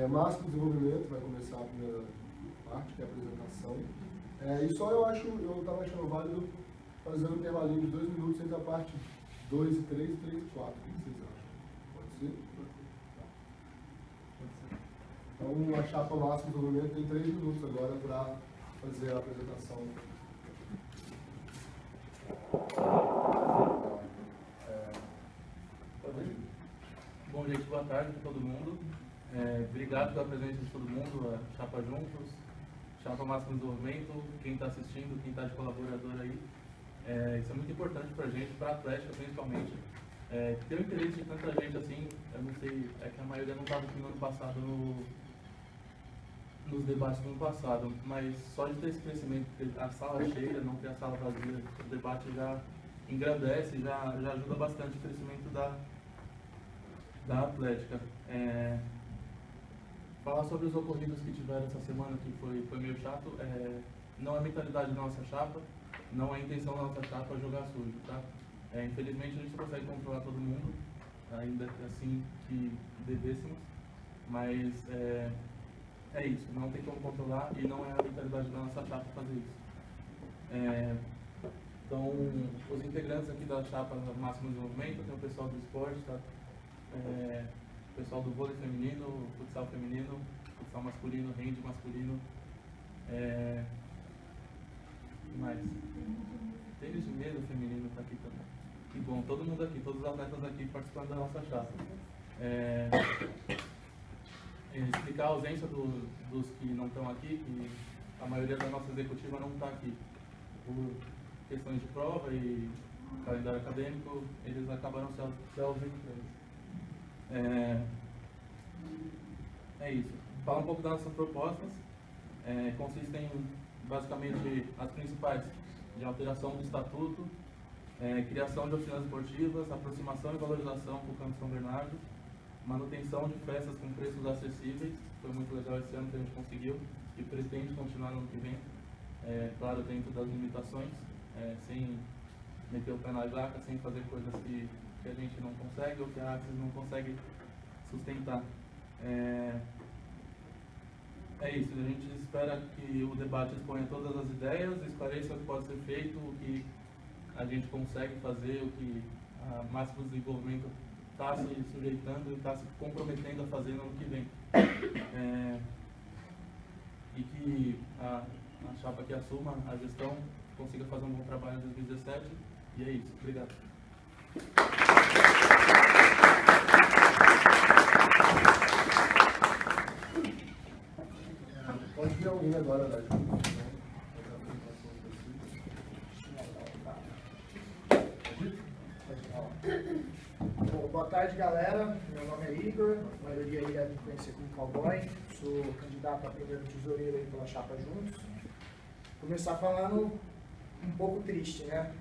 Máximo desenvolvimento vai começar a primeira parte, que é a apresentação. E só eu estava achando válido fazer um intervalinho de 2 minutos entre a parte 2 e 3 e 3 e 4. O que vocês acham? Pode ser? Então, a chapa máximo desenvolvimento tem 3 minutos agora para fazer a apresentação. Bom, gente, boa tarde para todo mundo. Obrigado pela presença de todo mundo, a Chapa Juntos, Chapa Máximo Desenvolvimento, quem está assistindo, quem está de colaborador aí. Isso é muito importante para a gente, para a Atlética principalmente. Ter o interesse de tanta gente assim, eu não sei, é que a maioria não estava aqui no ano passado nos debates do ano passado, mas só de ter esse crescimento, ter a sala cheia, não ter a sala vazia, o debate já engrandece, já ajuda bastante o crescimento da Atlética. Falar sobre os ocorridos que tiveram essa semana, que foi meio chato, não é mentalidade da nossa chapa, não é intenção da nossa chapa jogar sujo, tá? Infelizmente a gente consegue controlar todo mundo, ainda assim que devêssemos, mas é isso, não tem como controlar e não é a mentalidade da nossa chapa fazer isso. Então, os integrantes aqui da chapa Máximo Desenvolvimento, tem o pessoal do esporte, tá? O pessoal do vôlei feminino, futsal feminino, futsal masculino, hand masculino, mais tênis de mesa feminino está aqui também. Que bom, todo mundo aqui, todos os atletas aqui participando da nossa chapa. Explicar a ausência dos que não estão aqui, que a maioria da nossa executiva não está aqui. Por questões de prova e calendário acadêmico, eles acabaram se ausentando. É isso. Falar um pouco das nossas propostas. Consistem basicamente as principais de alteração do estatuto, criação de oficinas esportivas, aproximação e valorização para o Campo São Bernardo, manutenção de festas com preços acessíveis, foi muito legal esse ano que a gente conseguiu e pretende continuar no ano que vem, claro, dentro das limitações, sem meter o pé na jaca, sem fazer coisas que a gente não consegue ou que a Axis não consegue sustentar. É isso, a gente espera que o debate exponha todas as ideias, esclareça o que pode ser feito, o que a gente consegue fazer, o que a Máximo Desenvolvimento está se sujeitando e está se comprometendo a fazer no ano que vem. E que a chapa que assuma a gestão consiga fazer um bom trabalho em 2017. E é isso. Obrigado. Pode vir alguém agora, né? Bom, boa tarde, galera. Meu nome é Igor, a maioria aí deve me conhecer como Cowboy. Sou candidato a primeiro tesoureiro aí pela Chapa Juntos. Começar falando um pouco triste, né?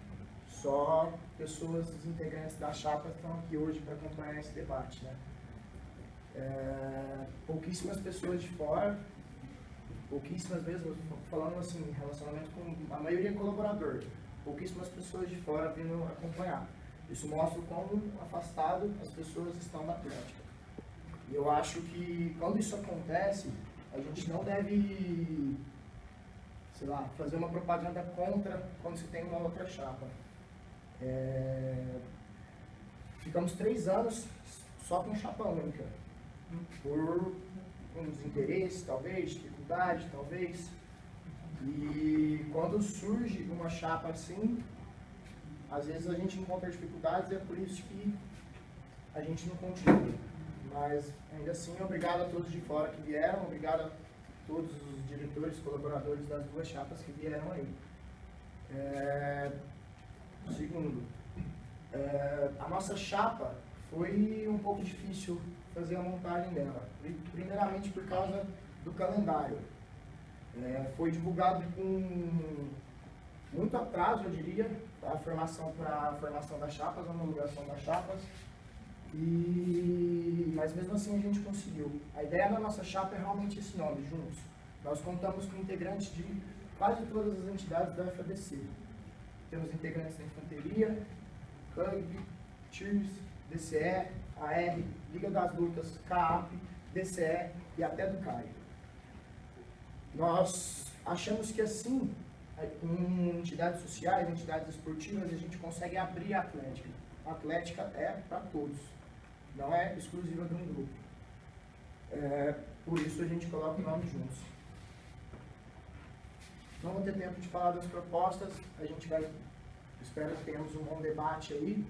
Só pessoas, os integrantes da Chapa estão aqui hoje para acompanhar esse debate, né? Pouquíssimas pessoas de fora, pouquíssimas mesmo, falando assim, relacionamento com a maioria colaborador, pouquíssimas pessoas de fora vindo acompanhar. Isso mostra o quão afastado as pessoas estão da Atlética. E eu acho que quando isso acontece, a gente não deve, sei lá, fazer uma propaganda contra quando se tem uma outra chapa. Ficamos 3 anos só com chapa única, por um desinteresse, talvez, dificuldade, talvez. E quando surge uma chapa assim, às vezes a gente encontra dificuldades e é por isso que a gente não continua. Mas, ainda assim, obrigado a todos de fora que vieram, obrigado a todos os diretores, colaboradores das 2 chapas que vieram aí. Segundo, a nossa chapa foi um pouco difícil fazer a montagem dela, primeiramente por causa do calendário. Foi divulgado com muito atraso, eu diria, para a formação das chapas, a homologação das chapas, mas mesmo assim a gente conseguiu. A ideia da nossa chapa é realmente esse nome, Juntos. Nós contamos com integrantes de quase todas as entidades da FABC. Temos integrantes da Infanteria, CUG, TIRS, DCE, AR, Liga das Lutas, CAAP, DCE e até do CAI. Nós achamos que assim, com entidades sociais, entidades esportivas, a gente consegue abrir a Atlética. A Atlética é para todos, não é exclusiva de um grupo. Por isso a gente coloca o nome juntos. Não vou ter tempo de falar das propostas, a gente vai, espero que tenhamos um bom debate aí,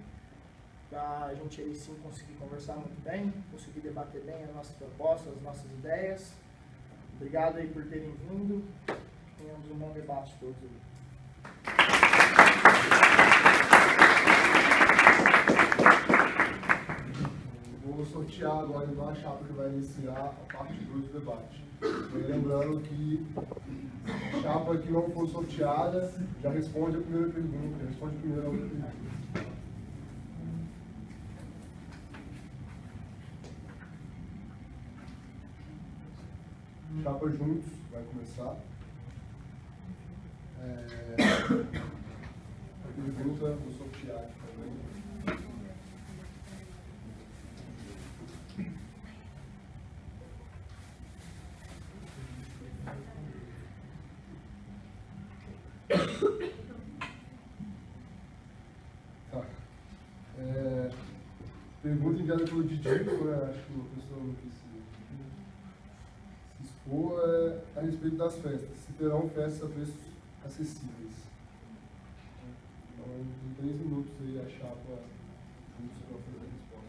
para a gente aí sim conseguir conversar muito bem, conseguir debater bem as nossas propostas, as nossas ideias. Obrigado aí por terem vindo, tenhamos um bom debate todos aí. Vou sortear agora então a chapa que vai iniciar a parte 2 do debate. Lembrando que a chapa que não for sorteada já responde a primeira pergunta, já responde primeiro a outra pergunta. Chapa juntos, vai começar. A pergunta vou sortear aqui também. Tá. Pergunta enviada pelo Didi, acho que a pessoa não quis se expor, a respeito das festas. Se terão festas a preços acessíveis. Então, em 3 minutos aí a chapa juntos para fazer a resposta.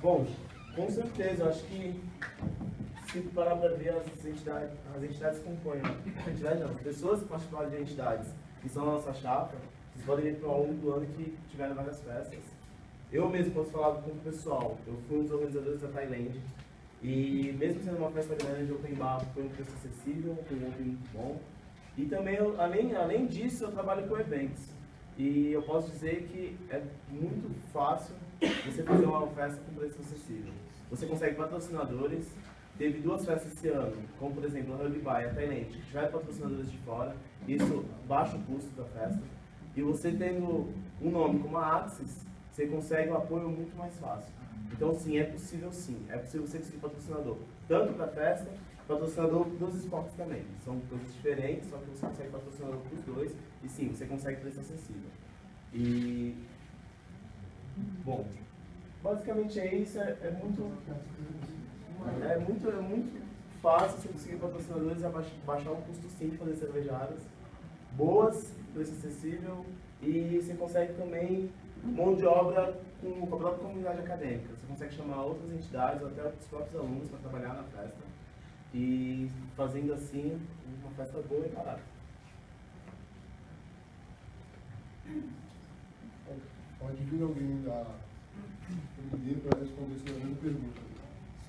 Bom, com certeza, eu acho que se parar para ver as entidades que compõem, as pessoas que participam de entidades que são a nossa chapa, vocês podem ver ao longo do ano que tiveram várias festas. Eu mesmo posso falar com o pessoal, eu fui um dos organizadores da Thailand, e mesmo sendo uma festa grande de open bar, foi um preço acessível, foi um open muito bom. E também, além disso, eu trabalho com eventos. E eu posso dizer que é muito fácil você fazer uma festa com preço acessível. Você consegue patrocinadores. Teve 2 festas esse ano, como por exemplo a Rugby Bar e a Thailand, que tiveram patrocinadores de fora. Isso baixa o custo da festa. E você tendo um nome como a Axis, você consegue um apoio muito mais fácil. Então sim, é possível você conseguir patrocinador. Tanto para a festa, patrocinador dos esportes também. São coisas diferentes, só que você consegue patrocinador para os dois. E sim, você consegue preço acessível. E, bom, basicamente é isso, é muito fácil você conseguir patrocinadores e baixar o custo sim de fazer cervejadas boas, preço acessível, e você consegue também mão de obra com a própria comunidade acadêmica. Você consegue chamar outras entidades ou até os próprios alunos para trabalhar na festa e fazendo assim uma festa boa e barata. Pode vir alguém da PND para responder essa mesma pergunta.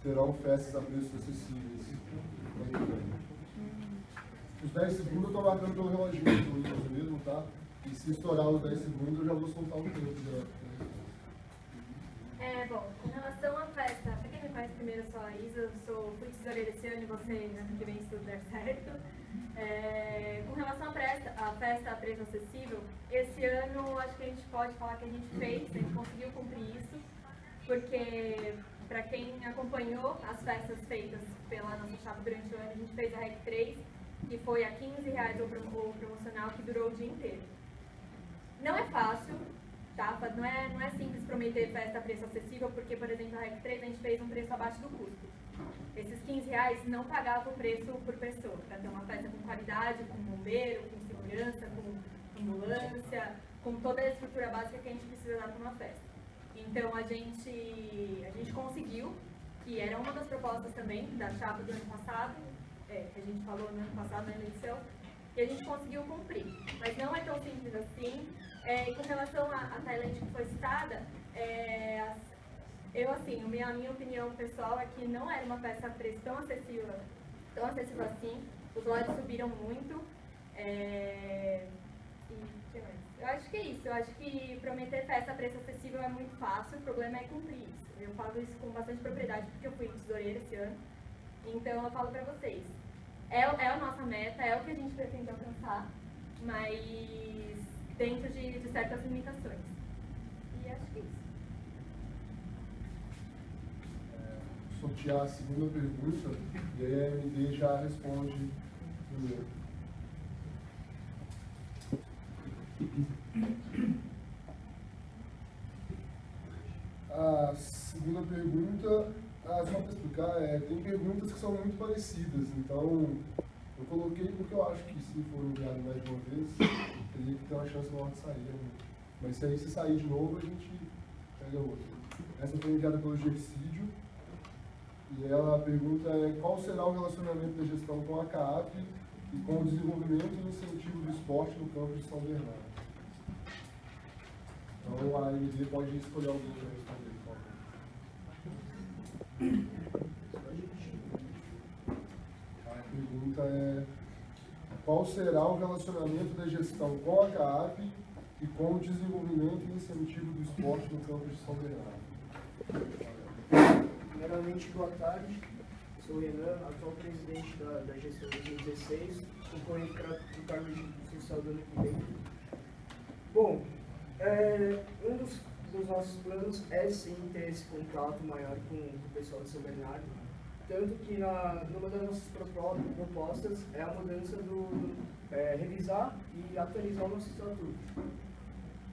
Terão festas a preços acessíveis. Os 10 segundos eu estou marcando pelo reloginho do Windows mesmo, tá? E se estourar os 10 segundos eu já vou soltar o tempo. Bom, com relação à festa, para quem me conhece primeiro, eu sou a Isa, fui tesoureira esse ano e você, ano que vem, se tudo der certo. Com relação à festa a preço acessível, esse ano acho que a gente pode falar que a gente conseguiu cumprir isso, porque para quem acompanhou as festas feitas pela nossa chapa durante o ano, a gente fez a REC 3, que foi a R$15 o promocional, que durou o dia inteiro. Não é fácil, tá? Não é simples prometer festa a preço acessível, porque, por exemplo, a REC 3 a gente fez um preço abaixo do custo. Esses R$15 não pagavam o preço por pessoa, para ter uma festa com qualidade, com bombeiro, com segurança, com ambulância, com toda a estrutura básica que a gente precisa dar para uma festa. Então a gente conseguiu, que era uma das propostas também da chapa do ano passado, que a gente falou no ano passado na eleição, e a gente conseguiu cumprir. Mas não é tão simples assim. E com relação à Thailand que foi citada, a minha opinião pessoal é que não era uma festa a preço tão acessível assim. Os lotes subiram muito. Eu acho que é isso. Eu acho que prometer festa a preço acessível é muito fácil, o problema é cumprir isso. Eu falo isso com bastante propriedade porque eu fui tesoureira esse ano. Então eu falo para vocês, é a nossa meta, é o que a gente pretende alcançar, mas dentro de certas limitações. E acho que é isso. Sortear a segunda pergunta e aí a MD já responde primeiro. A segunda pergunta, só para explicar, tem perguntas que são muito parecidas, então eu coloquei porque eu acho que se for enviado mais de uma vez, teria que ter uma chance maior de sair. Né? Mas se aí se sair de novo, a gente pega outra. Essa foi enviada pelo Gercídio. E ela pergunta qual será o relacionamento da gestão com a CAAP e com o desenvolvimento e incentivo do esporte no campo de São Bernardo. Então a MD pode escolher alguém para responder, por favor. A pergunta é qual será o relacionamento da gestão com a CAAP e com o desenvolvimento e incentivo do esporte no campo de São Bernardo. Primeiramente, boa tarde. Sou o Renan, atual presidente da gestão 2016, concorrente para o cargo de social do ano que vem. Bom, um dos nossos planos é sim ter esse contato maior com o pessoal de São Bernardo, tanto que numa das nossas propostas é a mudança revisar e atualizar o nosso estatuto.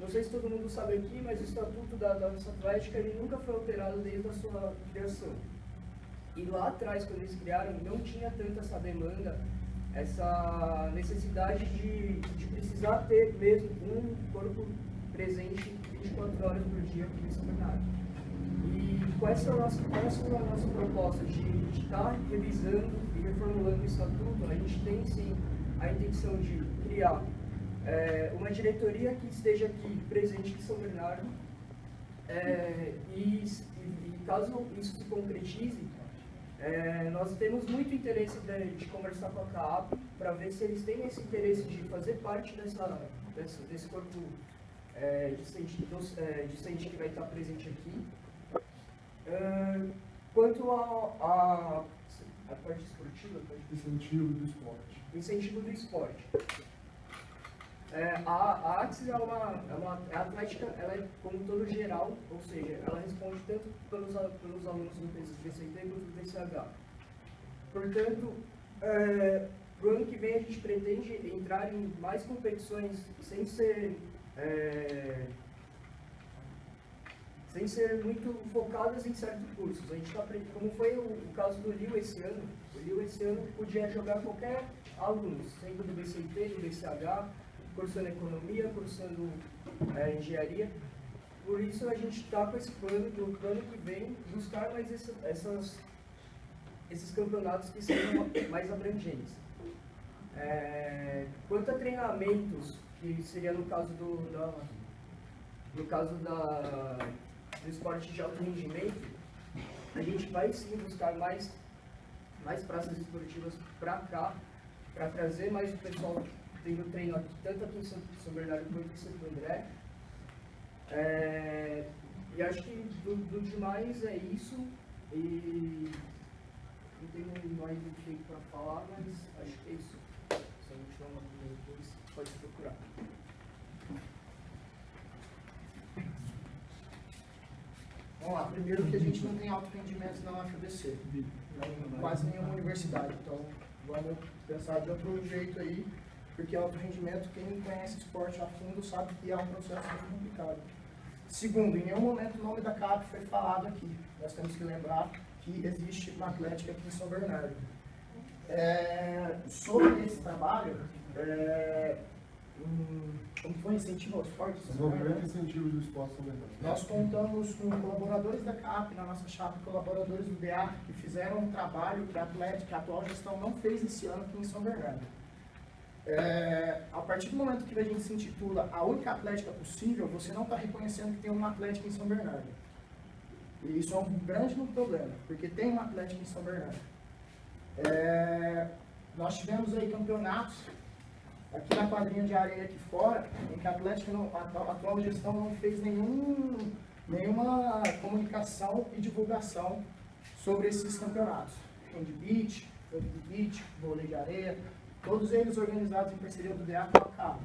Não sei se todo mundo sabe aqui, mas o estatuto da nossa atlética ele nunca foi alterado desde a sua criação. E lá atrás, quando eles criaram, não tinha tanta essa demanda, essa necessidade de precisar ter mesmo um corpo presente 24 horas por dia aqui em São Bernardo. E com essa nossa proposta de estar revisando e reformulando o estatuto, a gente tem sim a intenção de criar uma diretoria que esteja aqui presente em São Bernardo e caso isso se concretize, nós temos muito interesse de conversar com a CAAP para ver se eles têm esse interesse de fazer parte desse corpo discente que vai estar presente aqui. Quanto à parte esportiva, Incentivo do esporte. Incentivo do esporte. A Axis é a atlética, ela é como todo geral, ou seja, ela responde tanto pelos alunos do PCT quanto do PCH. Portanto, para o ano que vem a gente pretende entrar em mais competições sem ser muito focadas em certos cursos. A gente está, como foi o caso do Lille esse ano, o Lille esse ano podia jogar qualquer aluno, sendo do BCT, do BCH, cursando economia, cursando engenharia. Por isso a gente está com esse plano do ano que vem buscar mais esses campeonatos que sejam mais abrangentes. Quanto a treinamentos, que seria no caso do esporte de alto rendimento, a gente vai sim buscar mais praças esportivas para cá, para trazer mais o pessoal tendo treino aqui, tanto aqui em São Bernardo quanto em Santo André. E acho que do demais é isso. E não tenho mais muito tempo para falar, mas acho que é isso. Se a gente tiver uma dúvida depois, pode procurar. Vamos lá, primeiro que a gente não tem alto rendimento na UFABC, quase nenhuma universidade, então vamos pensar de outro jeito aí, porque alto rendimento, quem conhece esporte a fundo sabe que é um processo muito complicado. Segundo, em nenhum momento o nome da CAAP foi falado aqui, nós temos que lembrar que existe uma atlética aqui em São Bernardo. Sobre esse trabalho, como foi incentivo ao esporte? Desenvolvimento e incentivo do esporte São Bernardo. Nós contamos com colaboradores da CAAP na nossa chapa, colaboradores do DA, que fizeram um trabalho que a atual gestão não fez esse ano aqui em São Bernardo. A partir do momento que a gente se intitula a única atlética possível, você não está reconhecendo que tem uma atlética em São Bernardo. E isso é um grande problema, porque tem uma atlética em São Bernardo. Nós tivemos aí campeonatos aqui na quadrinha de areia aqui fora, em que a Atlética, a atual gestão não fez nenhuma comunicação e divulgação sobre esses campeonatos. Hand beach, rugby beach, vôlei de areia, todos eles organizados em parceria do DEA com a CAP.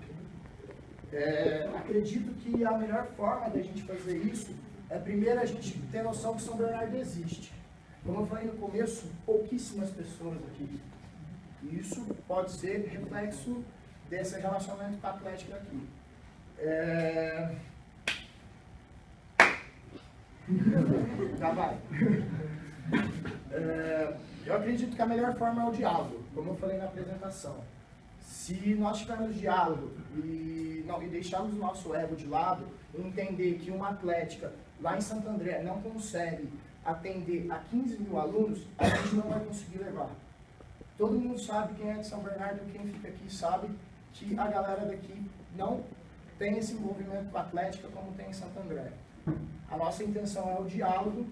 Acredito que a melhor forma da gente fazer isso é, primeiro, a gente ter noção que São Bernardo existe. Como eu falei no começo, pouquíssimas pessoas aqui. E isso pode ser reflexo desse relacionamento com a Atlética aqui. Já vai. Eu acredito que a melhor forma é o diálogo, como eu falei na apresentação. Se nós tivermos diálogo e deixarmos o nosso ego de lado, entender que uma Atlética lá em Santo André não consegue atender a 15 mil alunos, a gente não vai conseguir levar. Todo mundo sabe, quem é de São Bernardo, quem fica aqui sabe que a galera daqui não tem esse envolvimento com a Atlética como tem em Santo André. A nossa intenção é o diálogo,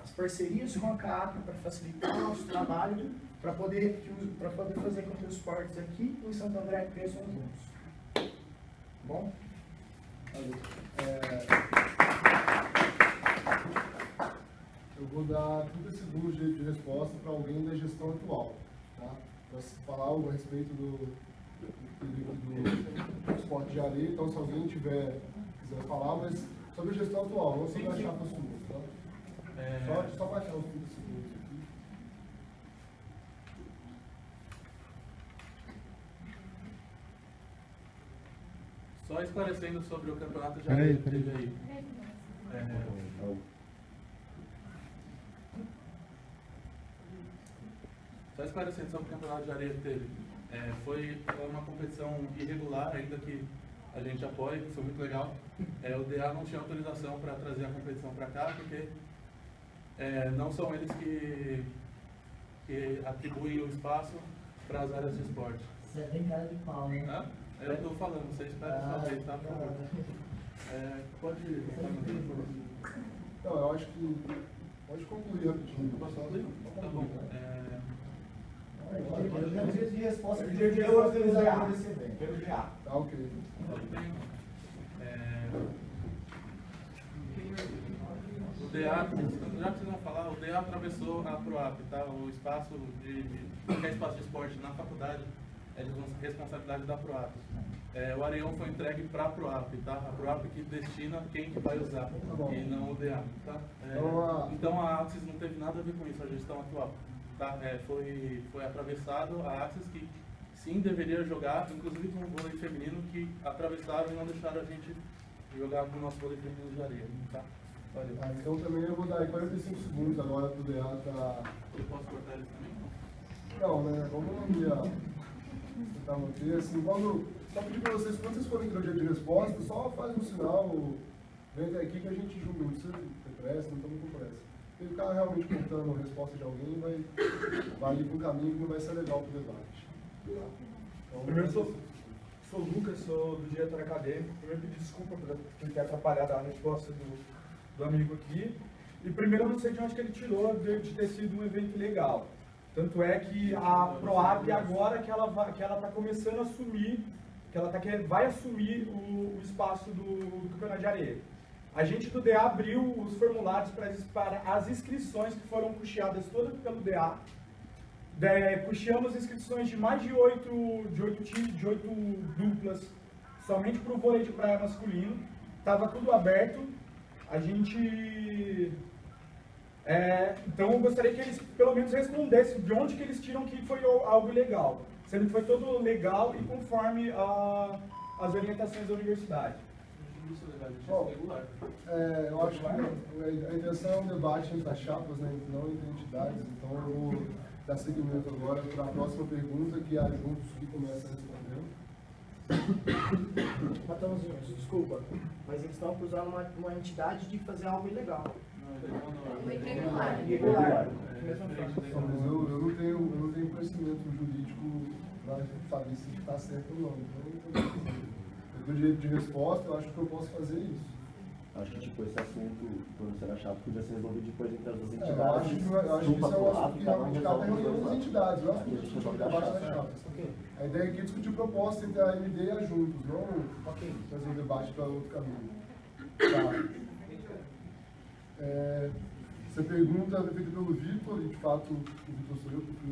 as parcerias com a CAP para facilitar o nosso trabalho, para poder fazer com que os esportes aqui em Santo André cresçam juntos. Bom? Eu vou dar 30 segundos de resposta para alguém da gestão atual, tá? Para falar algo a respeito do esporte de areia. Então, se alguém quiser falar, mas sobre a gestão atual, não sobre a chapa sumir, tá? Só baixar os 30 segundos aqui. Só esclarecendo sobre o campeonato de areia que teve aí. Só esclarecendo sobre o campeonato de areia que teve. Foi uma competição irregular, ainda que a gente apoia, que foi muito legal. O DA não tinha autorização para trazer a competição para cá, porque não são eles que atribuem o espaço para as áreas de esporte. Você tem cara de pau, né? Eu estou falando, você espera sua vez, tá? Por favor. Pode ir. Então, eu acho que pode concluir rapidinho. Posso concluir? Tá bom. Eu de resposta que eu eu agradecer bem. Pelo DA. Tá, ok. O DA, já precisam falar, o DA atravessou a PROAP, tá? O espaço qualquer espaço de esporte na faculdade é de responsabilidade da PROAP. O Areião foi entregue para a PROAP, tá? A PROAP que destina quem que vai usar, e não o DA, tá? Então a Axis não teve nada a ver com isso, a gestão atual. Tá? Foi atravessado a Axis que sim deveria jogar, inclusive com o vôlei feminino, que atravessaram e não deixaram a gente jogar com o nosso vôlei feminino de areia, tá? Então também eu vou dar aí 45 segundos agora para o DA tá... Eu posso cortar eles também? Não, né? Vamos tentar manter, assim, só pedir para vocês, quando vocês forem ter o dia de resposta, só faz um sinal, vem até aqui que a gente julga, não precisa ter pressa, não estamos com pressa. Se ficar realmente contando a resposta de alguém, vai ir para um caminho que não vai ser legal para o debate. Então, Primeiro, sou o Lucas, sou do diretor acadêmico. Primeiro, pedir desculpa por ter atrapalhado a resposta do amigo aqui. E primeiro, eu não sei de onde que ele tirou de ter sido um evento legal. Tanto é que a PROAP, agora que ela está começando a assumir, vai assumir o espaço do Campeonato de Areia. A gente do DA abriu os formulários para as inscrições que foram custeadas todas pelo DA. Custeamos inscrições de mais de 8 times, de 8 duplas, somente para o vôlei de praia masculino. Estava tudo aberto. A gente... então eu gostaria que eles pelo menos respondessem de onde que eles tiram que foi algo ilegal. Sendo que foi todo legal e conforme as orientações da universidade. Bom, eu acho que a intenção é um debate entre as chapas, né, não entre entidades, então eu vou dar seguimento agora para a próxima pergunta, que é a Juntos que começa respondendo. Matãozinho, desculpa, mas eles estão acusando uma entidade de fazer algo ilegal. Irregular. Irregular. Mas eu não tenho conhecimento jurídico para saber se está certo ou não. Então, eu do direito de resposta, eu acho que eu posso fazer isso. Acho que tipo, esse assunto, quando será chato, podia ser resolvido depois entre as duas entidades. Eu acho que isso é um assunto que realmente cabe em reunião das entidades, não é um assunto que discutir o debate das chapas. A ideia aqui é discutir proposta entre a AMD e a Juntos, não fazer um debate para outro caminho. Tá. Essa pergunta foi feita pelo Vitor, e de fato o Vitor sou eu, porque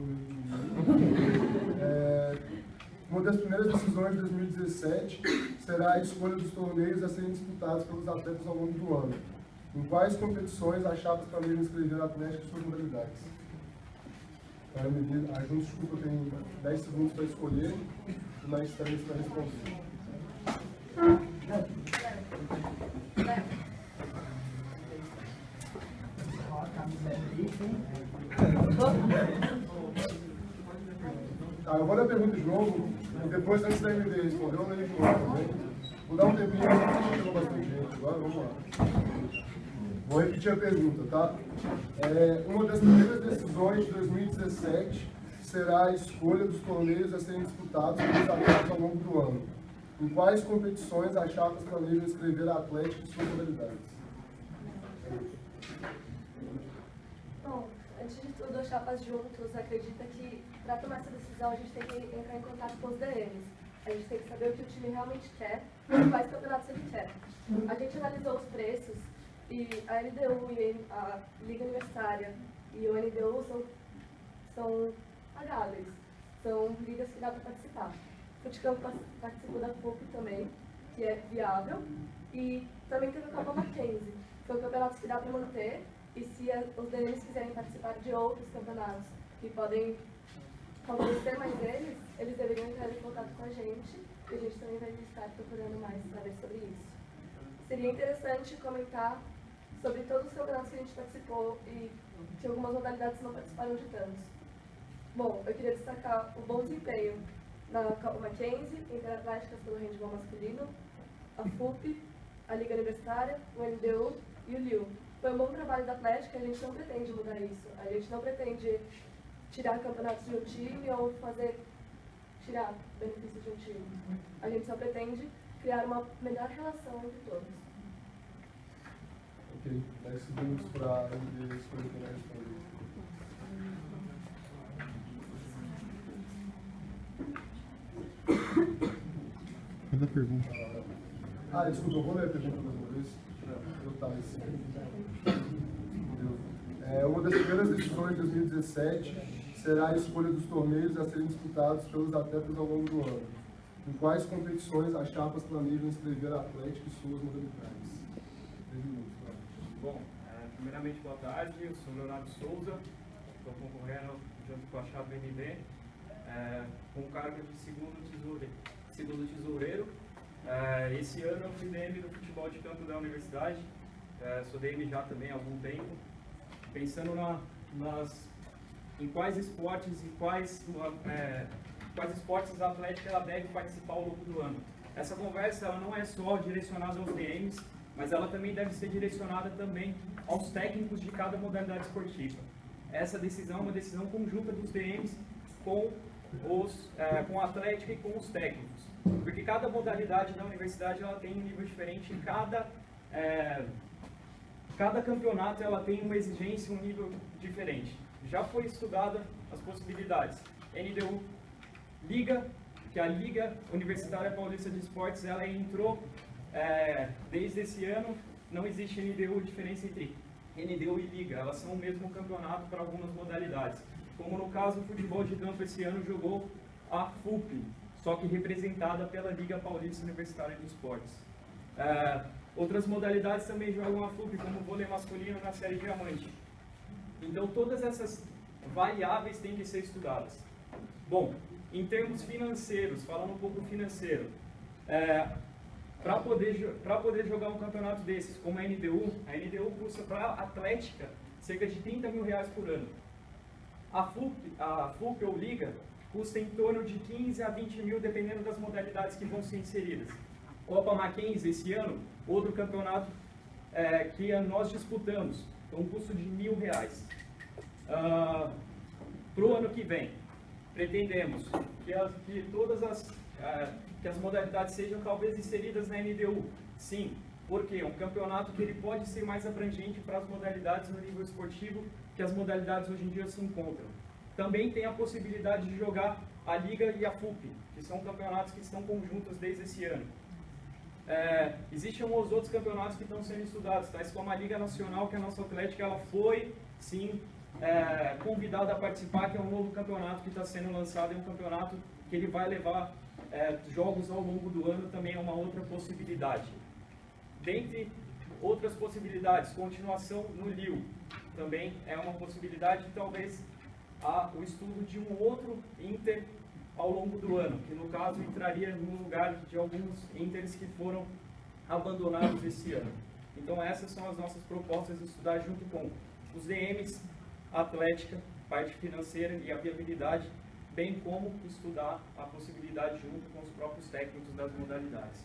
uma das primeiras decisões de 2017 será a escolha dos torneios a serem disputados pelos atletas ao longo do ano. Em quais competições as chapas planejam inscrever atletas e suas modalidades? A Junta, desculpa, tem 10 segundos para escolher, e mais 3 para responder. Tá, eu vou ler a pergunta de novo, e depois, antes da MD responder, eu leio de novo também. Vou dar um tempinho, porque chegou bastante gente agora, vamos lá. Vou repetir a pergunta, tá? Uma das primeiras decisões de 2017 será a escolha dos torneios a serem disputados pelos atletas ao longo do ano. Em quais competições as chapas planejam inscrever a Atlética e suas modalidades? Bom, antes de tudo, as chapas juntos acredita que para tomar essa decisão a gente tem que entrar em contato com os DMs. A gente tem que saber o que o time realmente quer e quais campeonatos ele quer. A gente analisou os preços e a LDU e a Liga Universitária e o NDU são pagáveis. São ligas que dá para participar. O Futicampo participou da FUP também, que é viável. E também teve o Copa Mackenzie. São campeonatos que dá para manter. E se os DMs quiserem participar de outros campeonatos que podem favorecer mais eles deveriam entrar em contato com a gente. E a gente também vai estar procurando mais saber sobre isso. Seria interessante comentar sobre todos os campeonatos que a gente participou e que algumas modalidades não participaram de tantos. Bom, eu queria destacar o bom desempenho na Copa Mackenzie, entre atléticas pelo handebol masculino, a FUP, a Liga Universitária, o NDU e o LIU. Foi um bom trabalho da Atlética e a gente não pretende mudar isso. A gente não pretende tirar campeonatos de um time ou tirar benefícios de um time. A gente só pretende criar uma melhor relação entre todos. Ok, 10 segundos para ele escolher quem vai responder. Manda a pergunta. Desculpa, eu vou ler a pergunta mais uma vez. Uma das primeiras decisões de 2017 será a escolha dos torneios a serem disputados pelos atletas ao longo do ano. Em quais competições as chapas planejam inscrever a Atlética e suas modalidades? 10 minutos, claro. Bom, primeiramente, boa tarde. Eu sou Leonardo Souza, estou concorrendo junto com a chapa NB, com o cargo de segundo tesoureiro. Esse ano eu fui DM do futebol de campo da universidade, sou DM já também há algum tempo, pensando em quais esportes e quais esportes a Atlética ela deve participar ao longo do ano. Essa conversa ela não é só direcionada aos DMs, mas ela também deve ser direcionada também aos técnicos de cada modalidade esportiva. Essa decisão é uma decisão conjunta dos DMs com a Atlética e com os técnicos, porque cada modalidade da universidade ela tem um nível diferente, e cada campeonato ela tem uma exigência, um nível diferente. Já foi estudada as possibilidades. NDU, Liga, que a Liga Universitária Paulista de Esportes, ela entrou desde esse ano, não existe NDU, diferença entre NDU e Liga, elas são o mesmo campeonato para algumas modalidades. Como no caso do futebol de campo, esse ano jogou a FUP, só que representada pela Liga Paulista Universitária de Esportes. Outras modalidades também jogam a FUP, como o vôlei masculino na série Diamante. Então todas essas variáveis têm que ser estudadas. Bom, em termos financeiros, falando um pouco financeiro, para poder jogar um campeonato desses, como a NDU custa para a Atlética cerca de R$30 mil por ano. A FUP ou Liga custa em torno de 15 a 20 mil, dependendo das modalidades que vão ser inseridas. Copa Mackenzie, esse ano, outro campeonato que nós disputamos, com um custo de R$1.000. Para o ano que vem, pretendemos que as modalidades sejam talvez inseridas na NDU. Sim, porque é um campeonato que ele pode ser mais abrangente para as modalidades no nível esportivo que as modalidades hoje em dia se encontram. Também tem a possibilidade de jogar a Liga e a FUP, que são campeonatos que estão conjuntos desde esse ano. Existem os outros campeonatos que estão sendo estudados, tais como a Liga Nacional, que a nossa Atlética ela foi, sim, convidada a participar, que é um novo campeonato que está sendo lançado, é um campeonato que ele vai levar jogos ao longo do ano, também é uma outra possibilidade. Dentre outras possibilidades, continuação no LIU, também é uma possibilidade, talvez o estudo de um outro Inter ao longo do ano, que no caso entraria no lugar de alguns Inters que foram abandonados esse ano. Então essas são as nossas propostas de estudar junto com os DMs, a Atlética, parte financeira e a viabilidade, bem como estudar a possibilidade junto com os próprios técnicos das modalidades.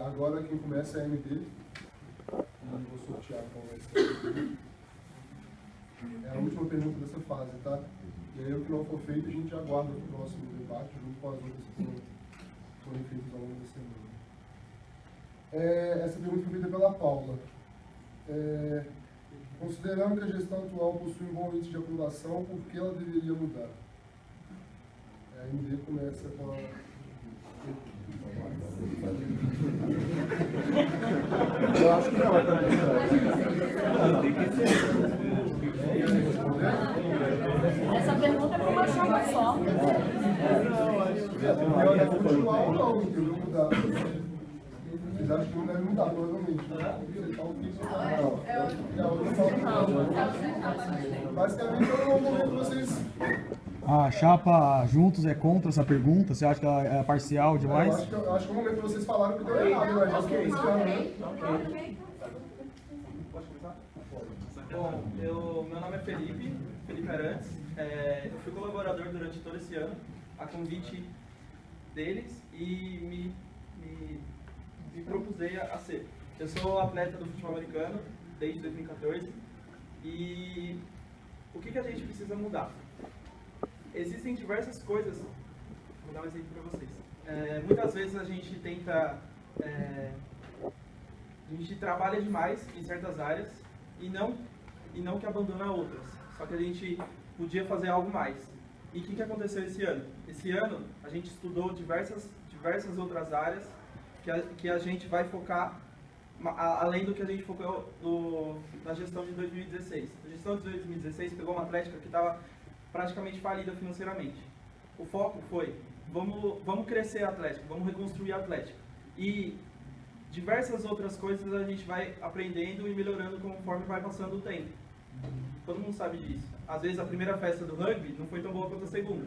Agora quem começa é a MD. Eu vou sortear qual vai ser. É a última pergunta dessa fase, tá? E aí o que não for feito a gente aguarda o próximo debate junto com as outras que forem feitas ao longo da semana. Essa pergunta foi feita pela Paula. Considerando que a gestão atual possui um bom índice de acumulação, por que ela deveria mudar? A MD começa com a... Eu acho que não, é Essa pergunta é para uma chapa só. Vocês acham que não deve mudar, provavelmente. Basicamente, é o momento que vocês... A chapa Juntos é contra essa pergunta? Você acha que ela é parcial demais? Eu acho que é o momento que vocês falaram que deu errado, mas já foi esse ano, né? Bom, meu nome é Felipe Arantes. Eu fui colaborador durante todo esse ano, a convite deles, e me propusei a ser. Eu sou atleta do futebol americano desde 2014 e o que a gente precisa mudar? Existem diversas coisas, vou dar um exemplo para vocês. Muitas vezes a gente tenta, a gente trabalha demais em certas áreas e não que abandona outras, só que a gente podia fazer algo mais. E o que aconteceu esse ano? Esse ano a gente estudou diversas outras áreas que a gente vai focar, além do que a gente focou na gestão de 2016. A gestão de 2016 pegou uma Atlética que estava praticamente falida financeiramente. O foco foi, vamos crescer a Atlética, vamos reconstruir a Atlética. E diversas outras coisas a gente vai aprendendo e melhorando conforme vai passando o tempo. Todo mundo sabe disso. Às vezes a primeira festa do rugby não foi tão boa quanto a segunda.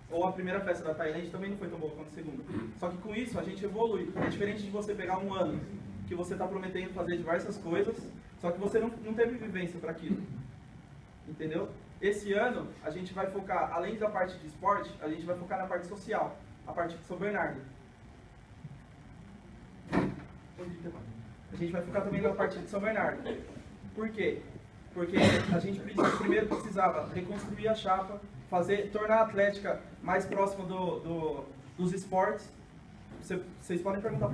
Ou a primeira festa da Tailândia também não foi tão boa quanto a segunda. Só que com isso a gente evolui. É diferente de você pegar um ano que você está prometendo fazer diversas coisas, só que você não teve vivência para aquilo. Entendeu? Esse ano a gente vai focar, além da parte de esporte, a gente vai focar na parte social, a parte de São Bernardo. A gente vai focar também na parte de São Bernardo. Por quê? Porque a gente primeiro precisava reconstruir a chapa, tornar a Atlética mais próxima dos esportes. Vocês podem perguntar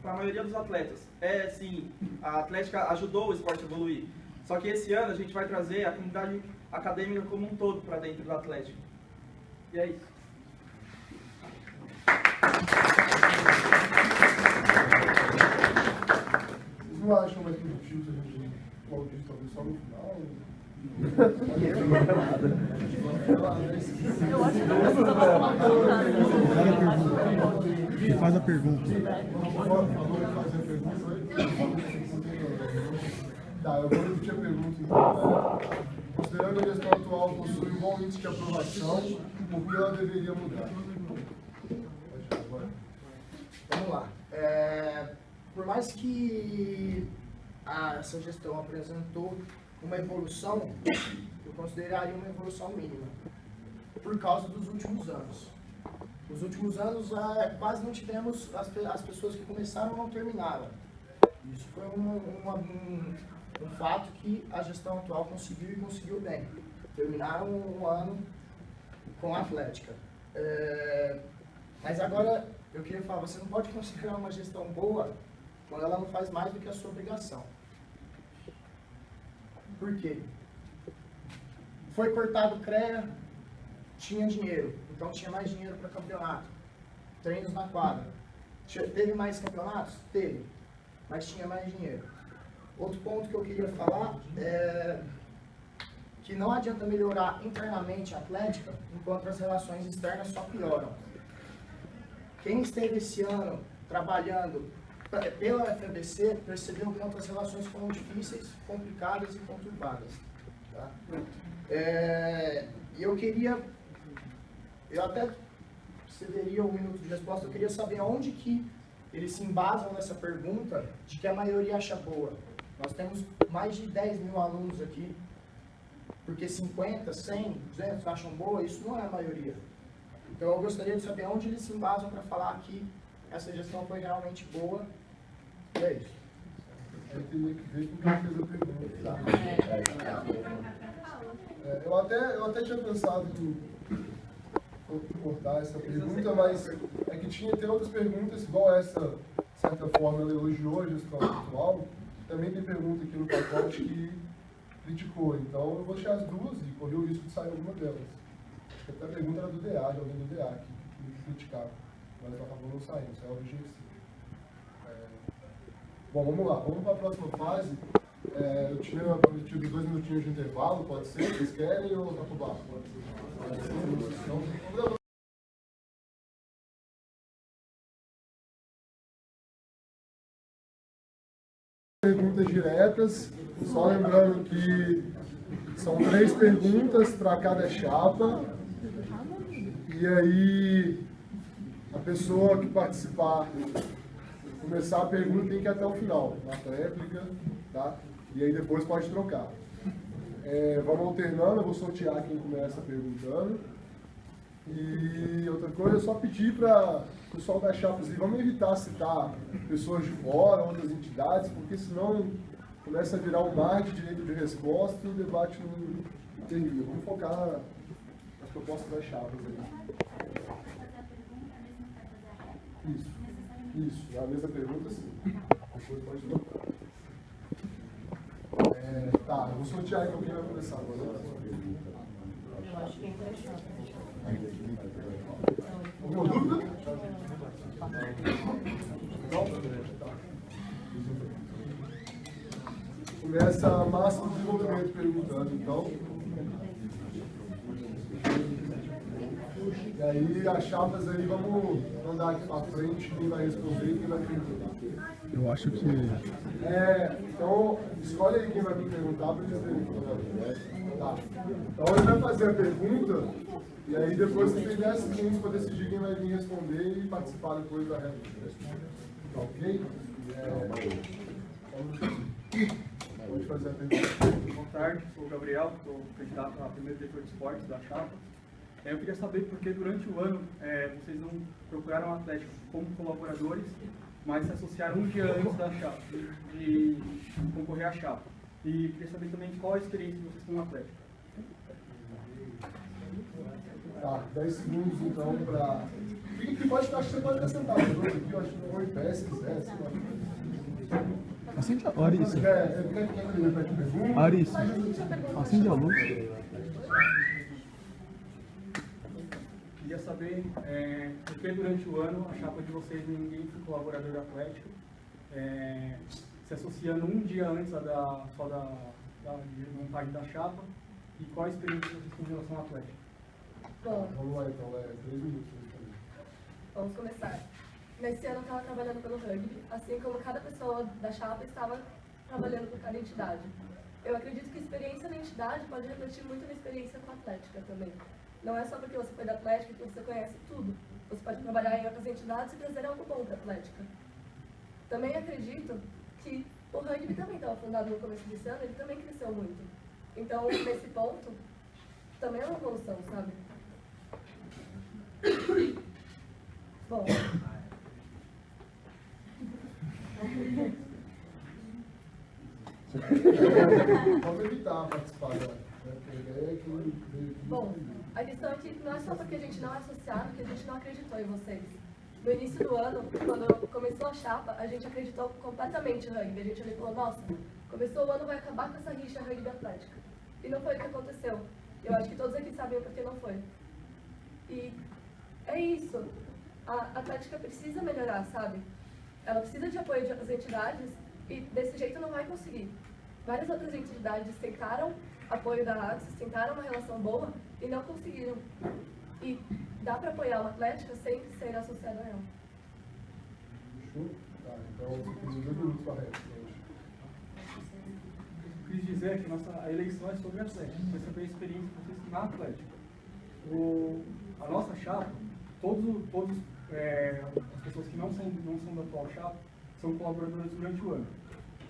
para a maioria dos atletas. Sim, a Atlética ajudou o esporte a evoluir. Só que esse ano a gente vai trazer a comunidade acadêmica como um todo para dentro do Atlético. E é isso. Vocês não acham mais produtivo se a gente aplaudir talvez só no final? Eu acho que não precisa Faz a pergunta. Tá, eu vou repetir a pergunta então. Considerando a gestão atual possui um bom índice de aprovação, por que ela deveria mudar? Vamos lá. Por mais que essa gestão apresentou uma evolução, eu consideraria uma evolução mínima, por causa dos últimos anos. Nos últimos anos, quase não tivemos as pessoas que começaram não terminaram. Isso foi um fato que a gestão atual conseguiu e conseguiu bem. Terminaram um ano com a Atlética. Mas agora, eu queria falar, você não pode considerar uma gestão boa quando ela não faz mais do que a sua obrigação. Por quê? foi cortado o CREA, tinha dinheiro, então tinha mais dinheiro para campeonato, treinos na quadra. Teve mais campeonatos? Teve, mas tinha mais dinheiro. Outro ponto que eu queria falar é que não adianta melhorar internamente a atlética enquanto as relações externas só pioram. Quem esteve esse ano trabalhando pela FABC percebeu que outras relações foram difíceis, complicadas e conturbadas. Tá? E eu até cederia um minuto de resposta, eu queria saber onde que eles se embasam nessa pergunta de que a maioria acha boa. Nós temos mais de 10 mil alunos aqui, porque 50, 100, 200 acham boa, isso não é a maioria. Então eu gostaria de saber onde eles se embasam para falar que essa gestão foi realmente boa, e é isso. Eu teria que ver com quem fez a pergunta. Eu até tinha pensado em cortar essa pergunta, mas é que tem outras perguntas, igual essa, de certa forma, ela elogiou a gestão atual, também tem pergunta aqui no pacote que criticou, então eu vou deixar as duas e correr o risco de sair alguma delas. Acho que até a pergunta era do DA, de alguém do DA, que criticava, mas ela acabou não saindo, saiu do GC. Bom, vamos lá, vamos para a próxima fase. Eu tinha prometido 2 minutinhos de intervalo, pode ser? Vocês querem ou tá por baixo? Pode ser. Então, perguntas diretas, só lembrando que são 3 perguntas para cada chapa, e aí a pessoa que participar, começar a pergunta tem que ir até o final, na réplica, tá? E aí depois pode trocar. Vamos alternando, eu vou sortear quem começa perguntando. E outra coisa, é só pedir para o pessoal das chapas, vamos evitar citar pessoas de fora, outras entidades, porque senão começa a virar um mar de direito de resposta e o debate não termina. Vamos focar nas propostas das chapas aí. Isso, a mesma pergunta sim. Depois pode trocar. Tá, eu vou sortear então quem vai começar agora. Eu acho que é interessante. Alguma dúvida? Começa a Máximo Desenvolvimento perguntando, então. E aí as chapas aí, vamos andar aqui para frente, quem vai responder e quem vai perguntar. Eu acho que... Então, escolhe aí quem vai me perguntar para eles verem. Tá. Então ele vai fazer a pergunta e aí depois você tem 10 segundos para decidir quem vai vir responder e participar depois da réplica. Tá ok? Pode fazer a pergunta. Boa tarde, sou o Gabriel, sou candidato a primeiro diretor de esportes da chapa. Eu queria saber por que durante o ano vocês não procuraram o Atlético como colaboradores, mas se associaram um dia antes da chapa, de concorrer à chapa. E queria saber também qual a experiência de vocês com o Atlético. Tá, 10 segundos então para... Fique, pode ficar, você pode ficar sentado. Aqui, eu acho que não vou em pé, se quiser. Acende a Larissa. Quer Larissa, acende a luz. Queria saber por que durante o ano a chapa de vocês ninguém foi colaborador do Atlético, se associando um dia antes da vontade da chapa, e qual a experiência de vocês com relação ao Atlético? Bom, Vamos lá então, 3 minutos. vamos começar. Nesse ano eu estava trabalhando pelo rugby, assim como cada pessoa da chapa estava trabalhando por cada entidade. Eu acredito que a experiência na entidade pode refletir muito na experiência com a Atlética também. Não é só porque você foi da Atlética que você conhece tudo. Você pode trabalhar em outras entidades e trazer algo bom para a Atlética. Também acredito que o rugby também estava fundado no começo desse ano, ele também cresceu muito. Então, nesse ponto, também é uma evolução, sabe? Bom. Vamos evitar participar da ideia que... Bom, a questão é que não é só porque a gente não é associado que a gente não acreditou em vocês. No início do ano, quando começou a chapa, a gente acreditou completamente no rugby. A gente falou, nossa, começou o ano, vai acabar com essa rixa rugby atlética. E não foi o que aconteceu. Eu acho que todos aqui sabem porque não foi. E é isso. A Atlética precisa melhorar, sabe? Ela precisa de apoio das entidades e desse jeito não vai conseguir. Várias outras entidades tentaram apoio da Axis, tentaram uma relação boa e não conseguiram. E dá para apoiar uma Atlética sem ser associado a ela. Fechou? Tá, então você tem 2 minutos para a réplica. Eu quis dizer que a eleição é sobre a Atlética. Quer saber a experiência de vocês na Atlética. A nossa chapa, todas as pessoas que não são da atual chapa são colaboradores durante o ano.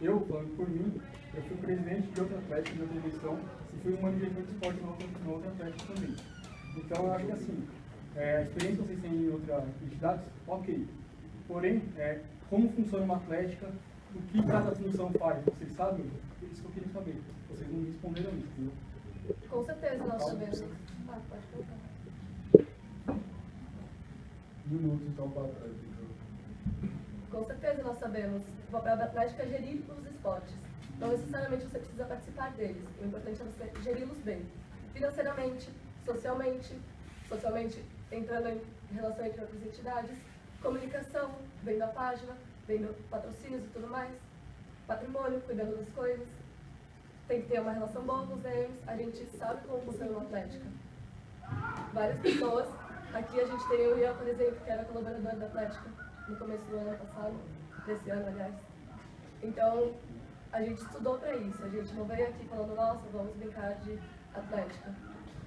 Eu, falando por mim, eu fui presidente de outra Atlética, de outra eleição, e fui um diretor de esporte na outra Atlética também. Então, eu acho que assim, a experiência que vocês têm em outras entidades, ok. Porém, como funciona uma Atlética, o que cada função faz, vocês sabem? É isso que eu queria saber. Vocês não responderam isso, entendeu? Com certeza nós sabemos. Pode colocar. 1 minuto, então, para a réplica. Com certeza nós sabemos. O papel da Atlética é gerir os esportes. Não necessariamente você precisa participar deles. O importante é você geri-los bem. Financeiramente, socialmente entrando em relação entre outras entidades, comunicação, vendo a página, vendo patrocínios e tudo mais, patrimônio, cuidando das coisas. Tem que ter uma relação boa com os DMs. A gente sabe como funciona uma Atlética. Várias pessoas. Aqui a gente tem eu e eu, por exemplo, que era colaboradora da Atlética no começo do ano passado, desse ano, aliás. Então, a gente estudou para isso. A gente não veio aqui falando, nossa, vamos brincar de Atlética.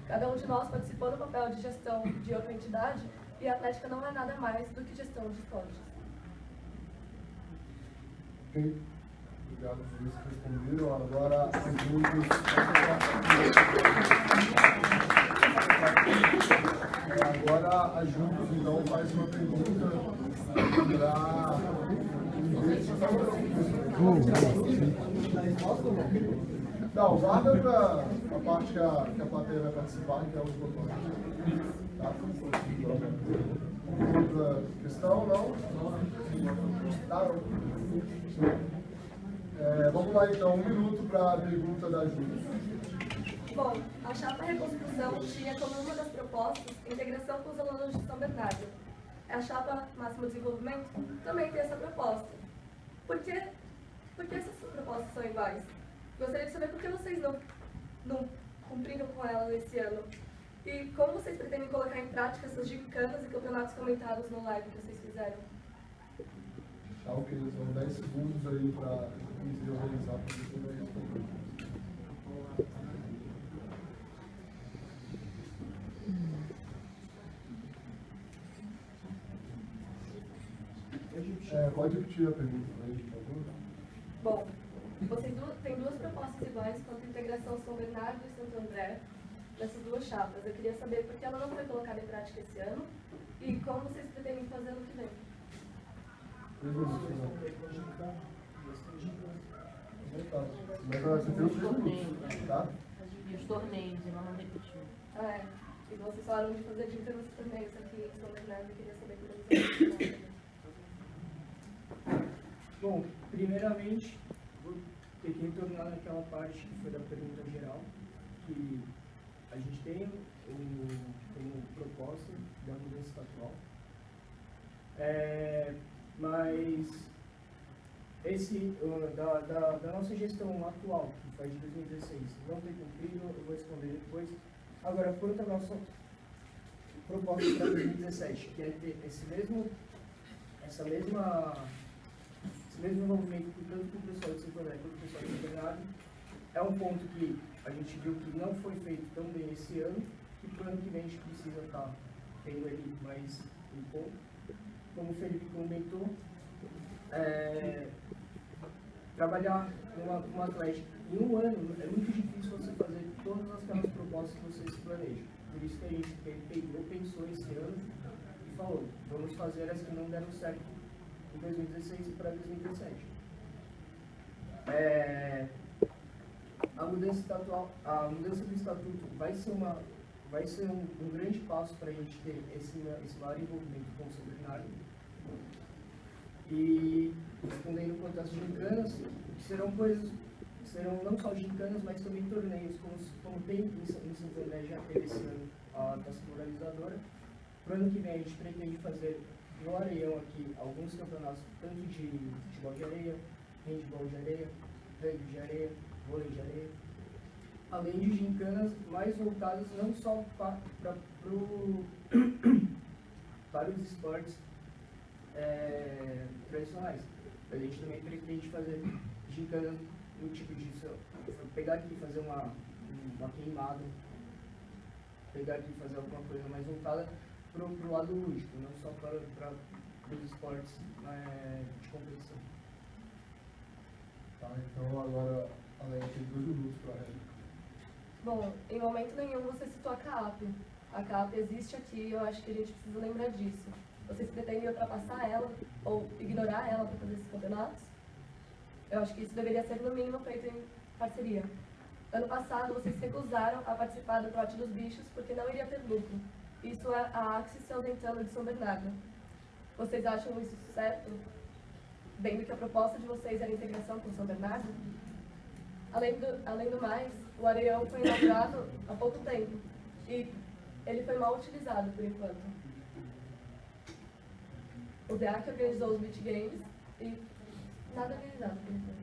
Cada um de nós participou do papel de gestão de outra entidade e a Atlética não é nada mais do que gestão de esportes. Ok. Obrigado por isso que responderam. Agora, a Juntos, então, faz uma pergunta para... Não, guarda para a parte que a plateia vai participar, que é os botões. Tá? Outra questão, não? Tá, não. Vamos lá, então, 1 minuto para a pergunta da Júlia. Bom, a chapa Reconstrução tinha como uma das propostas integração com os alunos de São Bernardo. A chapa Máximo Desenvolvimento também tem essa proposta. Por que essas propostas são iguais? Gostaria de saber por que vocês não cumpriram com ela esse ano. E como vocês pretendem colocar em prática essas gincanas e campeonatos comentados no live que vocês fizeram? Tá, ok, são 10 segundos aí para organizar para você responder. Pode repetir a pergunta para ele, por favor? Bom, vocês têm 2 propostas iguais quanto a integração São Bernardo e Santo André, dessas 2 chapas. Eu queria saber por que ela não foi colocada em prática esse ano e como vocês pretendem fazer no que vem. Mas você tem os 3 minutos, tá? E os torneios, e não repetiu. E vocês falaram de fazer gincanas e torneios aqui em São Bernardo, eu queria saber como vocês vão. Bom, primeiramente, vou ter que retornar naquela parte que foi da pergunta geral, que a gente tem como proposta da mudança estatual. Mas da nossa gestão atual, que faz de 2016, não tem cumprido, eu vou responder depois. Agora, quanto à nossa proposta para 2017, que é ter esse mesmo envolvimento tanto com o pessoal de Santo André quanto com o pessoal de São Bernardo, é um ponto que a gente viu que não foi feito tão bem esse ano, e para o ano que vem a gente precisa estar tendo ali mais um ponto. Como o Felipe comentou, trabalhar uma Atlética em um ano é muito difícil você fazer todas aquelas propostas que vocês planejam. Por isso que a gente pensou esse ano e falou, vamos fazer as que não deram certo em 2016 e para 2017. A mudança do estatuto vai ser um grande passo para a gente ter esse maior envolvimento com o São Bernardo. E respondendo quanto às gincanas, serão não só gincanas, mas também torneios, como tem em Santo André, já teve esse ano a Taça Moralizadora. Para o ano que vem a gente pretende fazer no Areião aqui alguns campeonatos, tanto de futebol de areia, handball de areia, rugby de areia, vôlei de areia, além de gincanas mais voltadas não só para os esportes tradicionais. A gente também pretende fazer gincanas no tipo de pegar aqui e fazer uma queimada, pegar aqui e fazer alguma coisa mais voltada para o lado lúdico, não só para os esportes de competição. Tá, então agora a Leia tem 2 minutos para a réplica. Bom, em momento nenhum você citou a CAAP. A CAAP existe aqui e eu acho que a gente precisa lembrar disso. Vocês pretendem ultrapassar ela ou ignorar ela para fazer esses campeonatos? Eu acho que isso deveria ser, no mínimo, feito em parceria. Ano passado, vocês se recusaram a participar do Trote dos Bichos porque não iria ter lucro. Isso é a Axis se ausentando de São Bernardo. Vocês acham isso certo? Vendo que a proposta de vocês era a integração com São Bernardo? Além do mais, o Areião foi inaugurado há pouco tempo e ele foi mal utilizado por enquanto. O DEAC organizou os Beach Games e nada organizado por enquanto.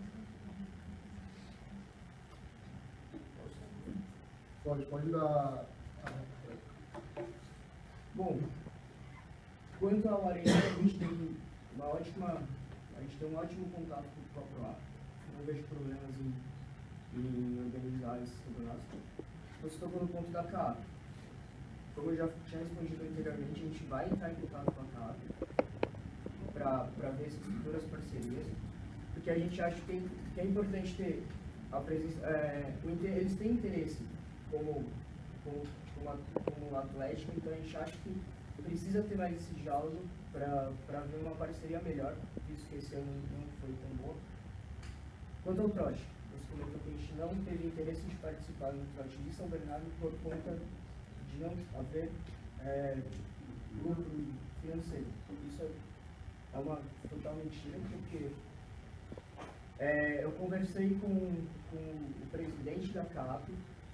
Pode dar a Bom, quanto ao Areião, a gente tem um ótimo contato com o próprio ar. Não vejo problemas em organizar esses campeonatos. Você tocou no ponto da CAAP. Como eu já tinha respondido anteriormente, a gente vai entrar em contato com a CAAP para ver essas futuras parcerias, porque a gente acha que é importante ter a presença. Eles têm interesse como atlético, então a gente acha que precisa ter mais esse diálogo para ver uma parceria melhor, visto que esse ano não foi tão boa. Quanto ao trote, você comentou que a gente não teve interesse de participar do trote de São Bernardo por conta de não haver lucro financeiro. Isso é uma total mentira, porque eu conversei com o presidente da CAAP,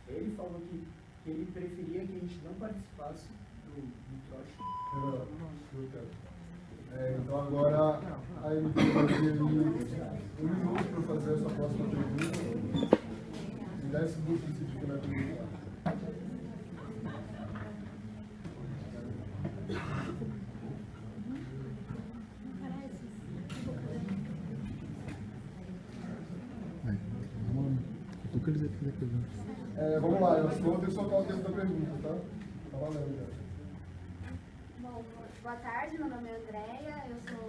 ele falou que ele preferia que a gente não participasse do trote. Então agora a MP vai ter 1 minuto para fazer essa próxima pergunta. Em 10 segundos decidir que vai perguntar. Vamos lá, eu vou ter que soltar o tempo da pergunta, tá? Tá valendo já. Bom, boa tarde, meu nome é Andréia, eu sou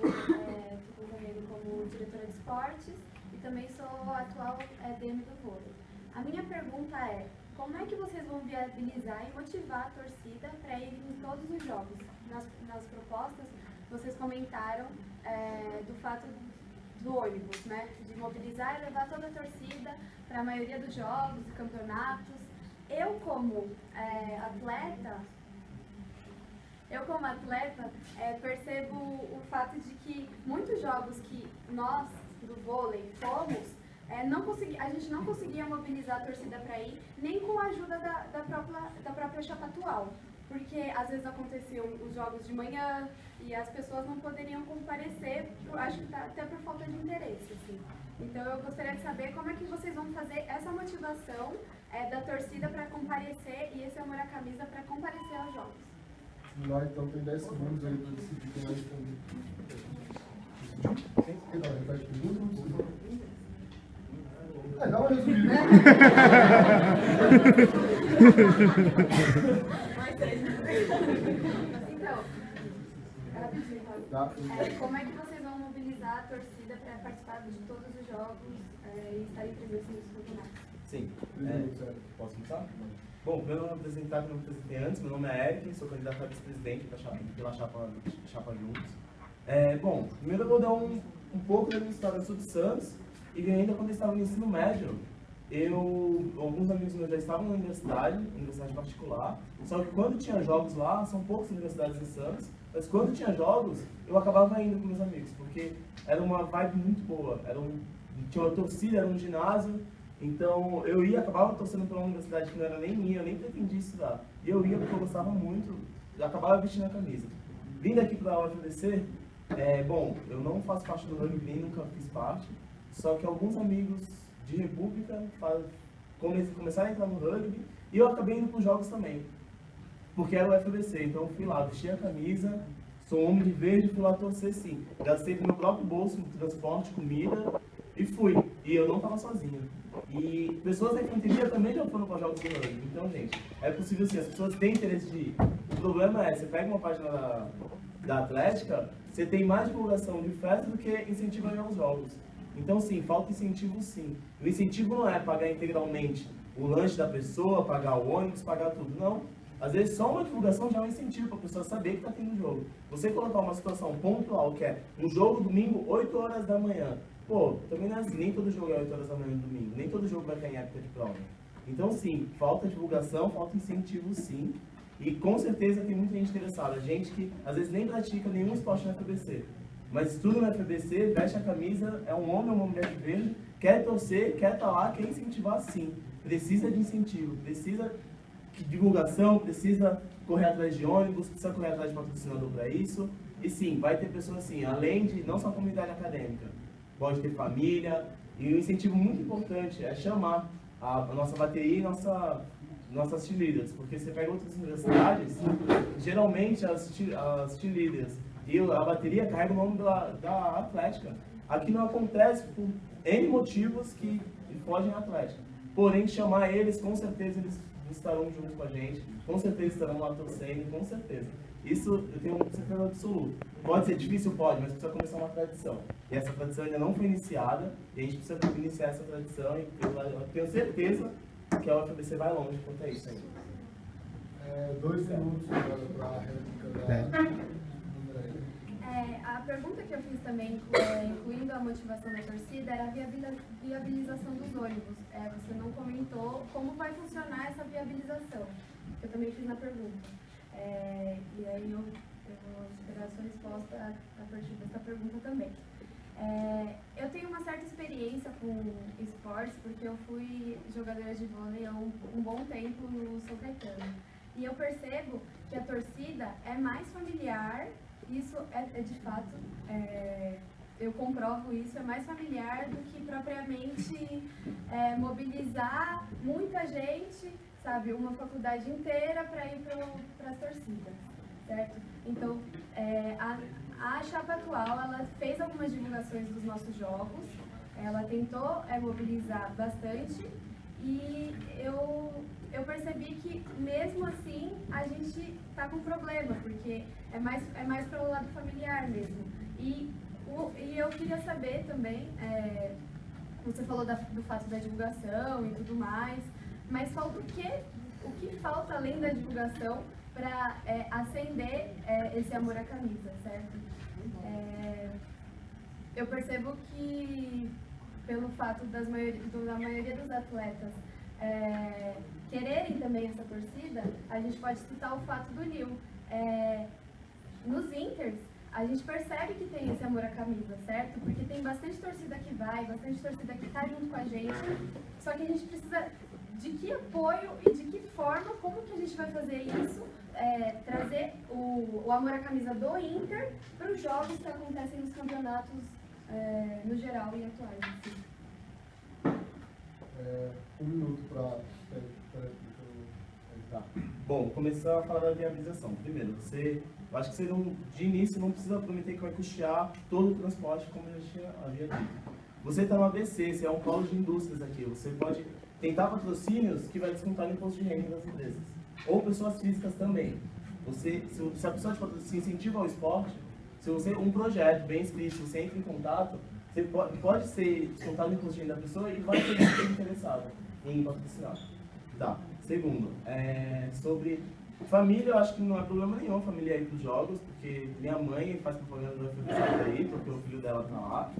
concorrendo como diretora de esportes e também sou atual DM do vôlei. A minha pergunta é, como é que vocês vão viabilizar e motivar a torcida para ir em todos os jogos? Nas propostas, vocês comentaram do fato do ônibus, né? De mobilizar e levar toda a torcida para a maioria dos jogos, campeonatos. Eu como atleta, percebo o fato de que muitos jogos que nós, do vôlei, fomos, a gente não conseguia mobilizar a torcida para ir, nem com a ajuda da própria chapa atual. Porque às vezes aconteciam os jogos de manhã e as pessoas não poderiam comparecer, acho que até por falta de interesse, assim. Então eu gostaria de saber como é que vocês vão fazer essa motivação da torcida para comparecer e esse amor à camisa para comparecer aos jogos. Lá, então tem 10 segundos aí para decidir quem vai responder. Quem dá? Repete a pergunta? Dá uma resumida. Então, rapidinho, tá. Como é que vocês vão mobilizar a torcida para participar de todos os jogos e estarem presentes nos campeonatos? Sim. Posso começar? Bom, meu nome é apresentar, que eu não apresentei antes, meu nome é Eric, sou candidato a vice-presidente pela Chapa Juntos. Bom, primeiro eu vou dar um pouco da minha história. Eu sou de Santos e ainda quando eu estava no ensino médio, alguns amigos meus já estavam na universidade particular, só que quando tinha jogos lá, são poucas universidades em Santos, mas quando tinha jogos, eu acabava indo com meus amigos, porque era uma vibe muito boa, tinha uma torcida, era um ginásio, Então, eu acabava torcendo para uma universidade que não era nem minha, eu nem pretendia estudar. E eu ia porque eu gostava muito, eu acabava vestindo a camisa. Vindo aqui para a UFABC, bom, eu não faço parte do rugby, nem nunca fiz parte, só que alguns amigos de República começaram a entrar no rugby e eu acabei indo para os jogos também, porque era o UFABC, então eu fui lá, vesti a camisa, sou um homem de verde, fui lá torcer sim. Gastei do meu próprio bolso, transporte, comida e fui. E eu não estava sozinho. E pessoas da infantaria também já foram para jogos do rugby. Então, gente, é possível sim, as pessoas têm interesse de ir. O problema é, você pega uma página da Atlética, você tem mais divulgação de festa do que incentivo a ir aos jogos. Então, sim, falta incentivo sim. O incentivo não é pagar integralmente o lanche da pessoa, pagar o ônibus, pagar tudo, não. Às vezes só uma divulgação já é um incentivo para a pessoa saber que está tendo jogo. Você colocar uma situação pontual, que é um jogo domingo, 8 horas da manhã. Pô, também não é assim, nem todo jogo é 8 horas da manhã no domingo, nem todo jogo vai cair em época de prova. Então sim, falta divulgação, falta incentivo sim. E com certeza tem muita gente interessada, gente que às vezes nem pratica nenhum esporte na FBC. Mas estuda na FBC, veste a camisa, é um homem ou uma mulher de verde, quer torcer, quer estar lá, quer incentivar sim. Precisa de incentivo, precisa de divulgação, precisa correr atrás de ônibus, precisa correr atrás de patrocinador para isso. E sim, vai ter pessoas assim, além de não só a comunidade acadêmica, pode ter família. E um incentivo muito importante é chamar a nossa bateria e nossas cheerleaders, porque você pega outras universidades, geralmente as cheerleaders e a bateria carregam o nome da Atlética. Aqui não acontece por N motivos que fogem à Atlética. Porém, chamar eles, com certeza eles estarão junto com a gente, com certeza estarão lá torcendo, com certeza. Isso eu tenho certeza absoluta. Pode ser difícil? Pode, mas precisa começar uma tradição. E essa tradição ainda não foi iniciada, e a gente precisa iniciar essa tradição, e eu tenho certeza que a UFABC vai longe quanto a isso ainda. 2 minutos para a réplica A pergunta que eu fiz também, incluindo a motivação da torcida, era a viabilização dos ônibus. Você não comentou como vai funcionar essa viabilização, que eu também fiz na pergunta. E aí eu vou esperar a sua resposta a partir dessa pergunta também. Eu tenho uma certa experiência com esportes, porque eu fui jogadora de vôlei há um bom tempo no São Caetano. E eu percebo que a torcida é mais familiar. Isso é de fato, eu comprovo isso, é mais familiar do que propriamente mobilizar muita gente, sabe, uma faculdade inteira para ir para as torcidas, certo? Então, a chapa atual, ela fez algumas divulgações dos nossos jogos, ela tentou mobilizar bastante e eu percebi que, mesmo assim, a gente está com problema, porque é mais pelo lado familiar mesmo. E eu queria saber também, você falou do fato da divulgação e tudo mais, mas falta o que falta além da divulgação para acender esse amor à camisa, certo? Eu percebo que, pelo fato da maioria dos atletas quererem também essa torcida, a gente pode citar o fato do Lil. Nos Inters, a gente percebe que tem esse amor à camisa, certo? Porque tem bastante torcida que vai, bastante torcida que está junto com a gente, só que a gente precisa de que apoio e de que forma, como que a gente vai fazer isso, trazer o amor à camisa do Inter para os jogos que acontecem nos campeonatos no geral e atuais. Assim. 1 minuto para... Tá. Bom, começar a falar da viabilização. Primeiro, eu acho que você de início não precisa prometer que vai custear todo o transporte, como eu já havia dito. Você está no ABC, você é um polo de indústrias aqui, você pode tentar patrocínios que vai descontar o imposto de renda das empresas. Ou pessoas físicas também. Se a pessoa te patrocina incentiva ao esporte, se você um projeto bem escrito, você entra em contato, você pode ser descontado o imposto de renda da pessoa e vai ter gente interessada em patrocinar. Tá. Segundo, sobre família, eu acho que não é problema nenhum a família ir para os jogos, porque minha mãe faz propaganda do UFABC aí, porque o filho dela está lá.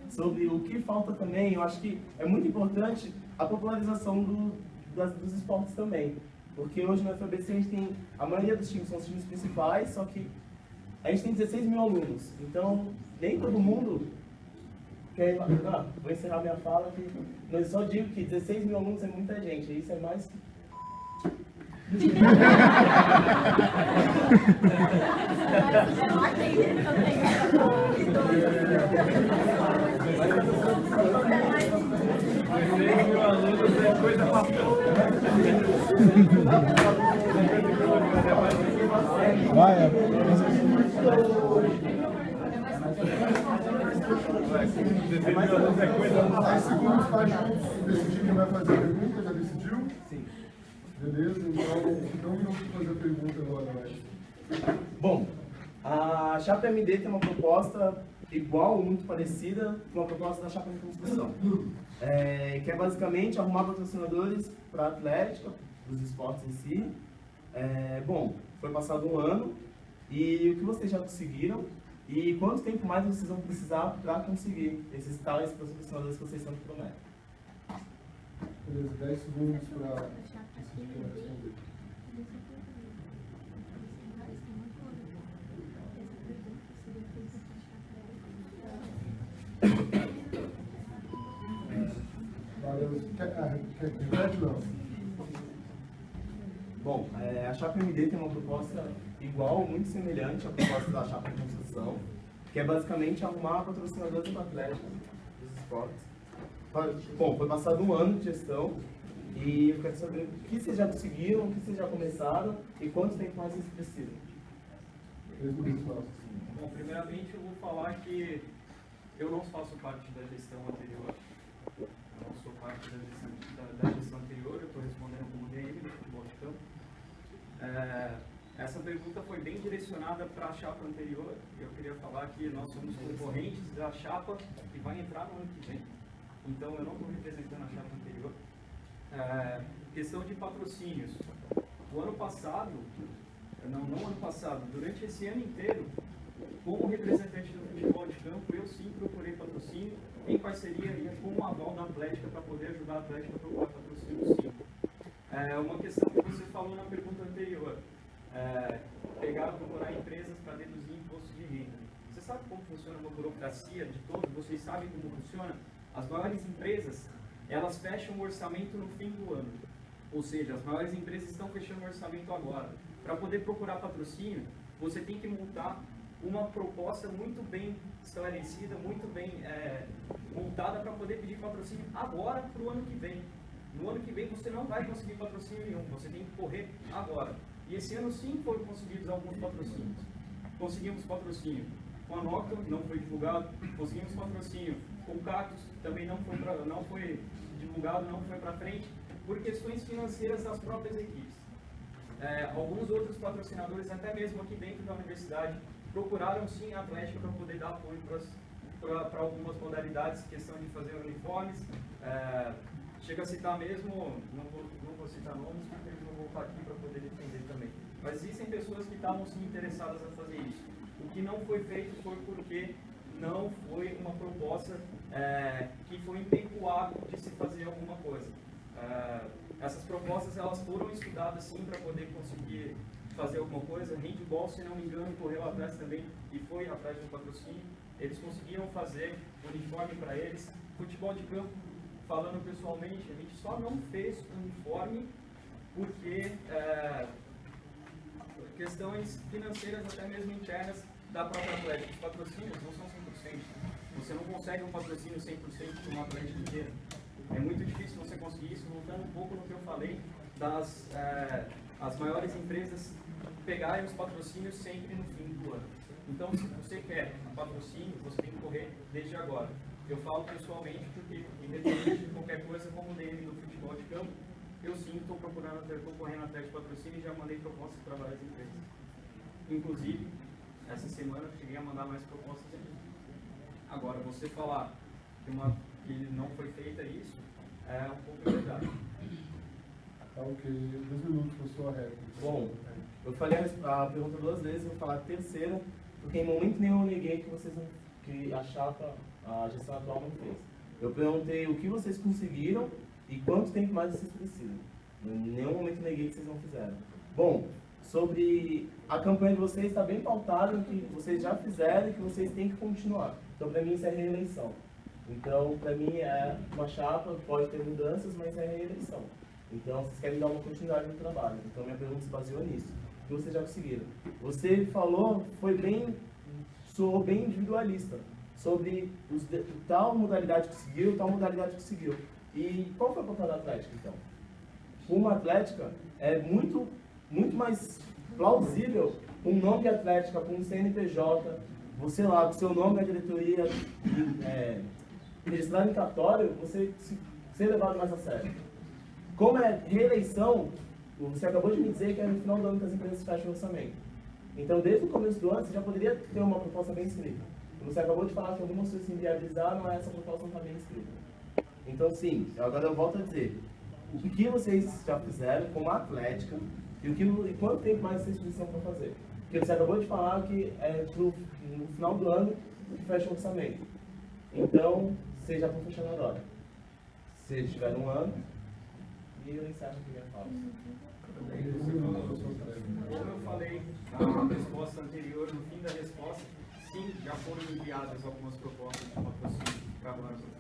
Sobre o que falta também, eu acho que é muito importante a popularização dos esportes também. Porque hoje no UFABC a gente tem, a maioria dos times são os times principais, só que a gente tem 16 mil alunos. Então, nem todo mundo vou encerrar minha fala, que eu só digo que 16 mil alunos é muita gente, isso é mais que... Vai, Aí, segundos para juntos decidir quem vai fazer a pergunta, já decidiu? Sim. Beleza, então não vamos fazer a pergunta agora, mas... Bom, a Chapa MD tem uma proposta igual, muito parecida com a proposta da Chapa de Construção, que é basicamente arrumar patrocinadores para a atlética, os esportes em si. Bom, foi passado um ano, e o que vocês já conseguiram, e quanto tempo mais vocês vão precisar para conseguir esses tais patrocinadores que vocês tanto prometem? Beleza, 10 segundos para decidir quem vai responder. Valeu. Quer repete, não? Bom, a Chapa MD tem uma proposta igual, muito semelhante à proposta da Chapa de Construção, que é basicamente arrumar patrocinadores do Atlético, dos esportes. Bom, foi passado um ano de gestão e eu quero saber o que vocês já conseguiram, o que vocês já começaram e quanto tempo mais vocês precisam. Bom, primeiramente eu vou falar que eu não faço parte da gestão anterior. Eu não sou parte da gestão anterior, eu estou respondendo como DM do futebol de campo. Essa pergunta foi bem direcionada para a chapa anterior. Eu queria falar que nós somos concorrentes da chapa que vai entrar no ano que vem. Então eu não estou representando a chapa anterior. Questão de patrocínios. O ano passado, não ano passado, durante esse ano inteiro, como representante do futebol de campo, eu sim procurei patrocínio em parceria com o aval da Atlética para poder ajudar a Atlética a procurar patrocínio sim. Uma questão que você falou na pergunta anterior, pegar, procurar empresas para deduzir imposto de renda. Você sabe como funciona uma burocracia de todo? Vocês sabem como funciona? As maiores empresas, elas fecham o orçamento no fim do ano. Ou seja, as maiores empresas estão fechando o orçamento agora. Para poder procurar patrocínio, você tem que montar uma proposta muito bem esclarecida, muito bem montada para poder pedir patrocínio agora para o ano que vem. No ano que vem você não vai conseguir patrocínio nenhum, você tem que correr agora. E esse ano sim foram conseguidos alguns patrocínios. Conseguimos patrocínio com a Nocton, não foi divulgado. Conseguimos patrocínio com o Cactus, também não foi divulgado, não foi para frente, por questões financeiras das próprias equipes. Alguns outros patrocinadores, até mesmo aqui dentro da universidade, procuraram sim a Atlética para poder dar apoio para algumas modalidades, questão de fazer uniformes. Chega a citar mesmo, não vou citar nomes, porque eles não vão estar aqui para poder defender também. Mas existem pessoas que estavam sim interessadas a fazer isso. O que não foi feito foi porque não foi uma proposta que foi empenhoado de se fazer alguma coisa. Essas propostas elas foram estudadas sim para poder conseguir fazer alguma coisa. Handball, se não me engano, correu atrás também e foi atrás do patrocínio. Eles conseguiam fazer uniforme para eles. Futebol de campo, falando pessoalmente, a gente só não fez uniforme porque questões financeiras, até mesmo internas, da própria Atlética. Os patrocínios não são 100%. Você não consegue um patrocínio 100% de uma Atlética inteira. É muito difícil você conseguir isso, voltando um pouco no que eu falei, as maiores empresas pegarem os patrocínios sempre no fim do ano. Então, se você quer um patrocínio, você tem que correr desde agora. Eu falo pessoalmente porque, independente de qualquer coisa, como DM do futebol de campo, eu sim estou correndo atrás de patrocínio e já mandei propostas para várias empresas. Inclusive, essa semana eu cheguei a mandar mais propostas aqui. Agora, você falar que não foi feita isso, é um pouco verdade. Tá ok, 2 minutos para sua réplica. Bom, eu falei a pergunta 2 vezes, eu vou falar a terceira, porque em momento nenhum eu neguei que a chapa, a gestão atual não fez. Eu perguntei o que vocês conseguiram e quanto tempo mais vocês precisam. Em nenhum momento neguei que vocês não fizeram. Bom, sobre a campanha de vocês está bem pautada no que vocês já fizeram e que vocês têm que continuar. Então, para mim, isso é reeleição. Então, para mim, é uma chapa, pode ter mudanças, mas é reeleição. Então, vocês querem dar uma continuidade no trabalho. Então, minha pergunta se baseou nisso. O que vocês já conseguiram? Você falou, soou bem individualista, sobre tal modalidade que seguiu, tal modalidade que seguiu. E qual foi o papel da Atlética, então? Uma Atlética é muito mais plausível um nome de Atlética, com um CNPJ, você lá, com seu nome na diretoria, registrado em cartório, você ser levado mais a sério. Como é reeleição, você acabou de me dizer que é no final do ano que as empresas fecham o orçamento. Então, desde o começo do ano, você já poderia ter uma proposta bem escrita. Você acabou de falar que algumas coisas se inviabilizaram, mas essa proposta não está bem escrita. Então, sim, agora eu volto a dizer, o que vocês já fizeram como Atlética e quanto tempo mais vocês precisam para fazer? Porque você acabou de falar que é no final do ano que fecha o orçamento. Então, vocês já estão fechando agora. Vocês tiveram um ano e eu encerro a primeira fala. Como eu falei na resposta anterior, no fim da resposta, sim, já foram enviadas algumas propostas de patrocínio para o ano.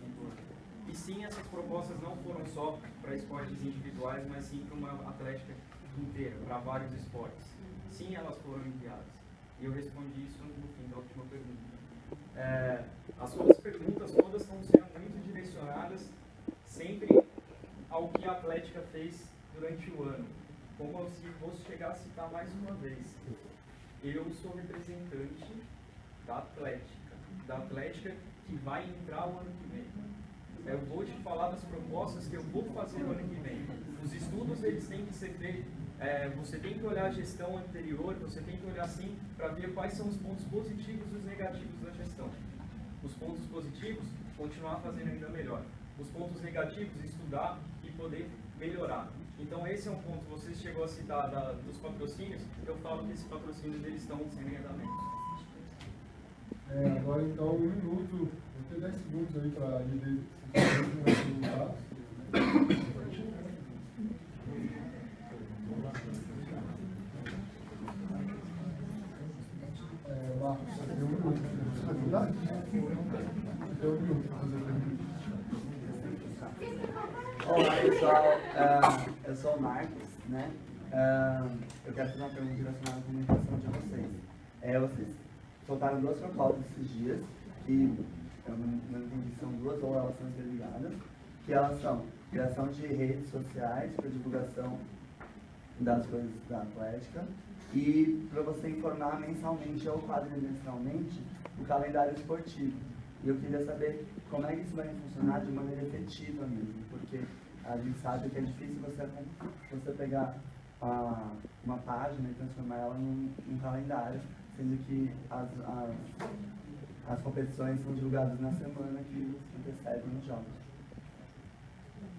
E sim, essas propostas não foram só para esportes individuais, mas sim para uma atlética inteira, para vários esportes. Sim, elas foram enviadas. E eu respondi isso no fim da última pergunta. As suas perguntas todas estão sendo muito direcionadas sempre ao que a Atlética fez durante o ano. Como se vou chegar a citar mais uma vez. Eu sou representante da Atlética que vai entrar o ano que vem. Eu vou te falar das propostas que eu vou fazer no ano que vem. Os estudos, eles têm que ser feitos, você tem que olhar a gestão anterior, você tem que olhar sim para ver quais são os pontos positivos e os negativos da gestão. Os pontos positivos, continuar fazendo ainda melhor. Os pontos negativos, estudar e poder melhorar. Então esse é um ponto, você chegou a citar dos patrocínios, eu falo que esses patrocínios eles estão sem andamento. Agora então 1 minuto, vou ter 10 segundos aí para ir resultados. Marcos, você tem 1 minuto. Tem 1 minuto para fazer a pergunta. Olá pessoal, eu sou o Marcos, né? Eu quero fazer uma pergunta direcionada à comunicação de vocês. Vocês soltaram 2 propostas esses dias, que eu não entendi se são 2 ou elas são interligadas, que elas são criação de redes sociais para divulgação das coisas da Atlética e para você informar mensalmente ou quadrimestralmente o calendário esportivo. E eu queria saber como é que isso vai funcionar de maneira efetiva mesmo, porque a gente sabe que é difícil você pegar uma página e transformar ela num calendário, sendo que as competições são divulgadas na semana que antecedem os jogos.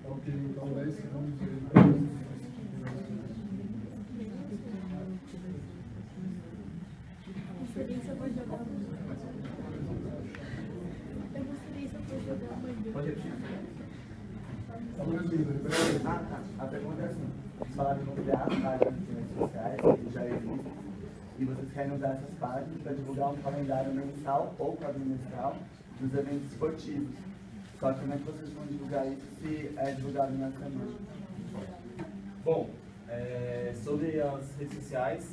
Ok, então 10 segundos aí. A pergunta é assim, vocês falaram que vão criar páginas de redes sociais, que já existem, e vocês querem usar essas páginas para divulgar um calendário mensal ou quadrimestral dos eventos esportivos. Só que como é que vocês vão divulgar isso se é divulgado na semana? Bom, sobre as redes sociais,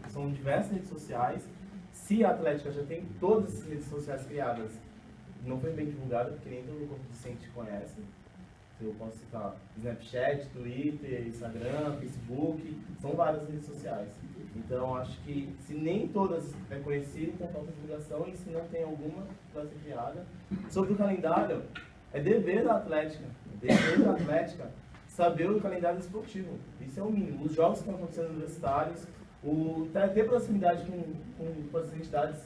são diversas redes sociais. Se a Atlética já tem todas as redes sociais criadas, não foi bem divulgada, porque nem todo corpo docente conhece. Eu posso citar Snapchat, Twitter, Instagram, Facebook, são várias redes sociais. Então, acho que se nem todas é conhecido, então falta divulgação, e se não tem alguma, vai ser criada. Sobre o calendário, é dever da Atlética saber o calendário esportivo. Isso é o mínimo. Os jogos que estão acontecendo universitários, ter proximidade com as entidades,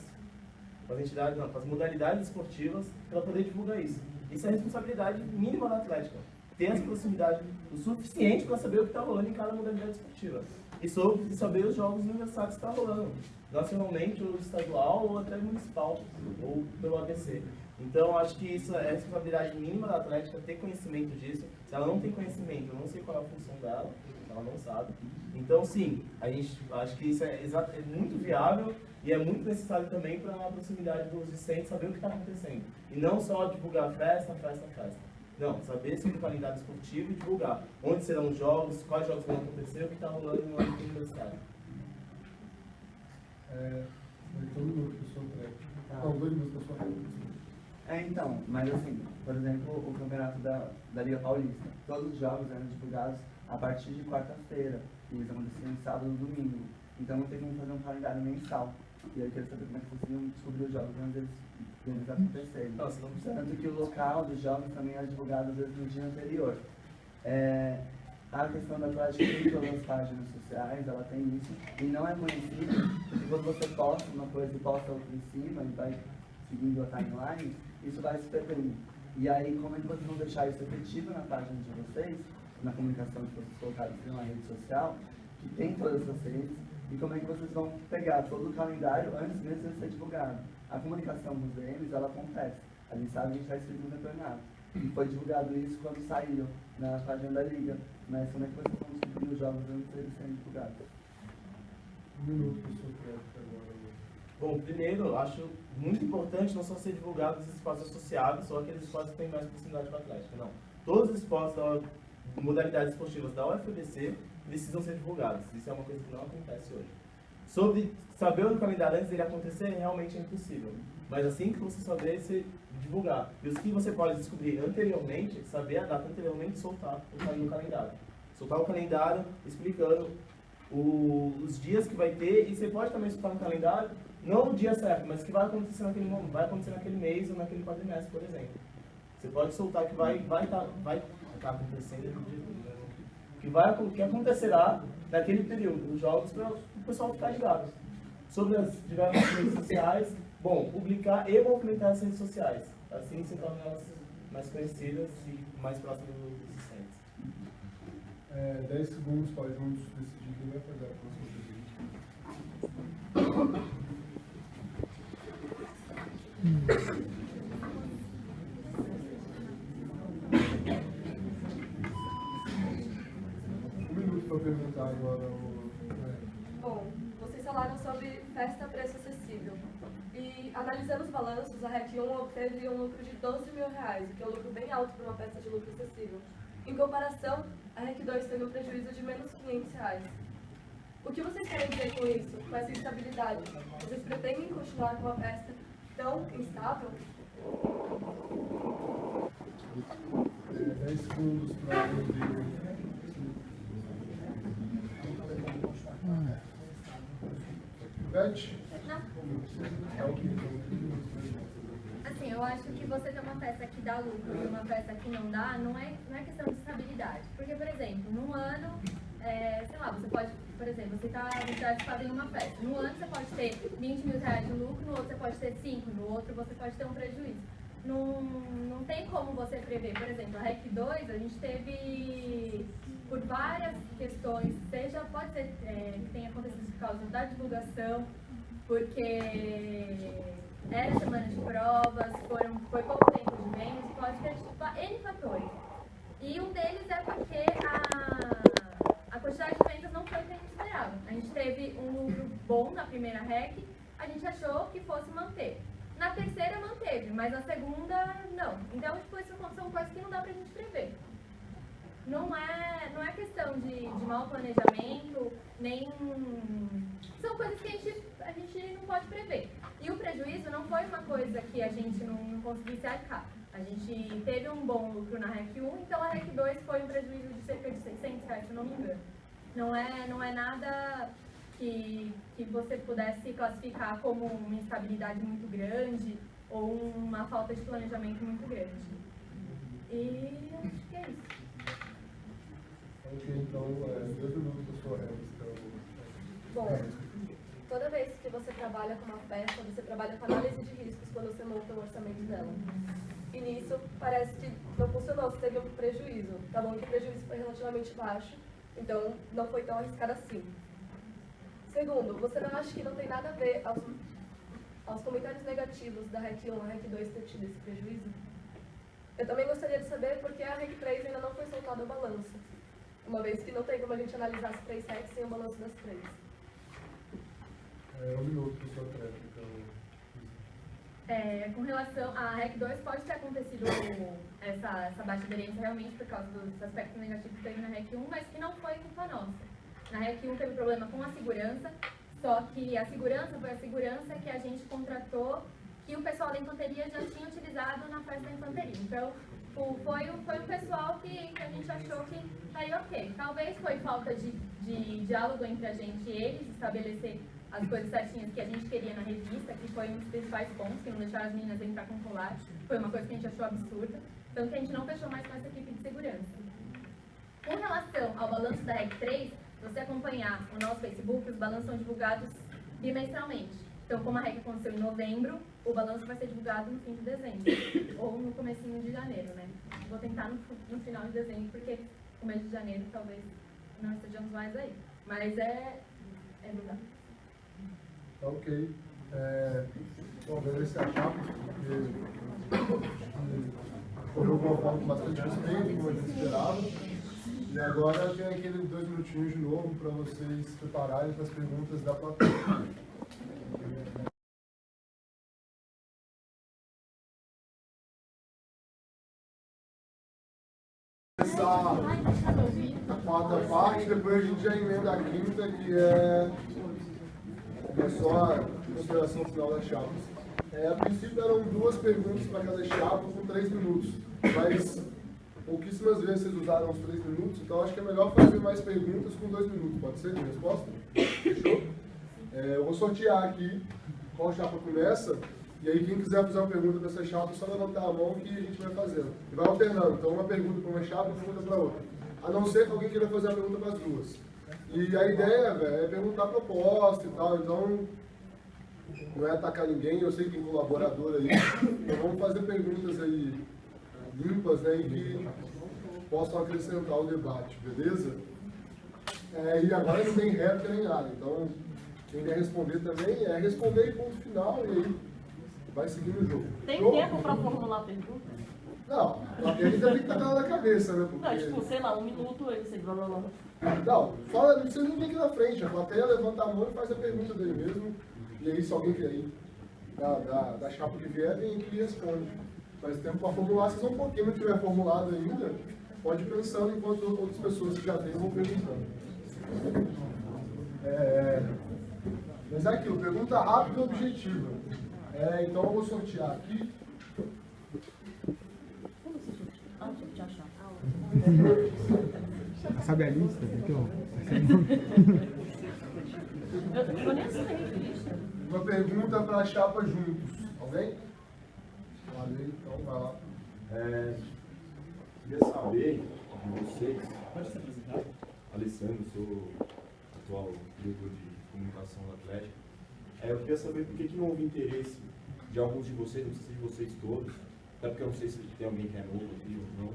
com as modalidades esportivas, para poder divulgar isso. Isso é a responsabilidade mínima da Atlética. Ter essa proximidade o suficiente para saber o que está rolando em cada modalidade esportiva. E saber os jogos universitários que estão rolando, nacionalmente, ou estadual, ou até municipal, ou pelo ABC. Então, acho que isso é a responsabilidade mínima da atlética, ter conhecimento disso. Se ela não tem conhecimento, eu não sei qual é a função dela, ela não sabe. Então, sim, a gente acho que isso é muito viável e é muito necessário também para a proximidade dos discentes saber o que está acontecendo. E não só divulgar festa. Não, saber sobre o calendário esportivo e divulgar onde serão os jogos, quais jogos vão acontecer, o que está rolando no âmbito universitário. Todo mundo que eu sou técnico. Não, 2 minutos que eu sou Então, mas assim, por exemplo, o campeonato da Liga Paulista, todos os jogos eram divulgados a partir de quarta-feira, e eles aconteciam sábado e domingo. Então não tem como fazer um calendário mensal. E aí eu queria saber como é que vocês iam descobrir os jogos antes deles acontecerem. Tanto que o local dos jogos também é divulgado às vezes no dia anterior. A questão da Atlética tem todas as páginas sociais, ela tem isso, e não é conhecido, porque quando você posta uma coisa e posta outra em cima e vai seguindo a timeline, isso vai se perdendo. E aí, como é que vocês vão deixar isso efetivo na página de vocês, na comunicação que vocês colocaram em uma rede social, que tem todas as redes, e como é que vocês vão pegar todo o calendário antes mesmo de ser divulgado? A comunicação dos DMs, ela acontece. A gente sabe que a gente está escrito no campeonato. E foi divulgado isso quando saiu na página da Liga. Mas como é que vocês vão descobrir os jogos antes de eles serem divulgados? 1 minuto para o seu crédito agora. Bom, primeiro, eu acho muito importante não só ser divulgados os espaços associados, ou aqueles espaços que têm mais proximidade com a Atlética, não. Todos os espaços da modalidades esportivas da UFBC precisam ser divulgados. Isso é uma coisa que não acontece hoje. Sobre saber o calendário antes dele acontecer, realmente é impossível. Mas assim que você saber, você divulgar. E os que você pode descobrir anteriormente, saber a data anteriormente, soltar no calendário. Soltar o calendário explicando os dias que vai ter, e você pode também soltar no calendário, não o dia certo, mas que vai acontecer naquele momento, vai acontecer naquele mês ou naquele quadrimestre, por exemplo. Você pode soltar que vai estar acontecendo, que acontecerá naquele período, os jogos, para o pessoal ficar ligado. Sobre as diversas redes sociais, bom, publicar e movimentar as redes sociais. Assim se tornam elas mais conhecidas e mais próximas dos discentes. 10 segundos para juntos decidir quem vai fazer a próxima para perguntar agora Bom, vocês falaram sobre festa a preço acessível. E analisando os balanços, a REC 1 obteve um lucro de R$12 mil, o que é um lucro bem alto para uma festa de lucro acessível. Em comparação, a REC 2 teve um prejuízo de menos R$500. O que vocês querem dizer com isso, com essa instabilidade? Vocês pretendem continuar com uma festa tão instável? 10 segundos para ouvir. Beth? Assim, eu acho que você ter uma festa que dá lucro e uma festa que não dá, não é questão de estabilidade. Porque, por exemplo, num ano, sei lá, você pode, por exemplo, você vai fazer uma festa. Num ano você pode ter R$20 mil de lucro, no outro você pode ter 5, no outro você pode ter um prejuízo. Não tem como você prever. Por exemplo, a REC 2, a gente teve, por várias questões, pode ser que tenha acontecido por causa da divulgação, porque era semana de provas, foi pouco tempo de vendas, e pode ter N fatores. E um deles é porque a quantidade de vendas não foi o que a gente esperava. A gente teve um lucro bom na primeira REC, a gente achou que fosse manter. Na terceira manteve, mas na segunda não. Então, isso são coisas que não dá pra gente prever. Não é questão de mau planejamento, nem... São coisas que a gente não pode prever. E o prejuízo não foi uma coisa que a gente não conseguisse arcar. A gente teve um bom lucro na REC 1, então a REC 2 foi um prejuízo de cerca de R$600, se eu não me engano. Não é nada que você pudesse classificar como uma instabilidade muito grande ou uma falta de planejamento muito grande. E acho que é isso. Ok, então, 2 minutos para sua revista. Bom, toda vez que você trabalha com uma festa, você trabalha com análise de riscos quando você monta o orçamento dela. E nisso, parece que não funcionou, você teve um prejuízo. Tá bom que o prejuízo foi relativamente baixo, então não foi tão arriscado assim. Segundo, você não acha que não tem nada a ver aos comentários negativos da REC 1 e REC 2 ter tido esse prejuízo? Eu também gostaria de saber por que a REC 3 ainda não foi soltada o balanço, uma vez que não tem como a gente analisar as 3 RECs sem o balanço das 3. Um minuto para sua tréplica. Com relação à REC 2, pode ter acontecido essa baixa aderência realmente por causa dos aspectos negativos que teve na REC 1, mas que não foi culpa nossa. Na REC 1 teve problema com a segurança, só que a segurança foi a segurança que a gente contratou, que o pessoal da infanteria já tinha utilizado na festa da infanteria. Então, foi um pessoal que a gente achou que estaria ok. Talvez foi falta de diálogo entre a gente e eles, estabelecer as coisas certinhas que a gente queria na revista, que foi um dos principais pontos, que não deixaram as meninas entrar com colar. Foi uma coisa que a gente achou absurda. Então, que a gente não fechou mais com essa equipe de segurança. Com relação ao balanço da REC 3, se você acompanhar o nosso Facebook, os balanços são divulgados bimestralmente. Então, como a REC aconteceu em novembro, o balanço vai ser divulgado no fim de dezembro, ou no comecinho de janeiro, né? Vou tentar no final de dezembro, porque o mês de janeiro talvez não estejamos mais aí. Mas é verdade. Ok. Bom, agradecer a chapa, porque correu de uma forma bastante respeito, como a gente esperava. E agora tem aqueles 2 minutinhos de novo para vocês se prepararem para as perguntas da plateia. Começar a quarta parte, depois a gente já emenda a quinta, que é só a consideração final das chapas. A princípio eram 2 perguntas para cada chapa com 3 minutos, mas pouquíssimas vezes vocês usaram os 3 minutos, então acho que é melhor fazer mais perguntas com 2 minutos, pode ser de resposta? Fechou? Eu vou sortear aqui qual chapa começa, e aí quem quiser fazer uma pergunta para essa chapa, é só levantar a mão que a gente vai fazendo. E vai alternando, então uma pergunta para uma chapa e uma pergunta para outra. A não ser que alguém queira fazer a pergunta para as 2. E a ideia, é perguntar a proposta e tal, então não é atacar ninguém, eu sei que tem colaborador aí, então vamos fazer perguntas aí limpas, né, e que possam acrescentar o debate, beleza? E agora não tem réplica nem nada, então quem quer responder também responder e ponto final, e aí vai seguindo o jogo. Tem tempo para formular a pergunta? Não, a pergunta tem que estar na cabeça, né? Porque... Não, tipo, sei lá, 1 minuto, aí você blá blá blá. Não, fala, você não vem aqui na frente, a plateia levanta a mão e faz a pergunta dele mesmo, e aí se alguém vier aí da chapa que vier, vem aqui e responde. Mas tempo para formular, vocês vão pôr. Quem não tiver formulado ainda, pode ir pensando enquanto outras pessoas que já têm vão perguntando. Mas é aquilo, pergunta rápida e objetiva. Então eu vou sortear aqui. Sabe a lista? Eu nem sei a lista. Uma pergunta para a chapa juntos. Alguém? Valeu, então vai lá. Queria saber de vocês. Pode se apresentar? Alessandro, sou atual diretor de comunicação da Atlética. Eu queria saber por que não houve interesse de alguns de vocês, não sei se de vocês todos, até porque eu não sei se tem alguém que é novo aqui ou não.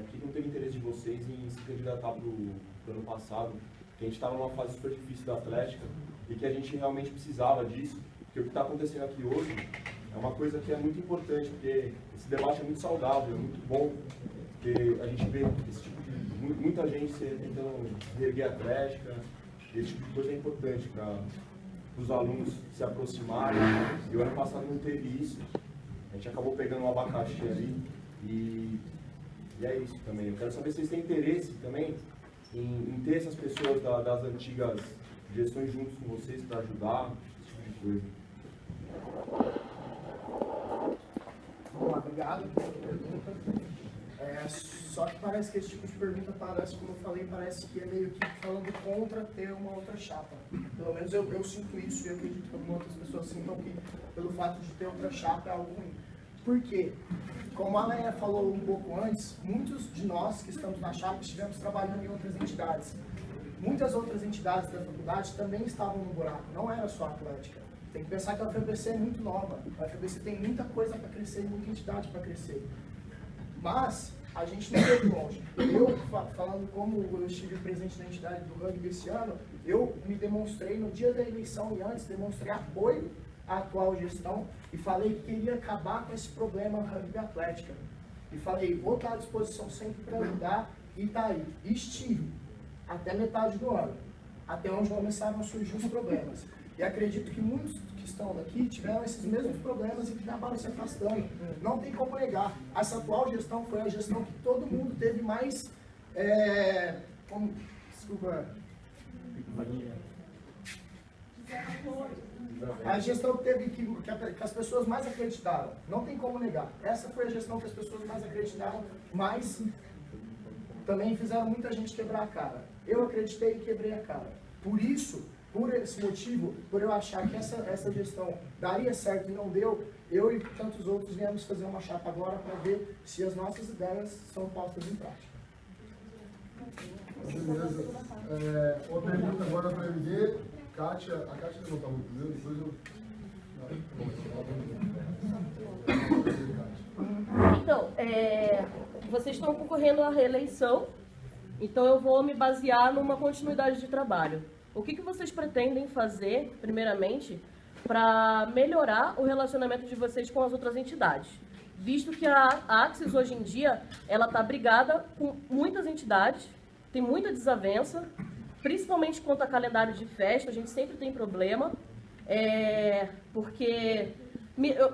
Por que não teve interesse de vocês em se candidatar para o ano passado, que a gente estava numa fase super difícil da Atlética e que a gente realmente precisava disso, porque o que está acontecendo aqui hoje é uma coisa que é muito importante, porque esse debate é muito saudável, é muito bom, porque a gente vê esse tipo de muita gente tentando reerguer a Atlética, esse tipo de coisa é importante para os alunos se aproximarem, e o ano passado não teve isso, a gente acabou pegando um abacaxi ali, e é isso também. Eu quero saber se vocês têm interesse também em ter essas pessoas das antigas gestões juntos com vocês para ajudar, esse tipo de coisa. Vamos lá, obrigado. Só que parece que esse tipo de pergunta parece, como eu falei, parece que é meio que falando contra ter uma outra chapa. Pelo menos eu sinto isso e eu acredito que algumas outras pessoas sintam que pelo fato de ter outra chapa é algo ruim. Por quê? Como a Leia falou um pouco antes, muitos de nós que estamos na chapa estivemos trabalhando em outras entidades. Muitas outras entidades da faculdade também estavam no buraco, não era só a Atlética. Tem que pensar que a UFABC é muito nova, a UFABC tem muita coisa para crescer, muita entidade para crescer. Mas a gente não veio longe. Eu, falando como eu estive presente na entidade do rugby esse ano, eu me demonstrei no dia da eleição e antes, demonstrei apoio a atual gestão e falei que queria acabar com esse problema rugby atlética. E falei, vou estar à disposição sempre para ajudar, e tá aí. E estive até metade do ano, até onde começaram a surgir os problemas. E acredito que muitos que estão aqui tiveram esses mesmos problemas e que acabaram se afastando. Não tem como negar. Essa atual gestão foi a gestão que todo mundo teve mais... desculpa... A gestão que teve que as pessoas mais acreditaram. Não tem como negar. Essa foi a gestão que as pessoas mais acreditaram, mas também fizeram muita gente quebrar a cara. Eu acreditei e quebrei a cara. Por isso, por esse motivo, por eu achar que essa gestão daria certo e não deu, eu e tantos outros viemos fazer uma chapa agora para ver se as nossas ideias são postas em prática. Beleza. Outra pergunta agora para a MD. Kátia, a Kátia não está muito primeiro, depois eu... Então, vocês estão concorrendo à reeleição, então eu vou me basear numa continuidade de trabalho. O que vocês pretendem fazer, primeiramente, para melhorar o relacionamento de vocês com as outras entidades? Visto que a Axis, hoje em dia, ela está brigada com muitas entidades, tem muita desavença, principalmente quanto a calendário de festa, a gente sempre tem problema, porque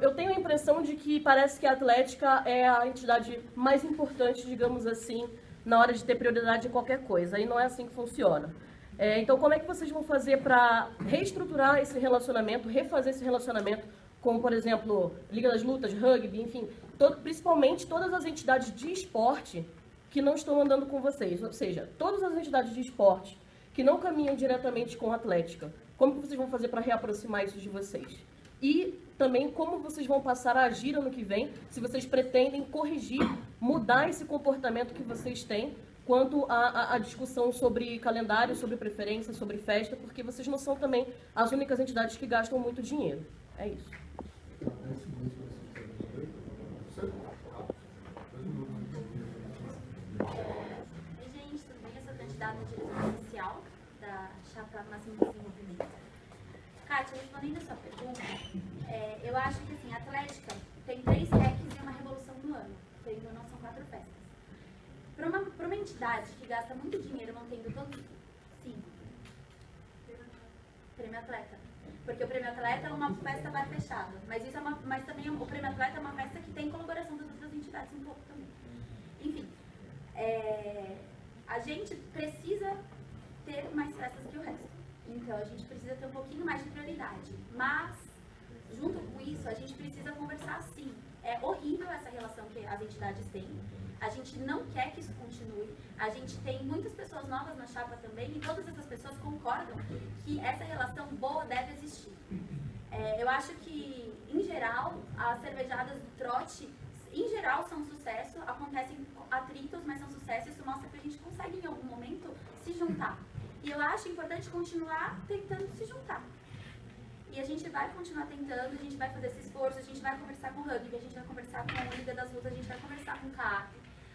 eu tenho a impressão de que parece que a Atlética é a entidade mais importante, digamos assim, na hora de ter prioridade em qualquer coisa, e não é assim que funciona. Então, como é que vocês vão fazer para reestruturar esse relacionamento, refazer esse relacionamento, como, por exemplo, Liga das Lutas, rugby, enfim, principalmente todas as entidades de esporte que não estão andando com vocês, ou seja, todas as entidades de esporte que não caminham diretamente com a Atlética, como que vocês vão fazer para reaproximar isso de vocês? E também como vocês vão passar a agir ano que vem, se vocês pretendem corrigir, mudar esse comportamento que vocês têm quanto à discussão sobre calendário, sobre preferência, sobre festa, porque vocês não são também as únicas entidades que gastam muito dinheiro. É isso. Gente, tudo bem? Eu sou candidata à direção social da Chapa Máximo Desenvolvimento. Kátia, respondendo a sua pergunta, eu acho que assim, a Atlética tem 3 RECs e uma revolução no ano, tendo ou não são 4 festas. Para uma entidade que gasta muito dinheiro mantendo todos... Sim. Prêmio Atleta. Porque o Prêmio Atleta é uma festa bar fechada. Mas também o Prêmio Atleta é uma festa que tem colaboração das outras entidades um pouco também. Enfim, a gente precisa ter mais festas que o resto. Então, a gente precisa ter um pouquinho mais de prioridade. Mas, junto com isso, a gente precisa conversar sim. É horrível essa relação que as entidades têm. A gente não quer que isso continue. A gente tem muitas pessoas novas na chapa também e todas essas pessoas concordam que essa relação boa deve existir. Eu acho que, em geral, as cervejadas do trote, em geral, são um sucesso. Acontecem atritos, mas são sucesso. Isso mostra que a gente consegue, em algum momento, se juntar. E eu acho importante continuar tentando se juntar. E a gente vai continuar tentando, a gente vai fazer esse esforço, a gente vai conversar com o rugby, a gente vai conversar com a Liga das Lutas, a gente vai conversar com o CAAP,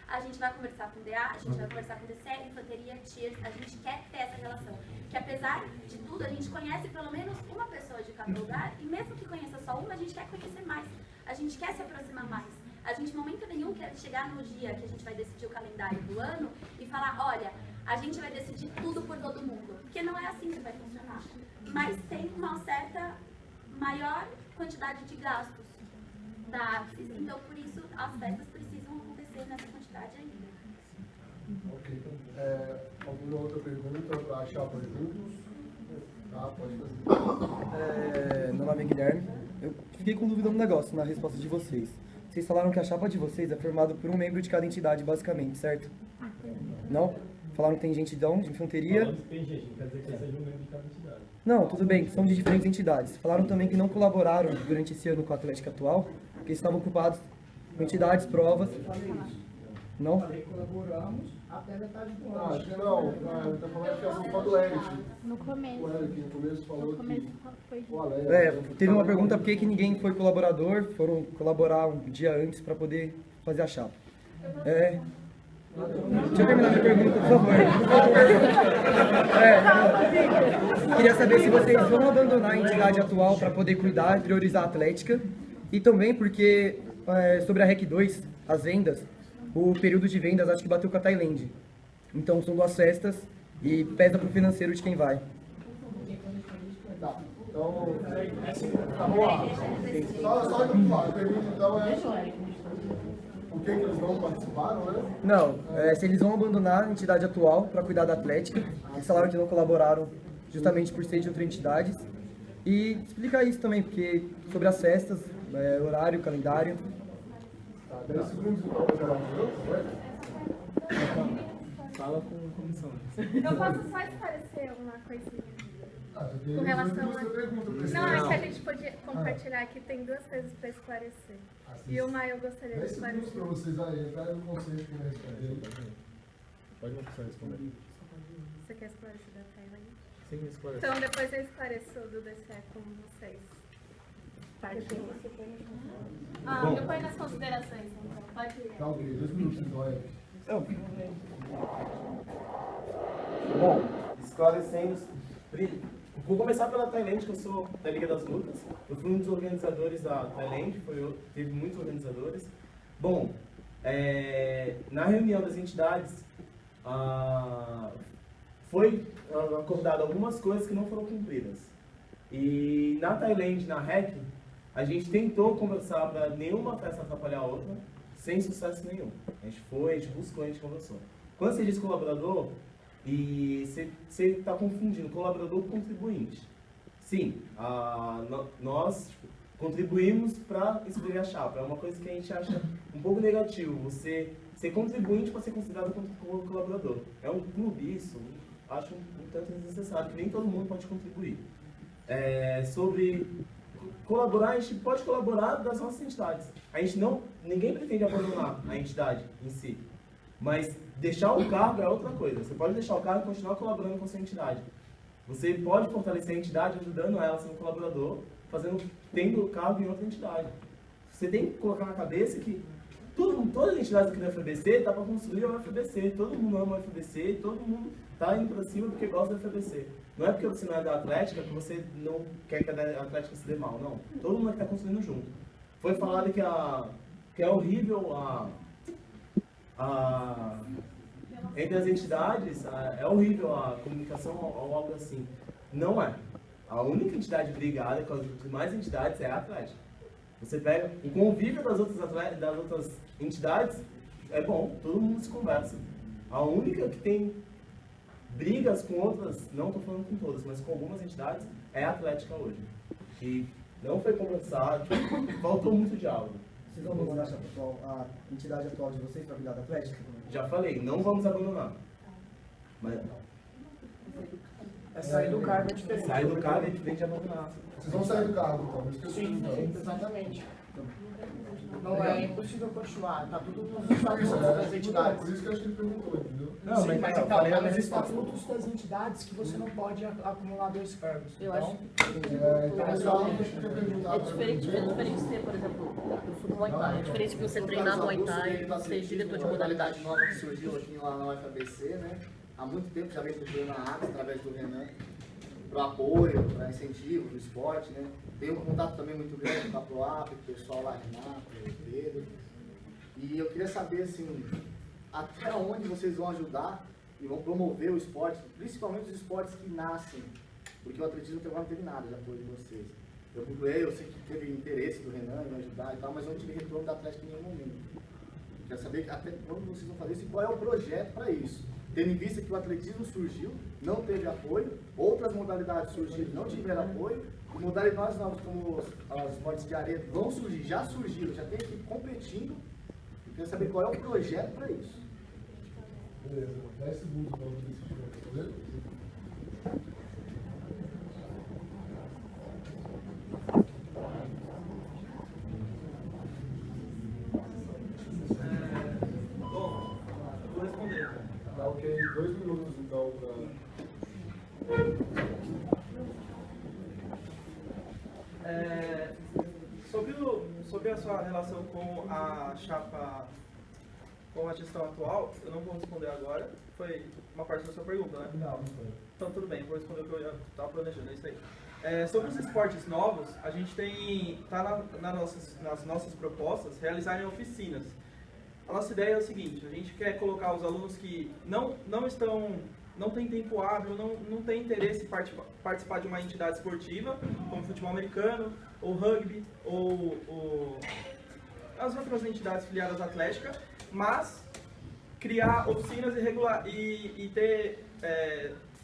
a gente vai conversar com o DA, a gente vai conversar com o DCE, Infanteria, Tiers, a gente quer ter essa relação. Que apesar de tudo, a gente conhece pelo menos uma pessoa de cada lugar, e mesmo que conheça só uma, a gente quer conhecer mais, a gente quer se aproximar mais. A gente, em momento nenhum, quer chegar no dia que a gente vai decidir o calendário do ano e falar, olha, a gente vai decidir tudo por todo mundo. Porque não é assim que vai funcionar. Mas tem uma certa maior quantidade de gastos da Axis, então por isso as festas precisam acontecer nessa quantidade ainda. Ok. Alguma outra pergunta para a chapa juntos? Tá, pode fazer. Meu nome é Guilherme. Eu fiquei com dúvida no negócio, na resposta de vocês. Vocês falaram que a chapa de vocês é formada por um membro de cada entidade, basicamente, certo? Não? Falaram que tem gente de infanteria. Falando que tem gente, não quer dizer que seja um membro de cada entidade. Não, tudo bem, são de diferentes entidades. Falaram também que não colaboraram durante esse ano com a Atlética atual, porque estavam ocupados com entidades, provas. Não? Colaboramos até metade do ano. Acho que não. Está falando que é a culpa do Eric. No começo. O Eric no começo falou que... Teve uma pergunta por que ninguém foi colaborador, foram colaborar um dia antes para poder fazer a chapa. Deixa eu terminar minha pergunta, por favor. Queria saber se vocês vão abandonar a entidade atual para poder cuidar e priorizar a Atlética. E também porque, sobre a REC 2, as vendas, o período de vendas acho que bateu com a Thailand. Então são 2 festas e pesa pro financeiro de quem vai. Tá, então, vamos lá. Só que a pergunta então é por que eles não participaram, né? Não, se eles vão abandonar a entidade atual para cuidar da Atlética, eles falaram que não colaboraram justamente por ser de outra entidade. E explicar isso também, porque sobre as festas, horário, calendário. Tá, 10 segundos então para gerar o jogo, Fala com a comissão. Eu posso só esclarecer alguma coisinha? Com relação a... Não, é que a gente podia compartilhar aqui, tem 2 coisas para esclarecer. E uma eu gostaria de esclarecer. 10 segundos para vocês aí, entrarem no conceito que vai responder. Pode uma pessoa responder. Você quer esclarecer da Thailand? Sim, esclarecer. Então depois eu esclareço do DCE com vocês. Parte 1. Eu ponho nas considerações, então. Pode ir. Tá, ok, 2 minutos então, Bom, esclarecendo. Vou começar pela Thailand, que eu sou da Liga das Lutas. Eu fui um dos organizadores da Thailand, teve muitos organizadores. Bom, na reunião das entidades, foi acordado algumas coisas que não foram cumpridas. E na Thailand, na REC, a gente tentou conversar para nenhuma festa atrapalhar a outra, sem sucesso nenhum. A gente buscou, a gente conversou. Quando você diz colaborador, e você está confundindo colaborador com contribuinte. Sim, nós contribuímos para escolher a chapa. É uma coisa que a gente acha um pouco negativo. Você ser contribuinte para ser considerado como colaborador. É um clube isso, acho um tanto desnecessário, que nem todo mundo pode contribuir. Sobre colaborar, a gente pode colaborar das nossas entidades. Ninguém pretende abandonar a entidade em si. Mas deixar o cargo é outra coisa. Você pode deixar o cargo e continuar colaborando com a sua entidade. Você pode fortalecer a entidade ajudando ela sendo colaborador, tendo o cargo em outra entidade. Você tem que colocar na cabeça que todas as entidades aqui da FBC está para construir o FBC. Todo mundo ama o FBC, todo mundo está indo para cima porque gosta do FBC. Não é porque você não é da Atlética que você não quer que a Atlética se dê mal, não. Todo mundo está construindo junto. Foi falado que é horrível entre as entidades, é horrível a comunicação ou algo assim. Não é. A única entidade brigada com as demais entidades é a Atlética. Você pega o convívio das outras entidades, é bom, todo mundo se conversa. A única que tem brigas com outras, não estou falando com todas, mas com algumas entidades, é a Atlética hoje. E não foi conversado, faltou muito diálogo. Vocês vão abandonar a entidade atual de vocês para cuidar da Atlética? Já falei, não vamos abandonar. Mas... sair do cargo é diferente. Sair do cargo é diferente de abandonar. Vocês vão sair do cargo, então? Sim, exatamente. Não é impossível continuar, tá tudo nos estatutos das entidades. Por isso que eu acho que ele perguntou, entendeu? Não, sim, mas então, tá nos estatutos das entidades que você não pode acumular 2 cargos. Eu acho é diferente de ser, por exemplo, eu sou do Muay Thai. É diferente de você treinar Muay Thai e ser diretor de modalidade. Uma modalidade nova que surgiu aqui lá na UFABC, né? Há muito tempo já vem procurando a ACS através do Renan, para apoio, para incentivo no esporte, né? Tem um contato também muito grande com a ProAP, com o pessoal lá, Renato, Pedro. E eu queria saber, assim, até onde vocês vão ajudar e vão promover o esporte, principalmente os esportes que nascem, porque o atletismo até agora não teve nada de apoio de vocês. Eu procurei, eu sei que teve interesse do Renan em me ajudar e tal, mas eu não tive retorno da Atlética em nenhum momento. Quero saber até quando vocês vão fazer isso e qual é o projeto para isso. Tendo em vista que o atletismo surgiu, não teve apoio, outras modalidades surgiram, não tiveram apoio, e modalidades novas como as mortes de areia vão surgir, já surgiram, já tem equipe competindo. Eu quero saber qual é o projeto para isso. Beleza, 10 segundos para você responder. Bom, eu vou responder. Tá ok, 2 minutos então para... Sobre a sua relação com a chapa com a gestão atual, eu não vou responder agora, foi uma parte da sua pergunta, né? Não, não foi. Então tudo bem, vou responder o que eu estava planejando, é isso aí. Sobre os esportes novos, a gente está nas nossas propostas realizarem oficinas. A nossa ideia é o seguinte, a gente quer colocar os alunos que não têm tempo hábil, não têm interesse em participar de uma entidade esportiva, como futebol americano, ou rugby, ou as outras entidades filiadas à Atlética, mas criar oficinas e ter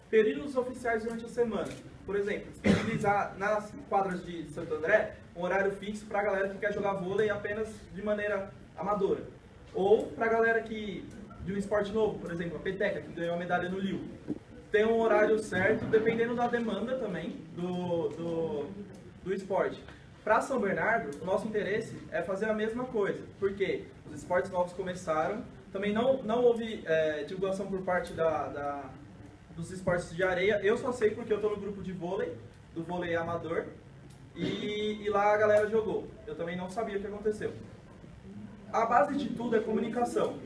períodos oficiais durante a semana. Por exemplo, disponibilizar nas quadras de Santo André um horário fixo para a galera que quer jogar vôlei apenas de maneira amadora. Ou para a galera de um esporte novo, por exemplo, a peteca, que ganhou a medalha no Rio. Tem um horário certo, dependendo da demanda também do esporte. Para São Bernardo, o nosso interesse é fazer a mesma coisa, porque os esportes novos começaram, também não houve divulgação por parte dos esportes de areia. Eu só sei porque eu estou no grupo de vôlei, do vôlei amador, e lá a galera jogou. Eu também não sabia o que aconteceu. A base de tudo é comunicação.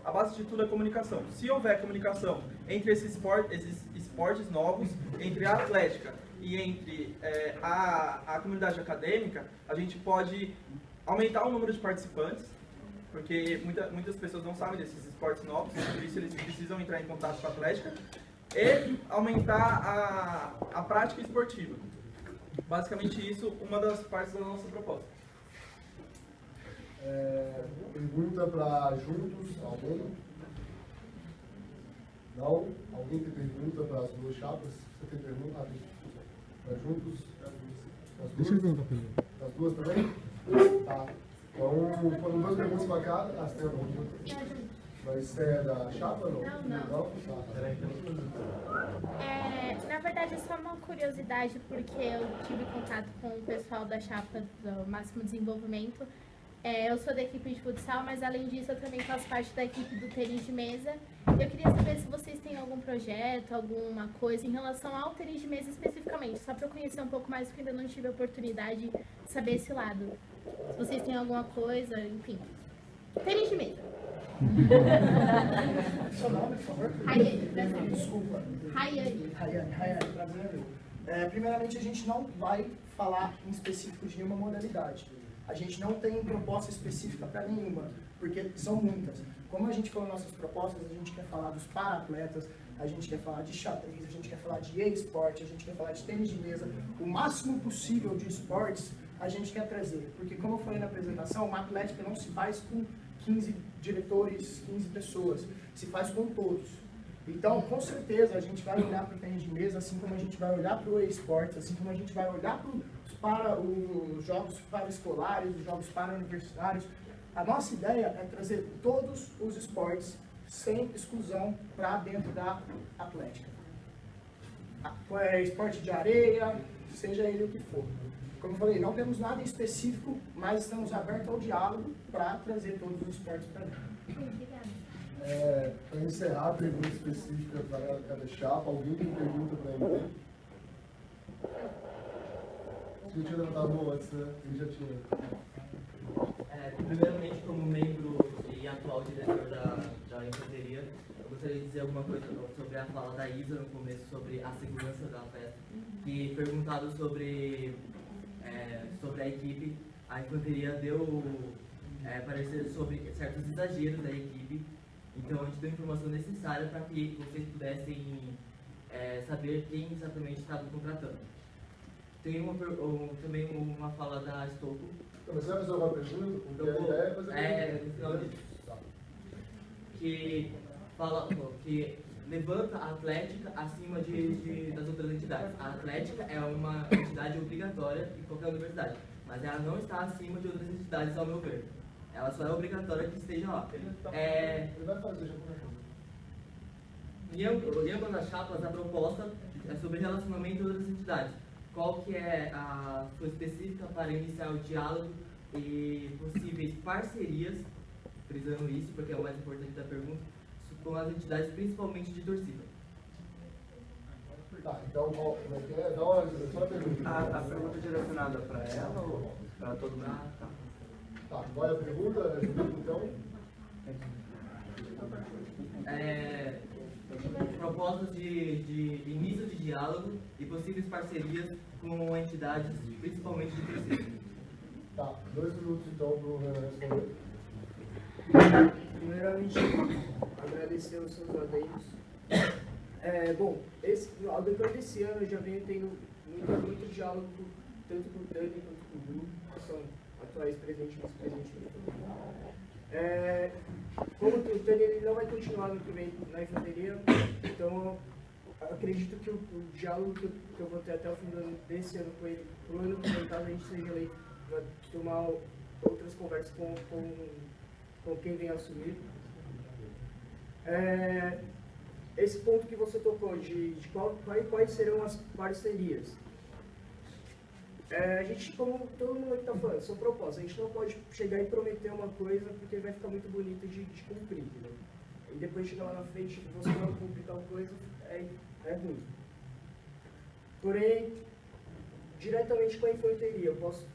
A base de tudo é comunicação. Se houver comunicação entre esses esportes novos, entre a Atlética e entre a comunidade acadêmica, a gente pode aumentar o número de participantes, porque muitas pessoas não sabem desses esportes novos, por isso eles precisam entrar em contato com a Atlética, e aumentar a prática esportiva. Basicamente isso, uma das partes da nossa proposta. Pergunta para juntos, alguém? Não? Alguém tem pergunta para as duas chapas? Você tem pergunta? Para juntos? As duas? Deixa eu perguntar primeiro. As duas também? Tá. Então, foram duas perguntas para cada. Você tem alguma pergunta? Mas é da chapa ou não? Não. Na verdade, é só uma curiosidade, porque eu tive contato com o pessoal da chapa do Máximo Desenvolvimento. Eu sou da equipe de futsal, mas além disso eu também faço parte da equipe do tênis de mesa. Eu queria saber se vocês têm algum projeto, alguma coisa em relação ao tênis de mesa especificamente, só para eu conhecer um pouco mais, porque ainda não tive a oportunidade de saber esse lado. Se vocês têm alguma coisa, enfim. Tênis de mesa. Seu nome, por favor? Rayane, prazer. Desculpa. Rayane, prazer. Primeiramente, a gente não vai falar em específico de nenhuma modalidade. A gente não tem proposta específica para nenhuma, porque são muitas. Como a gente falou nas nossas propostas, a gente quer falar dos para-atletas, a gente quer falar de xadrez, a gente quer falar de e-sport, a gente quer falar de tênis de mesa. O máximo possível de esportes a gente quer trazer, porque como eu falei na apresentação, uma atlética não se faz com 15 diretores, 15 pessoas, se faz com todos. Então, com certeza, a gente vai olhar para o tênis de mesa, assim como a gente vai olhar para o e-sports, assim como a gente vai olhar para os jogos paraescolares, os jogos para-universitários. A nossa ideia é trazer todos os esportes, sem exclusão, para dentro da Atlética. Esporte de areia, seja ele o que for. Como eu falei, não temos nada específico, mas estamos abertos ao diálogo para trazer todos os esportes para dentro. Para encerrar a pergunta específica para cada chapa, alguém tem pergunta para ele? Eu tinha levantado a mão antes, né? Ele já tinha. Primeiramente, como membro e atual diretor da infanteria, eu gostaria de dizer alguma coisa sobre a fala da Isa no começo, sobre a segurança da festa. Que, perguntado sobre a equipe, a infanteria deu parecer sobre certos exageros da equipe. Então, a gente deu a informação necessária para que vocês pudessem saber quem exatamente estava contratando. Tem também uma fala da Stocco. Você vai fazer alguma pergunta? Porque a ideia é fazer no final disso. Que fala que levanta a Atlética acima das outras entidades. A Atlética é uma entidade obrigatória em qualquer universidade, mas ela não está acima de outras entidades, ao meu ver. Ela só é obrigatória que esteja lá. Ele vai fazer já. Em ambas as chapas, a proposta é sobre relacionamento de outras entidades. Qual que é a sua específica para iniciar o diálogo e possíveis parcerias, frisando isso, porque é o mais importante da pergunta, com as entidades, principalmente de torcida. Tá, então como é que é? Dá uma pergunta. A pergunta é direcionada para ela ou para todo mundo? Tá, qual é a pergunta? Então? Propostas de início de diálogo e possíveis parcerias com entidades, principalmente de terceiro. Tá, 2 minutos então para o Renan responder. Primeiramente, agradecer aos seus adendos. Bom, ao decorrer desse ano eu já venho tendo muito diálogo tanto com o Dani quanto com o Bruno, que são atuais presidentes e vice-presidentes do como o Dani ele não vai continuar no que vem na infantaria, então eu acredito que o diálogo que eu vou ter até o fim desse ano com ele, pro ano que vem, caso a gente seja eleito, vai tomar outras conversas com quem vem assumir. Esse ponto que você tocou de quais serão as parcerias. A gente, como todo mundo está falando, são propostas. A gente não pode chegar e prometer uma coisa porque vai ficar muito bonito de cumprir, entendeu? E depois chegar lá na frente e você não cumprir tal coisa, é ruim. Porém, diretamente com a infantaria,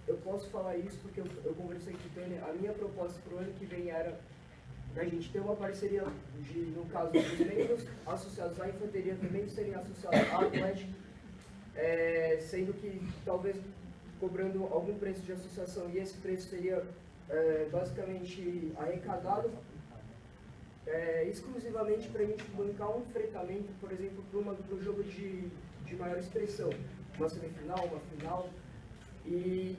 eu posso falar isso porque eu conversei com o Tânia. A minha proposta para o ano que vem era a gente ter uma parceria, no caso, dos membros associados à infantaria também serem associados à Atlética, sendo que talvez cobrando algum preço de associação, e esse preço seria basicamente arrecadado exclusivamente para a gente bancar um enfrentamento, por exemplo, para um jogo de maior expressão, uma semifinal, uma final, e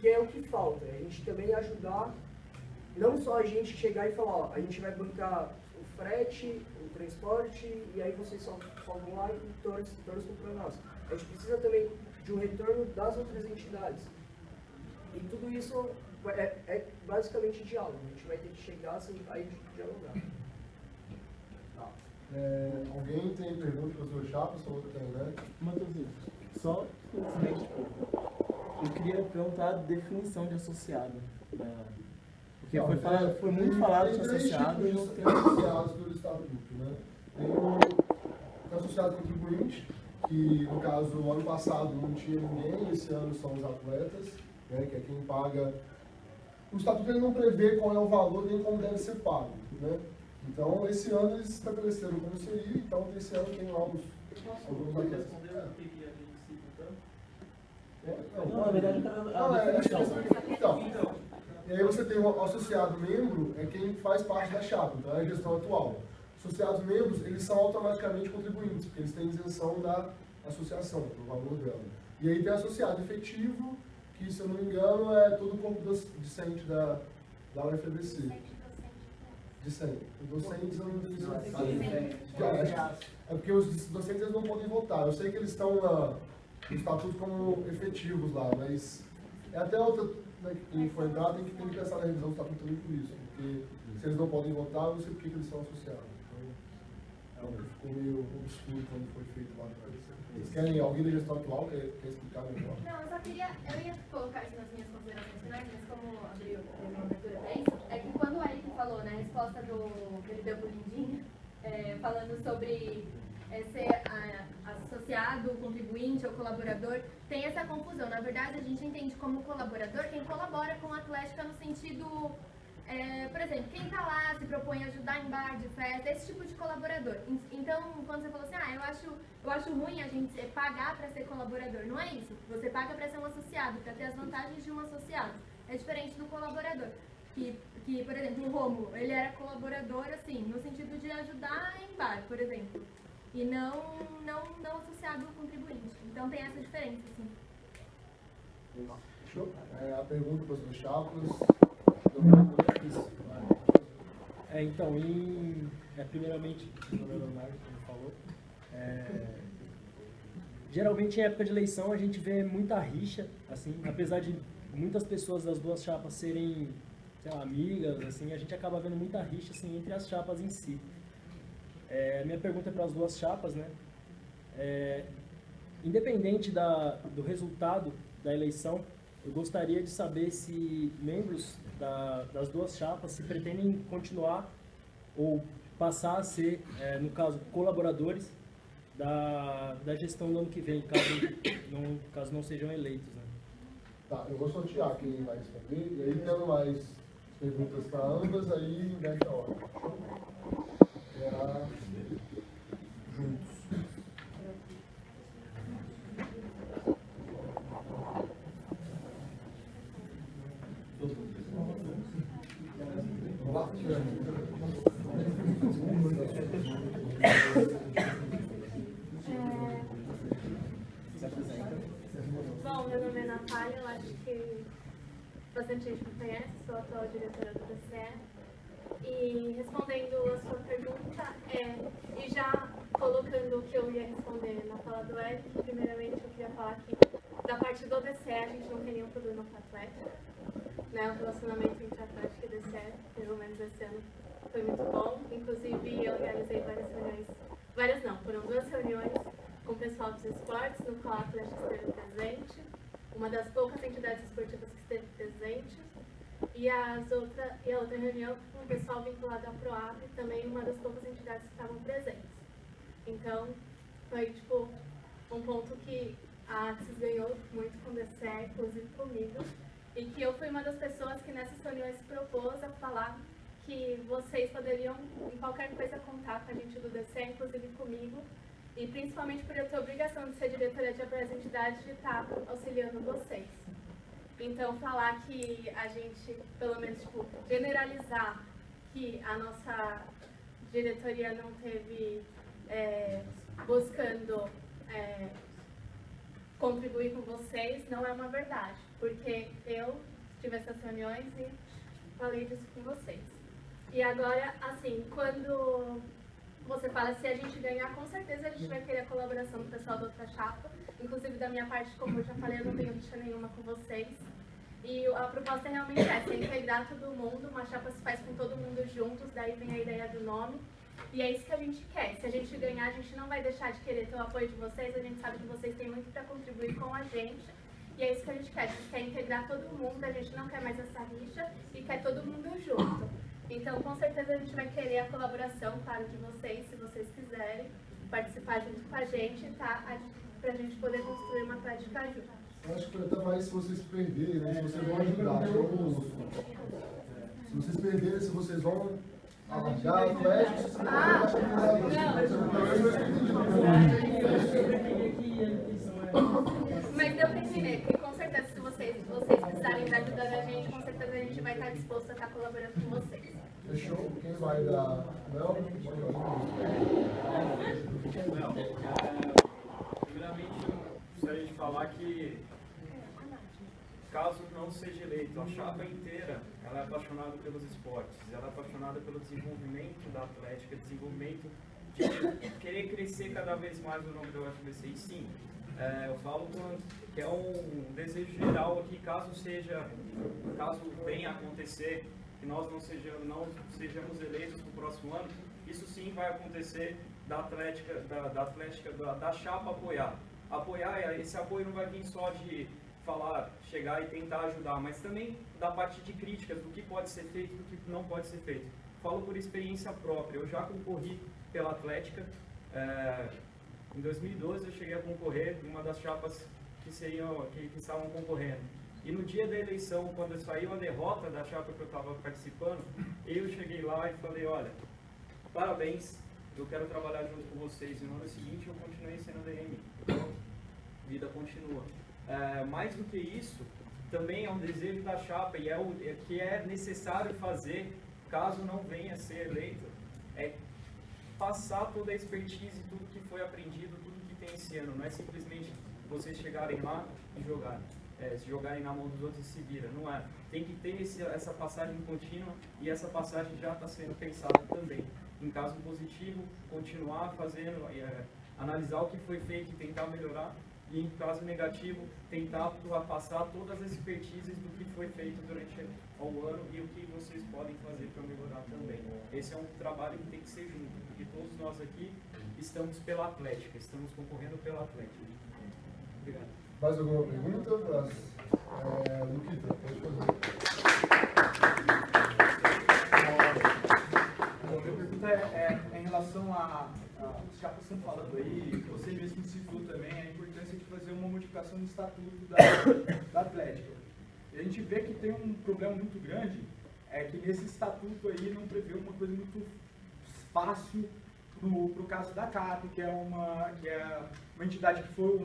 que é o que falta, a gente também ajudar, não só a gente chegar e falar, ó, a gente vai bancar o frete, o transporte, e aí vocês só vão lá e torcem para nós. A gente precisa também de um retorno das outras entidades. E tudo isso é basicamente diálogo. A gente vai ter que chegar, sentar e dialogar. Tá. Alguém tem pergunta para os dois chapas? Ou outro tem, né? Matheusinho, só eu queria perguntar a definição de associado. Porque foi muito falado de associado. Tem três tipos de associados do Estatuto, né? Tem o associado contribuinte, que no caso, no ano passado não tinha ninguém, esse ano são os atletas, né, que é quem paga. O Estatuto ele não prevê qual é o valor nem como deve ser pago, né? Então, esse ano eles estabeleceram como seria, então esse ano tem lá alguns atletas. Não, na verdade, então, e aí você tem o associado membro, é quem faz parte da chapa, então é a gestão atual. Associados membros, eles são automaticamente contribuintes, porque eles têm isenção da associação, do valor dela. E aí tem associado efetivo, que, se eu não me engano, é todo o corpo docente da UFABC. Discente. Os docentes eu não tenho certeza. É porque os docentes eles não podem votar. Eu sei que eles estão no estatuto como efetivos lá, mas é até outra, né, que foi entrada, tem que pensar na revisão do estatuto também por isso. Porque se eles não podem votar, eu não sei por que eles são associados. Ficou meio obscuro quando foi feito lá atrás. Vocês querem alguém da gestão atual quer explicar melhor? Não, eu ia colocar isso nas minhas considerações finais, mas como abriu uma abertura para isso, é que quando o Eric falou, na resposta que ele deu pro Lindinha, falando sobre ser associado, contribuinte ou colaborador, tem essa confusão. Na verdade, a gente entende como colaborador quem colabora com a Atlética no sentido... por exemplo, quem está lá se propõe a ajudar em bar de festa, esse tipo de colaborador. Então, quando você falou assim, eu acho ruim a gente pagar para ser colaborador, não é isso. Você paga para ser um associado, para ter as vantagens de um associado. É diferente do colaborador. Que, por exemplo, o Rômulo, ele era colaborador, assim, no sentido de ajudar em bar, por exemplo. E não associado contribuinte. Então tem essa diferença, assim. Fechou? A pergunta para os dois chapas. Então, primeiramente, como o Leonardo falou, geralmente em época de eleição a gente vê muita rixa, assim, apesar de muitas pessoas das duas chapas serem, sei lá, amigas, assim, a gente acaba vendo muita rixa, assim, entre as chapas em si. Minha pergunta é para as duas chapas, né? Independente do resultado da eleição, eu gostaria de saber se membros das duas chapas se pretendem continuar ou passar a ser, no caso, colaboradores da gestão do ano que vem, caso não sejam eleitos, né? Tá, eu vou sortear quem vai responder, e aí tendo mais perguntas para ambas, aí inverte a hora. Era juntos. Vamos lá, Bom, meu nome é Natália, eu acho que bastante gente me conhece, sou a atual diretora do DCE. E respondendo a sua pergunta, e já colocando o que eu ia responder na fala do Eric, primeiramente eu queria falar que da parte do DCE a gente não tem nenhum problema com a Atlética. Né? O relacionamento entre a Atlética e o DCE, pelo menos esse ano, foi muito bom. Inclusive eu realizei várias reuniões, foram 2 reuniões com o pessoal dos esportes, no qual a Atlética esteve presente, uma das poucas entidades esportivas que esteve presente, e a outra reunião com o pessoal vinculado à PROAP, também uma das poucas entidades que estavam presentes. Então, foi tipo um ponto que a Axis ganhou muito com o DCE, inclusive comigo, e que eu fui uma das pessoas que nessas reuniões se propôs a falar que vocês poderiam, em qualquer coisa, contar com a gente do DCE, inclusive comigo, e principalmente por eu ter a obrigação de ser diretora de apoio às entidades, de estar auxiliando vocês. Então, falar que a gente, pelo menos, tipo, generalizar que a nossa diretoria não teve buscando contribuir com vocês, não é uma verdade, porque eu tive essas reuniões e falei disso com vocês. E agora, assim, quando você fala se a gente ganhar, com certeza a gente vai querer a colaboração do pessoal da outra chapa. Inclusive, da minha parte, como eu já falei, eu não tenho rixa nenhuma com vocês. E a proposta realmente é integrar todo mundo, uma chapa se faz com todo mundo juntos, daí vem a ideia do nome. E é isso que a gente quer. Se a gente ganhar, a gente não vai deixar de querer ter o apoio de vocês, a gente sabe que vocês têm muito para contribuir com a gente. E é isso que a gente quer integrar todo mundo, a gente não quer mais essa rixa e quer todo mundo junto. Então, com certeza, a gente vai querer a colaboração, claro, de vocês, se vocês quiserem participar junto com a gente, tá? Pra gente poder construir uma prática junto. Eu acho que foi até mais se vocês perderem, né? Se vocês vão ajudar. Se vocês perderem, se vocês vão alargar, não é? Se vocês Mas deu pra entender, porque com certeza se vocês precisarem da ajuda da gente, com certeza a gente vai estar disposto a estar colaborando com vocês. Fechou? Quem vai dar? Não? Primeiramente, eu gostaria de falar que, caso não seja eleito, a chapa inteira, ela é apaixonada pelos esportes, ela é apaixonada pelo desenvolvimento da Atlética, desenvolvimento de querer crescer cada vez mais o nome da UFBC. E sim, eu falo que é um desejo geral aqui, caso venha a acontecer, que nós não sejamos eleitos no próximo ano, isso sim vai acontecer da Atlética, da chapa apoiar. Esse apoio não vai vir só de falar, chegar e tentar ajudar, mas também da parte de críticas do que pode ser feito e do que não pode ser feito. Falo por experiência própria, eu já concorri pela Atlética, em 2012 eu cheguei a concorrer em uma das chapas que estavam concorrendo. E no dia da eleição, quando saiu a derrota da chapa que eu estava participando, eu cheguei lá e falei, olha, parabéns, eu quero trabalhar junto com vocês. E no ano seguinte eu continuei sendo DRM. Então, a vida continua. Mais do que isso, também é um desejo da chapa e que é necessário fazer, caso não venha a ser eleito, é passar toda a expertise, tudo que foi aprendido, tudo que tem esse ano. Não é simplesmente vocês chegarem lá e jogarem. Se jogarem na mão dos outros e se viram. Não é. Tem que ter essa passagem contínua e essa passagem já está sendo pensada também. Em caso positivo, continuar fazendo, analisar o que foi feito e tentar melhorar. E em caso negativo, tentar passar todas as expertises do que foi feito durante o ano e o que vocês podem fazer para melhorar também. Esse é um trabalho que tem que ser junto, porque todos nós aqui estamos pela Atlética, estamos concorrendo pela Atlética. Obrigado. Mais alguma pergunta? Luquita, pode fazer. Bom, minha pergunta é em relação a os chapas estão falando aí, você mesmo citou também a importância de fazer uma modificação do estatuto da Atlética. E a gente vê que tem um problema muito grande é que nesse estatuto aí não prevê uma coisa muito fácil pro caso da CAP, que é uma entidade que foi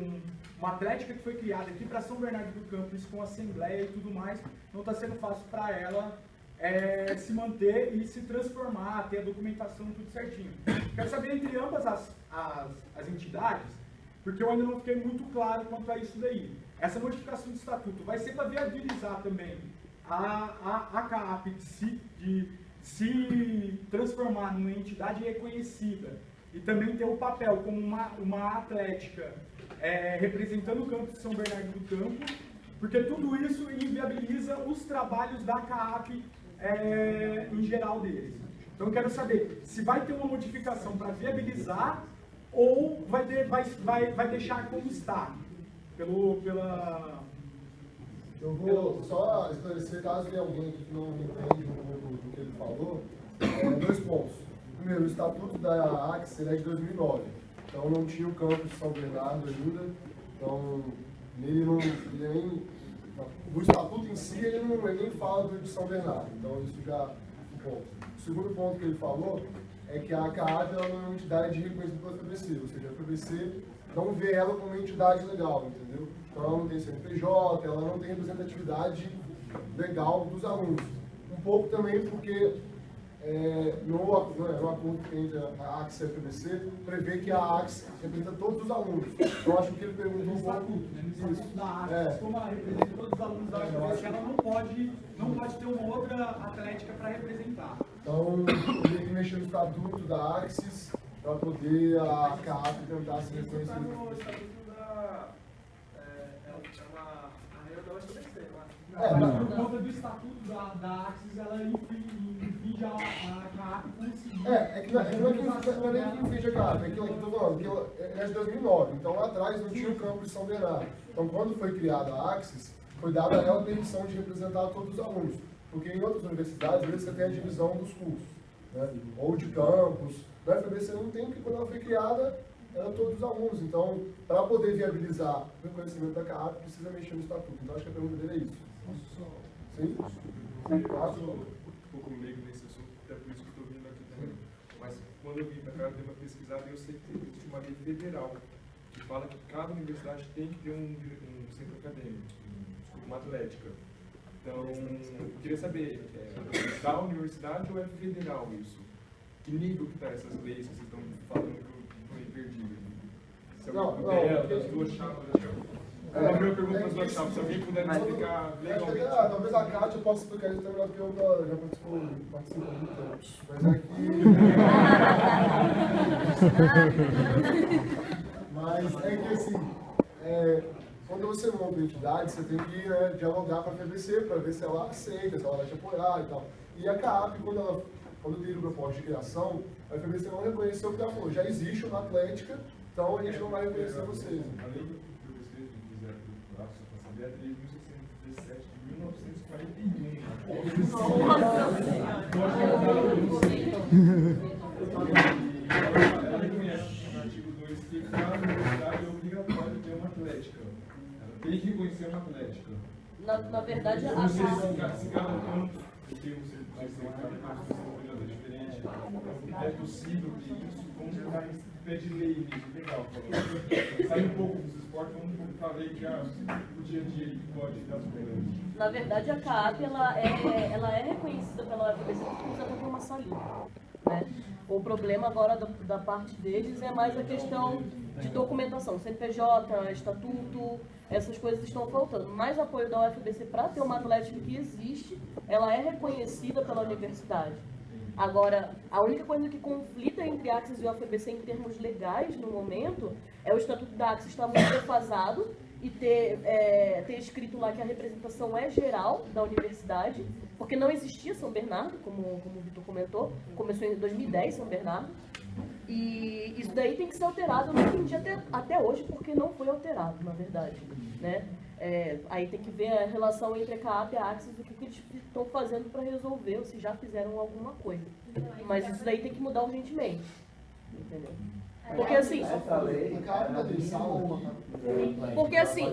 uma atlética que foi criada aqui para São Bernardo do Campo, isso com assembleia e tudo mais, não está sendo fácil para ela se manter e se transformar, ter a documentação tudo certinho. Quero saber entre ambas as entidades, porque eu ainda não fiquei muito claro quanto a isso daí. Essa modificação do estatuto vai ser para viabilizar também a CAP de se transformar numa entidade reconhecida e também ter o papel como uma atlética representando o campus de São Bernardo do Campo, porque tudo isso inviabiliza os trabalhos da CAP em geral deles. Então eu quero saber se vai ter uma modificação para viabilizar ou vai deixar como está, Eu vou só esclarecer, caso tenha alguém aqui que não entende um pouco do que ele falou, 2 pontos. Primeiro, o estatuto da AXE é de 2009, então não tinha o campus de São Bernardo ainda, então o estatuto em si ele nem fala de São Bernardo, então isso já é um ponto. O segundo ponto que ele falou é que a CAAP ela não é uma entidade reconhecida pela FABC, ou seja, a FABC não vê ela como uma entidade legal, entendeu? Então ela não tem CNPJ, ela não tem representatividade legal dos alunos. Um pouco também porque no acordo que tem entre a AXE e a FABC, prevê que a AXE representa todos os alunos. Então acho que ele perguntou um pouco isso. Da AXE, como ela representa todos os alunos da FABC, ela não pode ter uma outra atlética para representar. Então, tem que mexer no estatuto da AXE para poder a CAAP tentar se reconhecer. No estatuto da mas por conta do estatuto da AXE, ela infringe a CAAP conseguir. Que não é nem que infringe a CAAP, é aquilo que eu estou falando, que ela é de 2009, então lá atrás não tinha o campus de São Bernardo. Então quando foi criada a AXE, foi dada a ela a permissão de representar todos os alunos, porque em outras universidades, às vezes você tem a divisão dos cursos, né? Ou de campus. Na FABC não tem, porque quando ela foi criada, era todos os alunos. Então, para poder viabilizar o reconhecimento da CAAP, precisa mexer no estatuto. Então, acho que a pergunta dele é isso. Sim? Eu sou um pouco leigo nesse assunto, até por isso que estou vindo aqui também. Mas quando eu vim para cá, eu dei uma pesquisada e eu sei que existe uma lei federal que fala que cada universidade tem que ter um centro acadêmico, uma atlética. Então, eu queria saber, da universidade ou é federal isso? Que nível que está essas leis que vocês estão falando que eu estou perdido? Se alguém puder, das duas chapas, a minha pergunta das duas chapas, se alguém puder me explicar legalmente. Talvez a Kátia possa explicar isso melhor do que eu, já participou muito tempo. Mas é que assim, quando você monta uma entidade, você tem que dialogar com a FABC para ver se ela aceita, se ela vai te apoiar e tal. E a CAAP, quando teve o propósito de criação, a FABC não reconheceu o que ela falou. Já existe uma atlética, então a gente não vai reconhecer vocês. A lei que eu pesquisei, que quiser procurar, só para saber, é a lei de 1617 de 1941. Ela reconhece no artigo 2 que cada universidade é obrigatório ter uma atlética. Ela tem que reconhecer uma atlética. Na verdade, a CAAP... Se cada campus tem um serviço diferente, é possível que isso, vamos colocar em pé de lei nisso, legal. Sai um pouco dos esportes, vamos falar que o dia a dia que pode dar problemas. Na verdade, a CAAP ela é reconhecida pela UFBC porque usa para uma salinha, né? O problema agora da parte deles é mais a questão de documentação, CNPJ, estatuto, essas coisas estão faltando. Mais apoio da UFBC para ter uma atlética que existe, ela é reconhecida pela universidade. Agora, a única coisa que conflita entre a Axis e a UFBC em termos legais no momento é o estatuto da Axis estar muito defasado e ter escrito lá que a representação é geral da universidade, porque não existia São Bernardo, como o Vitor comentou, começou em 2010 São Bernardo, e isso daí tem que ser alterado. Eu não entendi até hoje porque não foi alterado, na verdade, né? Aí tem que ver a relação entre a CAAP e a Axis, o que eles estão fazendo para resolver, ou se já fizeram alguma coisa. Mas isso daí tem que mudar urgentemente, entendeu? Porque assim,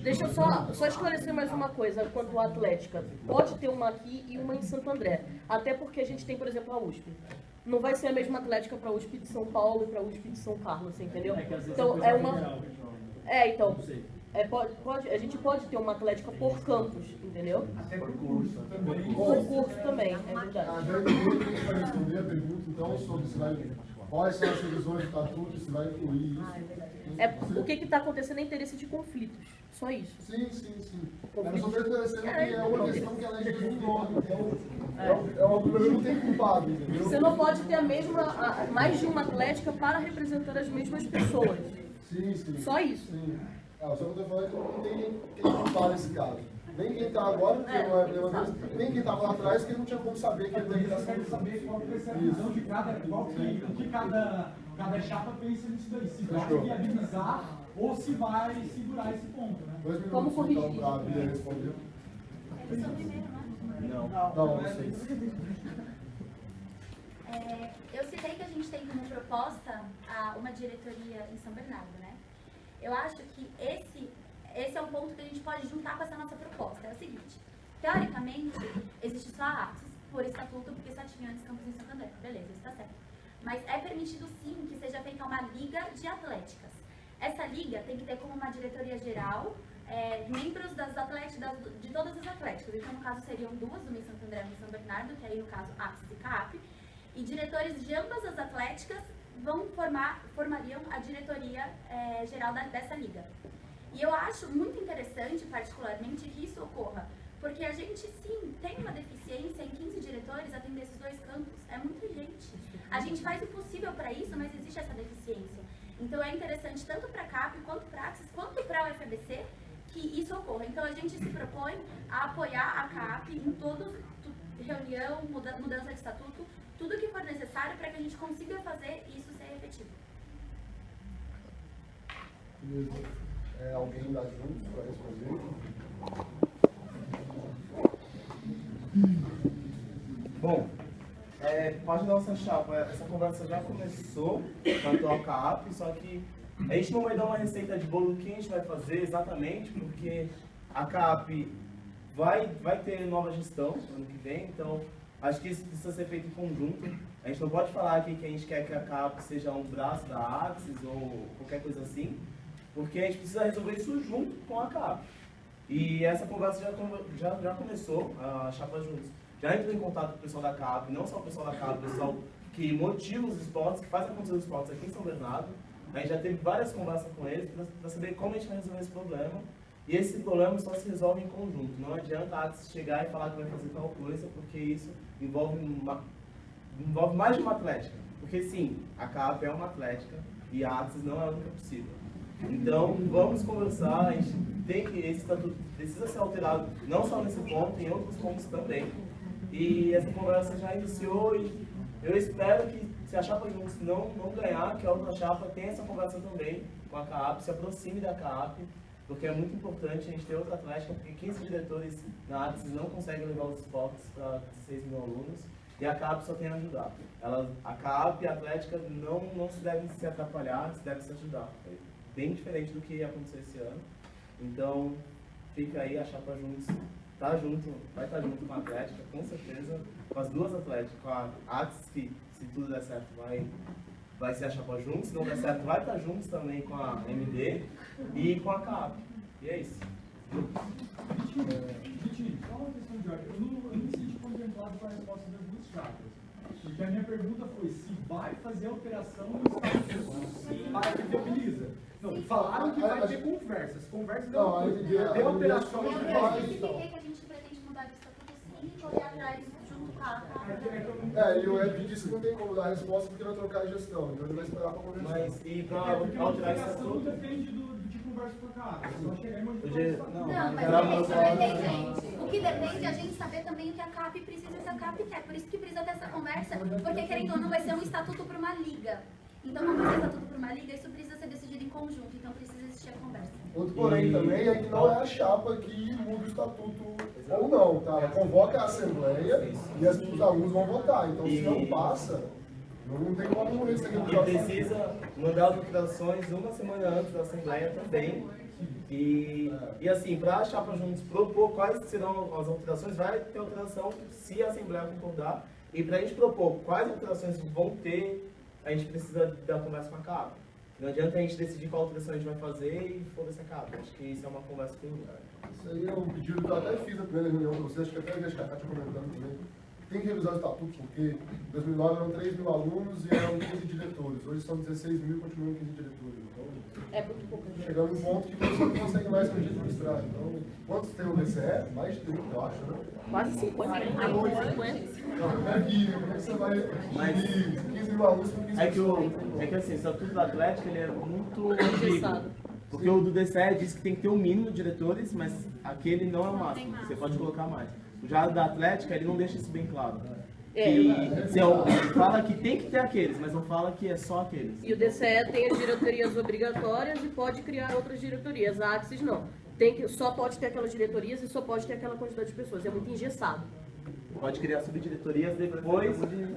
deixa eu só esclarecer mais uma coisa quanto à Atlética. Pode ter uma aqui e uma em Santo André. Até porque a gente tem, por exemplo, a USP. Não vai ser a mesma Atlética para a USP de São Paulo e para a USP de São Carlos, você entendeu? Então é uma. Então. A gente pode ter uma Atlética por campus, entendeu? Até por curso também. Por curso também, é verdade. A gente vai responder a pergunta, então, sobre se vai, quais são as revisões do estatuto, se vai incluir isso. O que está acontecendo é interesse de conflitos, só isso. Sim. Mas eu estou esclarecendo que é uma questão que a lei diz no nome, então é uma coisa que não tem culpado, entendeu? Você não pode ter mais de uma Atlética para representar as mesmas pessoas. Sim. Só isso. Sim. Só que eu estou falando que não tem quem culpar nesse caso. Nem quem está agora, porque não é problema deles, nem quem estava lá atrás, que não tinha como saber que ele está sendo saber qual vai ser a visão de cada chapa pensa nisso daí. Se vai viabilizar ou se vai segurar esse ponto, né? 2 minutos, como corrigir? Então, para a Bia responder. Eu sou o primeiro, né? Não, vocês. Eu citei que a gente tem como proposta uma diretoria em São Bernardo, né? Eu acho que esse é um ponto que a gente pode juntar com essa nossa proposta. É o seguinte, teoricamente, existe só a Axis, por estatuto, porque só tinha antes campus em Santo André. Beleza, isso está certo. Mas é permitido sim que seja feita uma liga de atléticas. Essa liga tem que ter como uma diretoria geral membros de todas as atléticas. Então, no caso, seriam 2, uma em Santo André e uma em São Bernardo, que aí, no caso, Axis e CAP. E diretores de ambas as atléticas formariam a diretoria geral dessa liga. E eu acho muito interessante, particularmente, que isso ocorra, porque a gente, sim, tem uma deficiência em 15 diretores atender esses 2 campos. É muita gente. A gente faz o possível para isso, mas existe essa deficiência. Então, é interessante tanto para a CAP, quanto para a Axis, quanto para a UFABC, que isso ocorra. Então, a gente se propõe a apoiar a CAP em reunião, mudança de estatuto, tudo que for necessário para que a gente consiga fazer isso ser efetivo. Beleza. Alguém dá junto para responder? Bom, parte da nossa chapa, essa conversa já começou com a atual CAP, só que a gente não vai dar uma receita de bolo do que a gente vai fazer exatamente, porque a CAP vai ter nova gestão ano que vem, então acho que isso precisa ser feito em conjunto. A gente não pode falar aqui que a gente quer que a CAP seja um braço da Axis ou qualquer coisa assim, porque a gente precisa resolver isso junto com a CAP. E essa conversa já começou, a Chapa Juntos já entrou em contato com o pessoal da CAP, não só o pessoal da CAP, o pessoal que motiva os esportes, que faz acontecer os esportes aqui em São Bernardo. A gente já teve várias conversas com eles para saber como a gente vai resolver esse problema. E esse problema só se resolve em conjunto. Não adianta a Axis chegar e falar que vai fazer tal coisa, porque isso envolve mais de uma atlética. Porque sim, a CAP é uma atlética e a Axis não é a única possível. Então, vamos conversar, a gente tem que, esse estatuto precisa ser alterado, não só nesse ponto, em outros pontos também. E essa conversa já iniciou e eu espero que, se a Chapa Juntos não ganhar, que a outra chapa tenha essa conversa também com a CAP, se aproxime da CAP, porque é muito importante a gente ter outra atlética, porque 15 diretores na Axis não conseguem levar os esportes para 16 mil alunos, e a CAP só tem a ajudar. A CAP e a Atlética não se devem se atrapalhar, se devem se ajudar. É bem diferente do que aconteceu esse ano. Então, fica aí, a Chapa Juntos vai estar junto com a Atlética, com certeza, com as duas Atléticas, com a Axis, que se tudo der certo vai ser a Chapa Juntos, se não der certo vai estar juntos também com a MD e com a CAP. E é isso. Gente, só uma questão de ordem. Eu não me senti contemplado com a resposta das 2 chapas. Porque a minha pergunta foi se vai fazer alteração no estatuto para que viabiliza. Não, falaram que vai ter conversas. Conversas não, tem alteração. Eu especifiquei que a gente pretende mudar de estatuto sim e correr atrás junto com a CAP. E o Ed disse que não tem como dar a resposta porque vai trocar a gestão, então ele vai esperar para conversar. Mas e para alterar esse estatuto? Depende de conversa com a CAP. Só chegar e Não, mas gente. O que depende é a gente saber também o que a CAP precisa e o que a CAP quer. Por isso que precisa dessa conversa, porque querendo ou não vai ser um estatuto para uma liga. Então, como vai ser estatuto para uma liga, isso precisa ser decidido em conjunto, então precisa existir a conversa. Outro porém também é que não é a chapa que muda o estatuto ou não, tá? Ela convoca a assembleia e os alunos vão votar. Então, se não passa, Não tem como isso aqui. E precisa mandar as alterações uma semana antes da Assembleia também. E assim, para a Chapa Juntos propor quais serão as alterações, vai ter alteração se a Assembleia concordar. E para a gente propor quais alterações vão ter, a gente precisa da conversa com a CAB. Não adianta a gente decidir qual alteração a gente vai fazer e foda-se a CAB. Acho que isso é uma conversa com o lugar. Isso aí é um pedido que eu até fiz na primeira reunião com vocês, acho que até deixar a Cátia comentando também. Tem que revisar o estatuto, porque em 2009 eram 3 mil alunos e eram 15 diretores. Hoje são 16 mil e continuam 15 diretores. Então, é muito pouco. Chegando num ponto que você não consegue mais administrar. Então, quantos tem o DCE? Mais de 30, eu acho, né? Quase 50. Não, como é que você vai de 15 mil alunos com 15 É que assim, o estatuto do Atlético ele é muito antigo. Porque o do DCE diz que tem que ter o mínimo de diretores, mas aquele não é o máximo. Você pode colocar mais. Já da Atlética, ele não deixa isso bem claro. Fala que tem que ter aqueles, mas não fala que é só aqueles. E o DCE tem as diretorias obrigatórias e pode criar outras diretorias. A Axis não. Só pode ter aquelas diretorias e só pode ter aquela quantidade de pessoas. É muito engessado. Pode criar subdiretorias depois de...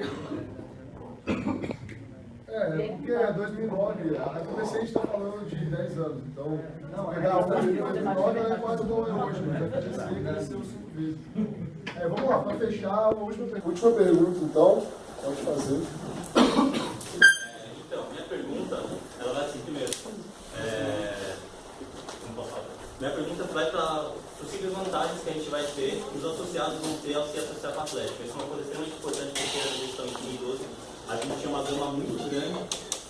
porque é 2009, a FBC está falando de 10 anos, então, pegar a hoje de 2009 é quase igual a hoje, mas a FBC cresceu 5 vezes. Vamos lá, para fechar, a última pergunta, então, pode fazer. Então, minha pergunta, ela vai assim, primeiro, como posso falar? Minha pergunta vai para possíveis vantagens que a gente vai ter, que os associados vão ter ao se associar com a Atlético. Isso é uma coisa extremamente importante, porque a gestão em 2012, a gente tinha uma gama muito grande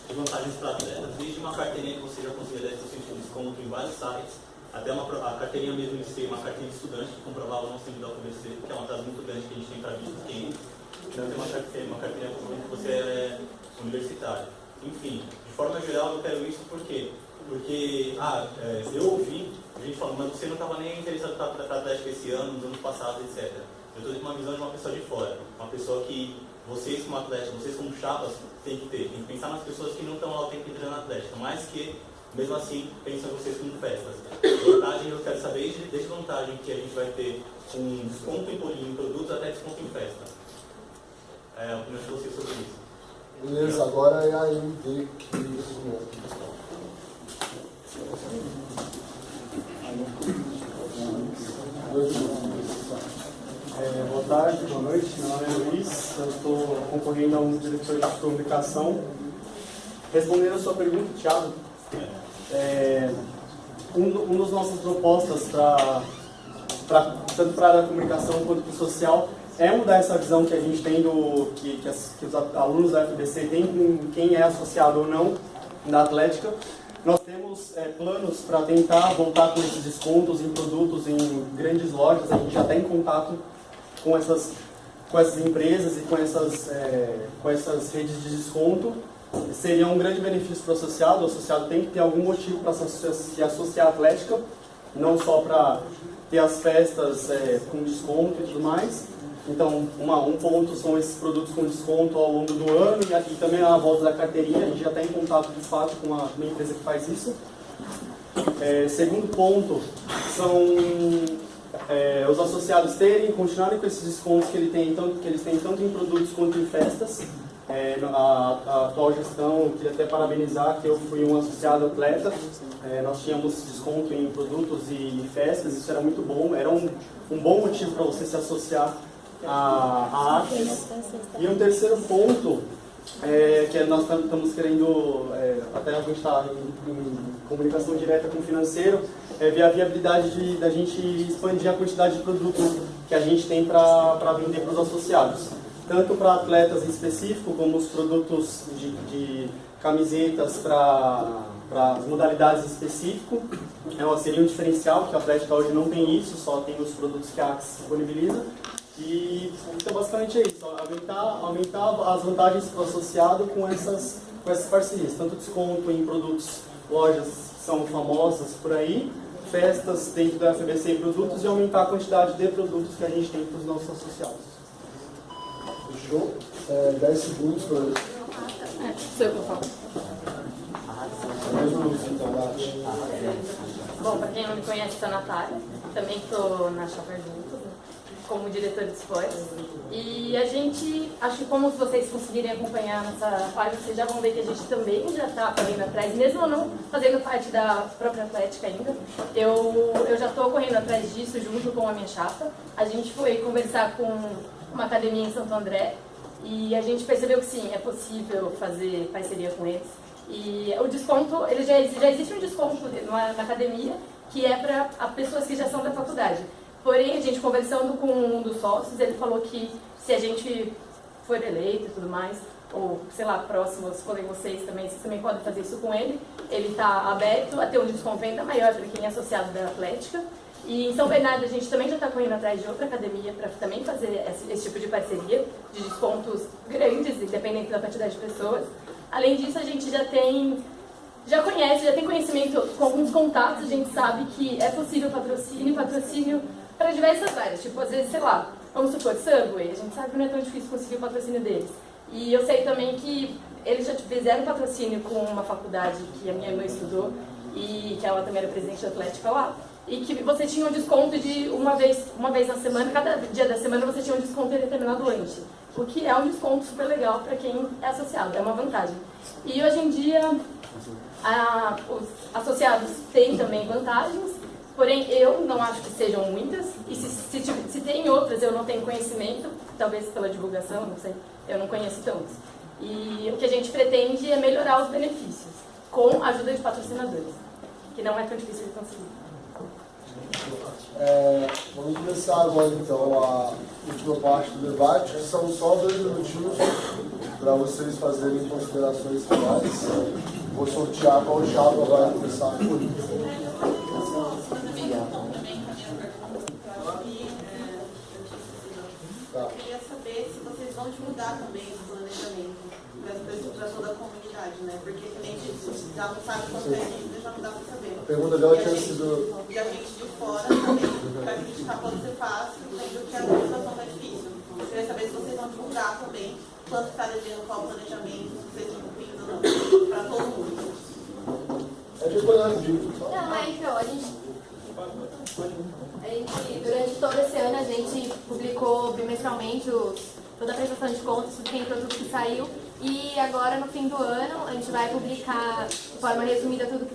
de vantagens para atletas, desde uma carteirinha que você já conseguia 10% de desconto em vários sites, até a carteirinha mesmo de ser uma carteirinha de estudante que comprovava o nosso nível da UFBC, que é uma das muito grande que a gente tem para vistos que então tem uma carteirinha que você é universitário. Enfim, de forma geral eu quero isso porque eu ouvi gente falando, mas você não estava nem interessado para a Atlético esse ano, nos anos passados, etc. Eu estou com uma visão de uma pessoa de fora, uma pessoa que vocês como Atlético, vocês como chapas, tem que pensar nas pessoas que não estão lá o tempo inteiro na Atlético, mas que, mesmo assim, pensam vocês como festas. Vantagem, eu quero saber desde vantagem que a gente vai ter um desconto em produtos até desconto em festa. A opinião de vocês sobre isso. Beleza, agora é a MD que... Boa tarde, boa noite, meu nome é Luiz, eu estou concorrendo a um diretor de comunicação. Respondendo a sua pergunta, Thiago, uma das nossas propostas tanto para a área da comunicação quanto para o social é mudar essa visão que a gente tem que os alunos da FBC têm com quem é associado ou não da Atlética. Nós temos planos para tentar voltar com esses descontos em produtos em grandes lojas. A gente já está em contato com essas empresas e com essas redes de desconto. Seria um grande benefício para o associado tem que ter algum motivo para se associar à Atlética, não só para ter as festas com desconto e tudo mais. Então, um ponto são esses produtos com desconto ao longo do ano e aqui também a volta da carteirinha, a gente já está em contato de fato com uma empresa que faz isso. Segundo ponto, são os associados continuarem com esses descontos que eles têm tanto em produtos quanto em festas. A atual gestão, eu queria até parabenizar que eu fui um associado atleta, nós tínhamos desconto em produtos e festas, isso era muito bom, era um bom motivo para você se associar a Axis. E um terceiro ponto, que nós estamos querendo, até a gente está em comunicação direta com o financeiro, ver a viabilidade da gente expandir a quantidade de produtos que a gente tem para vender para os associados. Tanto para atletas em específico, como os produtos de camisetas para as modalidades em específico. Seria um diferencial, que a Atlética hoje não tem isso, só tem os produtos que a Axis disponibiliza. E então basicamente é isso, aumentar as vantagens para o associado com essas parcerias, tanto desconto em produtos, lojas que são famosas por aí, festas dentro da FBC em produtos e aumentar a quantidade de produtos que a gente tem para os nossos associados. Fechou? 10 segundos para... Sei o que eu falo. Bom, para quem não me conhece, sou a Natália, também estou na Chapa Juntos. como diretor de esportes. E a gente, acho que como vocês conseguirem acompanhar nessa página, vocês já vão ver que a gente também já está correndo atrás, mesmo eu não fazendo parte da própria Atlética ainda, eu já estou correndo atrás disso junto com a minha chapa. A gente foi conversar com uma academia em Santo André e a gente percebeu que sim, é possível fazer parceria com eles. E o desconto, ele já existe um desconto na academia que é para pessoas que já são da faculdade. Porém, a gente conversando com um dos sócios, ele falou que se a gente for eleito e tudo mais, ou, sei lá, próximos, forem vocês também podem fazer isso com ele, ele está aberto a ter um desconto ainda maior para quem é associado da Atlética. E em São Bernardo a gente também já está correndo atrás de outra academia para também fazer esse tipo de parceria, de descontos grandes, independente da quantidade de pessoas. Além disso, a gente já tem conhecimento com alguns contatos, a gente sabe que é possível patrocínio para diversas áreas, tipo, às vezes, sei lá, vamos supor, Subway, a gente sabe que não é tão difícil conseguir o patrocínio deles. E eu sei também que eles já fizeram patrocínio com uma faculdade que a minha irmã estudou, e que ela também era presidente da Atlética lá, e que você tinha um desconto de uma vez na semana, cada dia da semana você tinha um desconto em determinado lanche, o que é um desconto super legal para quem é associado, é uma vantagem. E hoje em dia, os associados têm também vantagens, porém, eu não acho que sejam muitas, e se tem outras eu não tenho conhecimento, talvez pela divulgação, não sei, eu não conheço tantos. E o que a gente pretende é melhorar os benefícios, com a ajuda de patrocinadores, que não é tão difícil de conseguir. Vamos começar agora, então, a última parte do debate, que são só 2 minutinhos para vocês fazerem considerações finais. Vou sortear qual chapa vai começar por isso. Eu queria saber se vocês vão divulgar também esse planejamento para toda a comunidade, né? Porque a gente já não sabe quanto é dívida, já não dá para saber. A pergunta dela tinha sido... E a gente de fora também, para criticar pode ser fácil, sendo que a situação está difícil. Eu queria saber se vocês vão divulgar também quanto está devendo, qual o planejamento, se vocês estão cumprindo ou não, para todo mundo. É de olhar no vídeo. Não, então, a gente, durante todo esse ano, a gente publicou bimestralmente toda a prestação de contas, tudo que entrou, tudo que saiu. E agora, no fim do ano, a gente vai publicar de forma resumida tudo que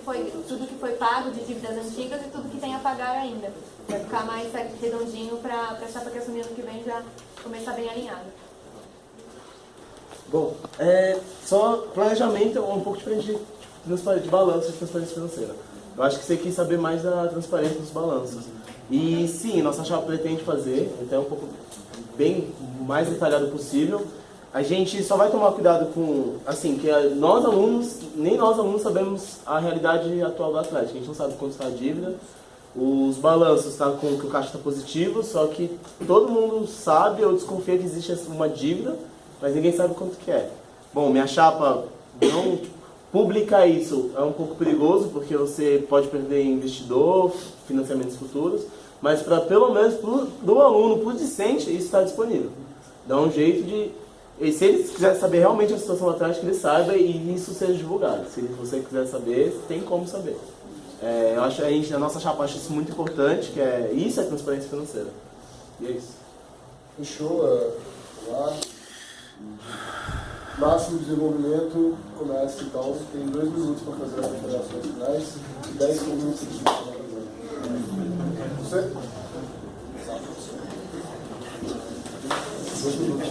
foi pago de dívidas antigas e tudo que tem a pagar ainda. Vai ficar mais redondinho para a chapa que assumir ano que vem já começar bem alinhada. Bom, só planejamento é um pouco diferente de balanço e transparência financeira. Eu acho que você quis saber mais da transparência dos balanços. E sim, nossa chapa pretende fazer, então é um pouco bem mais detalhado possível. A gente só vai tomar cuidado com, assim, que nós alunos, nem nós alunos sabemos a realidade atual da Atlética. A gente não sabe quanto está a dívida. Os balanços estão com que o caixa está positivo, só que todo mundo sabe ou desconfia que existe uma dívida, mas ninguém sabe quanto que é. Bom, minha chapa não publicar isso é um pouco perigoso, porque você pode perder investidor, financiamentos futuros, mas para pelo menos do aluno, para o discente, isso está disponível. Dá um jeito de... E se eles quiserem saber realmente a situação da Atlética, eles saibam e isso seja divulgado. Se você quiser saber, tem como saber. Eu acho a nossa chapa acha isso muito importante, que isso é transparência financeira. E é isso. Fechou. Lá. Máximo desenvolvimento começa então. Tem 2 minutos para fazer as considerações finais e 10 minutos de discussão. Você? 2 minutos.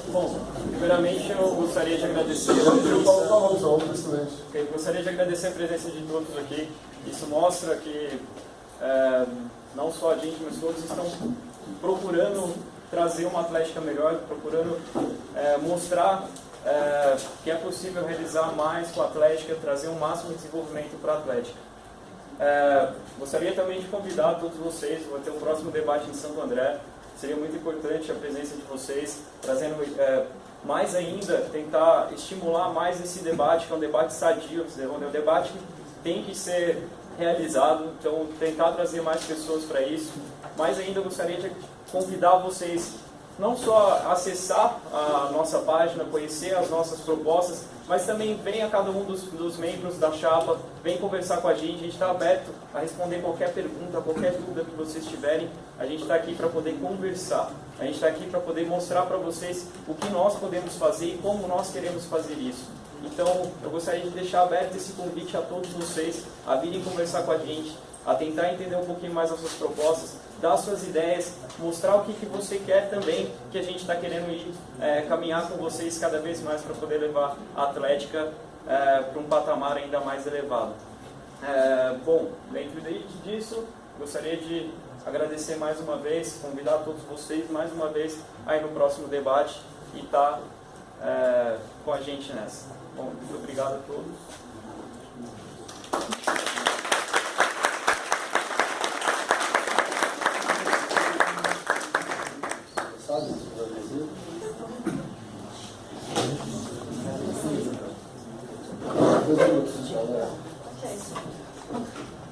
Bom, primeiramente eu gostaria de agradecer a presença de todos aqui. Isso mostra que não só a gente, mas todos estão procurando trazer uma Atlética melhor, procurando mostrar que é possível realizar mais com a Atlética, trazer um máximo de desenvolvimento para a Atlética. Gostaria também de convidar todos vocês, vai ter o próximo debate em Santo André. Seria muito importante a presença de vocês, trazendo mais ainda, tentar estimular mais esse debate, que é um debate sadio, é um debate que tem que ser realizado, então tentar trazer mais pessoas para isso. Mais ainda, eu gostaria de convidar vocês não só acessar a nossa página, conhecer as nossas propostas, mas também venha cada um dos membros da chapa, vem conversar com a gente está aberto a responder qualquer pergunta, qualquer dúvida que vocês tiverem. A gente está aqui para poder conversar, a gente está aqui para poder mostrar para vocês o que nós podemos fazer e como nós queremos fazer isso. Então, eu gostaria de deixar aberto esse convite a todos vocês a virem conversar com a gente, a tentar entender um pouquinho mais as suas propostas, dar suas ideias, mostrar o que você quer também, que a gente está querendo ir caminhar com vocês cada vez mais para poder levar a Atlética para um patamar ainda mais elevado. Bom, dentro disso, gostaria de agradecer mais uma vez, convidar todos vocês mais uma vez aí no próximo debate e estar com a gente nessa. Bom, muito obrigado a todos.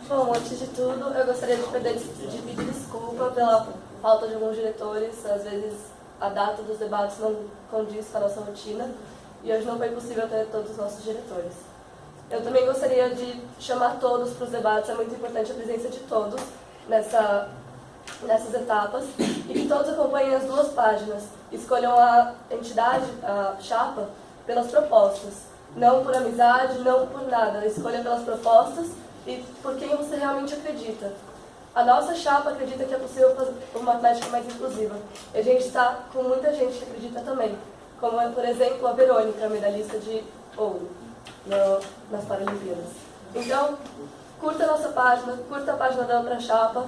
Bom, antes de tudo, eu gostaria de pedir desculpa pela falta de alguns diretores. Às vezes a data dos debates não condiz com a nossa rotina e hoje não foi possível ter todos os nossos diretores. Eu também gostaria de chamar todos para os debates, é muito importante a presença de todos nessas etapas e que todos acompanhem as duas páginas, escolham a entidade, a chapa, pelas propostas, não por amizade, não por nada, escolha pelas propostas e por quem você realmente acredita. A nossa chapa acredita que é possível fazer uma Atlética mais inclusiva. E a gente está com muita gente que acredita também, como é, por exemplo, a Verônica, medalhista de ouro nas Paralimpíadas. Então, curta a nossa página, curta a página da outra chapa,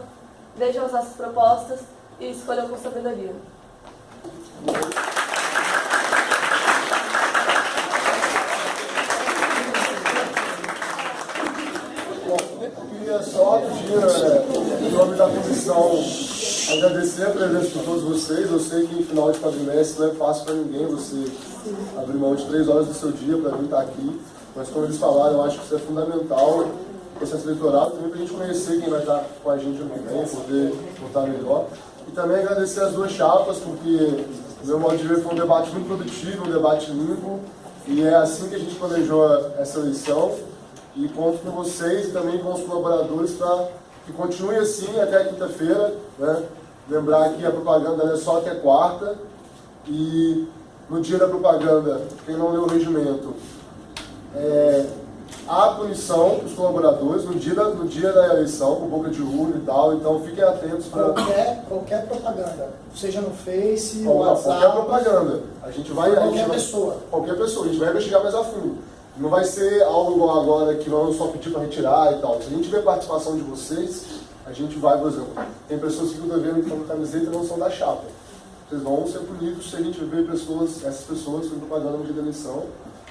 vejam as nossas propostas e escolham com sabedoria. Só pedir, em nome da comissão, agradecer a presença de todos vocês. Eu sei que em final de quadrimestre não é fácil para ninguém você abrir mão de 3 horas do seu dia para vir estar aqui, mas como eles falaram, eu acho que isso é fundamental, o processo eleitoral, também para a gente conhecer quem vai estar com a gente ano que vem, poder votar melhor. E também agradecer as duas chapas, porque, no meu modo de ver, foi um debate muito produtivo, um debate limpo, e é assim que a gente planejou essa eleição. E conto com vocês e também com os colaboradores para que continue assim até quinta-feira, né? Lembrar que a propaganda é só até quarta e no dia da propaganda, quem não leu o regimento, há punição dos colaboradores no dia da eleição, com boca de urna e tal, então fiquem atentos para... Qualquer propaganda, seja no Face, ou WhatsApp... Qualquer propaganda. A gente vai... Qualquer pessoa. Qualquer pessoa, a gente vai investigar mais a fundo. Não vai ser algo igual agora que vamos só pedir para retirar e tal. Se a gente tiver participação de vocês, a gente vai, por exemplo, tem pessoas que estão vendo como camiseta e não são da chapa. Vocês vão ser punidos se a gente ver essas pessoas fazendo propaganda no dia da eleição,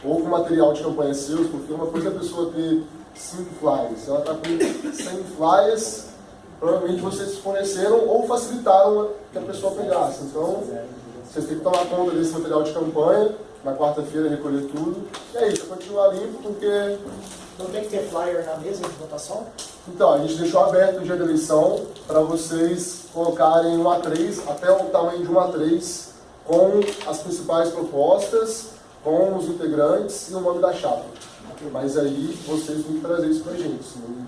ou com material de campanha seus, porque uma coisa é a pessoa ter 5 flyers. Se ela está com 100 flyers, provavelmente vocês forneceram ou facilitaram que a pessoa pegasse. Então, vocês têm que tomar conta desse material de campanha, na quarta-feira recolher tudo. E é isso, continuar limpo, porque... Não tem que ter flyer na mesa de votação? Então, a gente deixou aberto o dia da eleição para vocês colocarem um A3, até o tamanho de um A3, com as principais propostas, com os integrantes e o nome da chapa. Mas aí vocês têm que trazer isso para a gente. Senão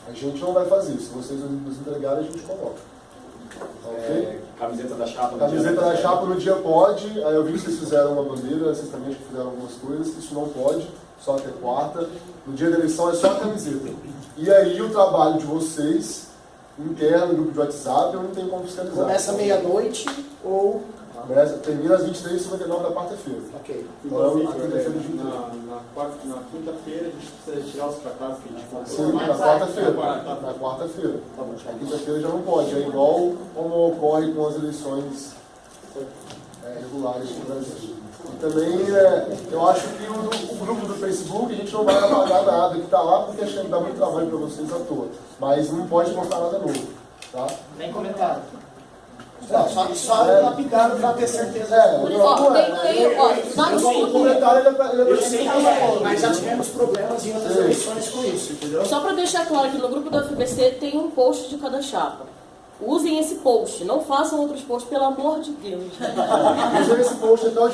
a gente não vai fazer. Se vocês nos entregarem, a gente coloca. Okay? Camiseta da chapa no Camiseta da chapa no dia pode. Aí eu vi que vocês fizeram uma bandeira, vocês também acho que fizeram algumas coisas. Isso não pode, só até quarta. No dia da eleição é só a camiseta. E aí o trabalho de vocês, interno, no grupo de WhatsApp, eu não tenho como fiscalizar. Começa meia-noite ou... Termina às 23h59 da quarta-feira. Ok. Então, na quinta-feira na quinta-feira a gente precisa tirar os tratados que a gente comprou. Sim, na quarta-feira. Na quarta-feira. Na quinta-feira já não pode. É igual como ocorre com as eleições regulares no Brasil. E também, eu acho que o grupo do Facebook a gente não vai apagar nada que está lá, porque acho que dá muito trabalho para vocês à toa. Mas não pode colocar nada novo. Tá? Nem comentário. Só lapidado para ter certeza. O comentário eu sei que mas já tivemos problemas em outras eleições com isso, entendeu? Só para deixar claro que no grupo do FBC tem um post de cada chapa. Usem esse post, não façam outros posts, pelo amor de Deus. Usem esse post então,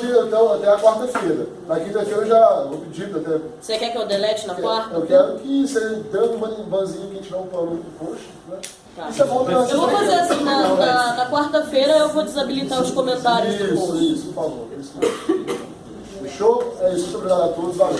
até a quarta-feira. Na quinta-feira eu já vou pedir até. Você quer que eu delete na quarta? Eu quero que você dando uma banzinha que a gente não parou no post, né? Tá. Isso é bom pra Eu vou fazer assim, na quarta-feira eu vou desabilitar os comentários do post. Isso, por favor. Isso. Fechou? É isso, muito obrigado a todos, valeu.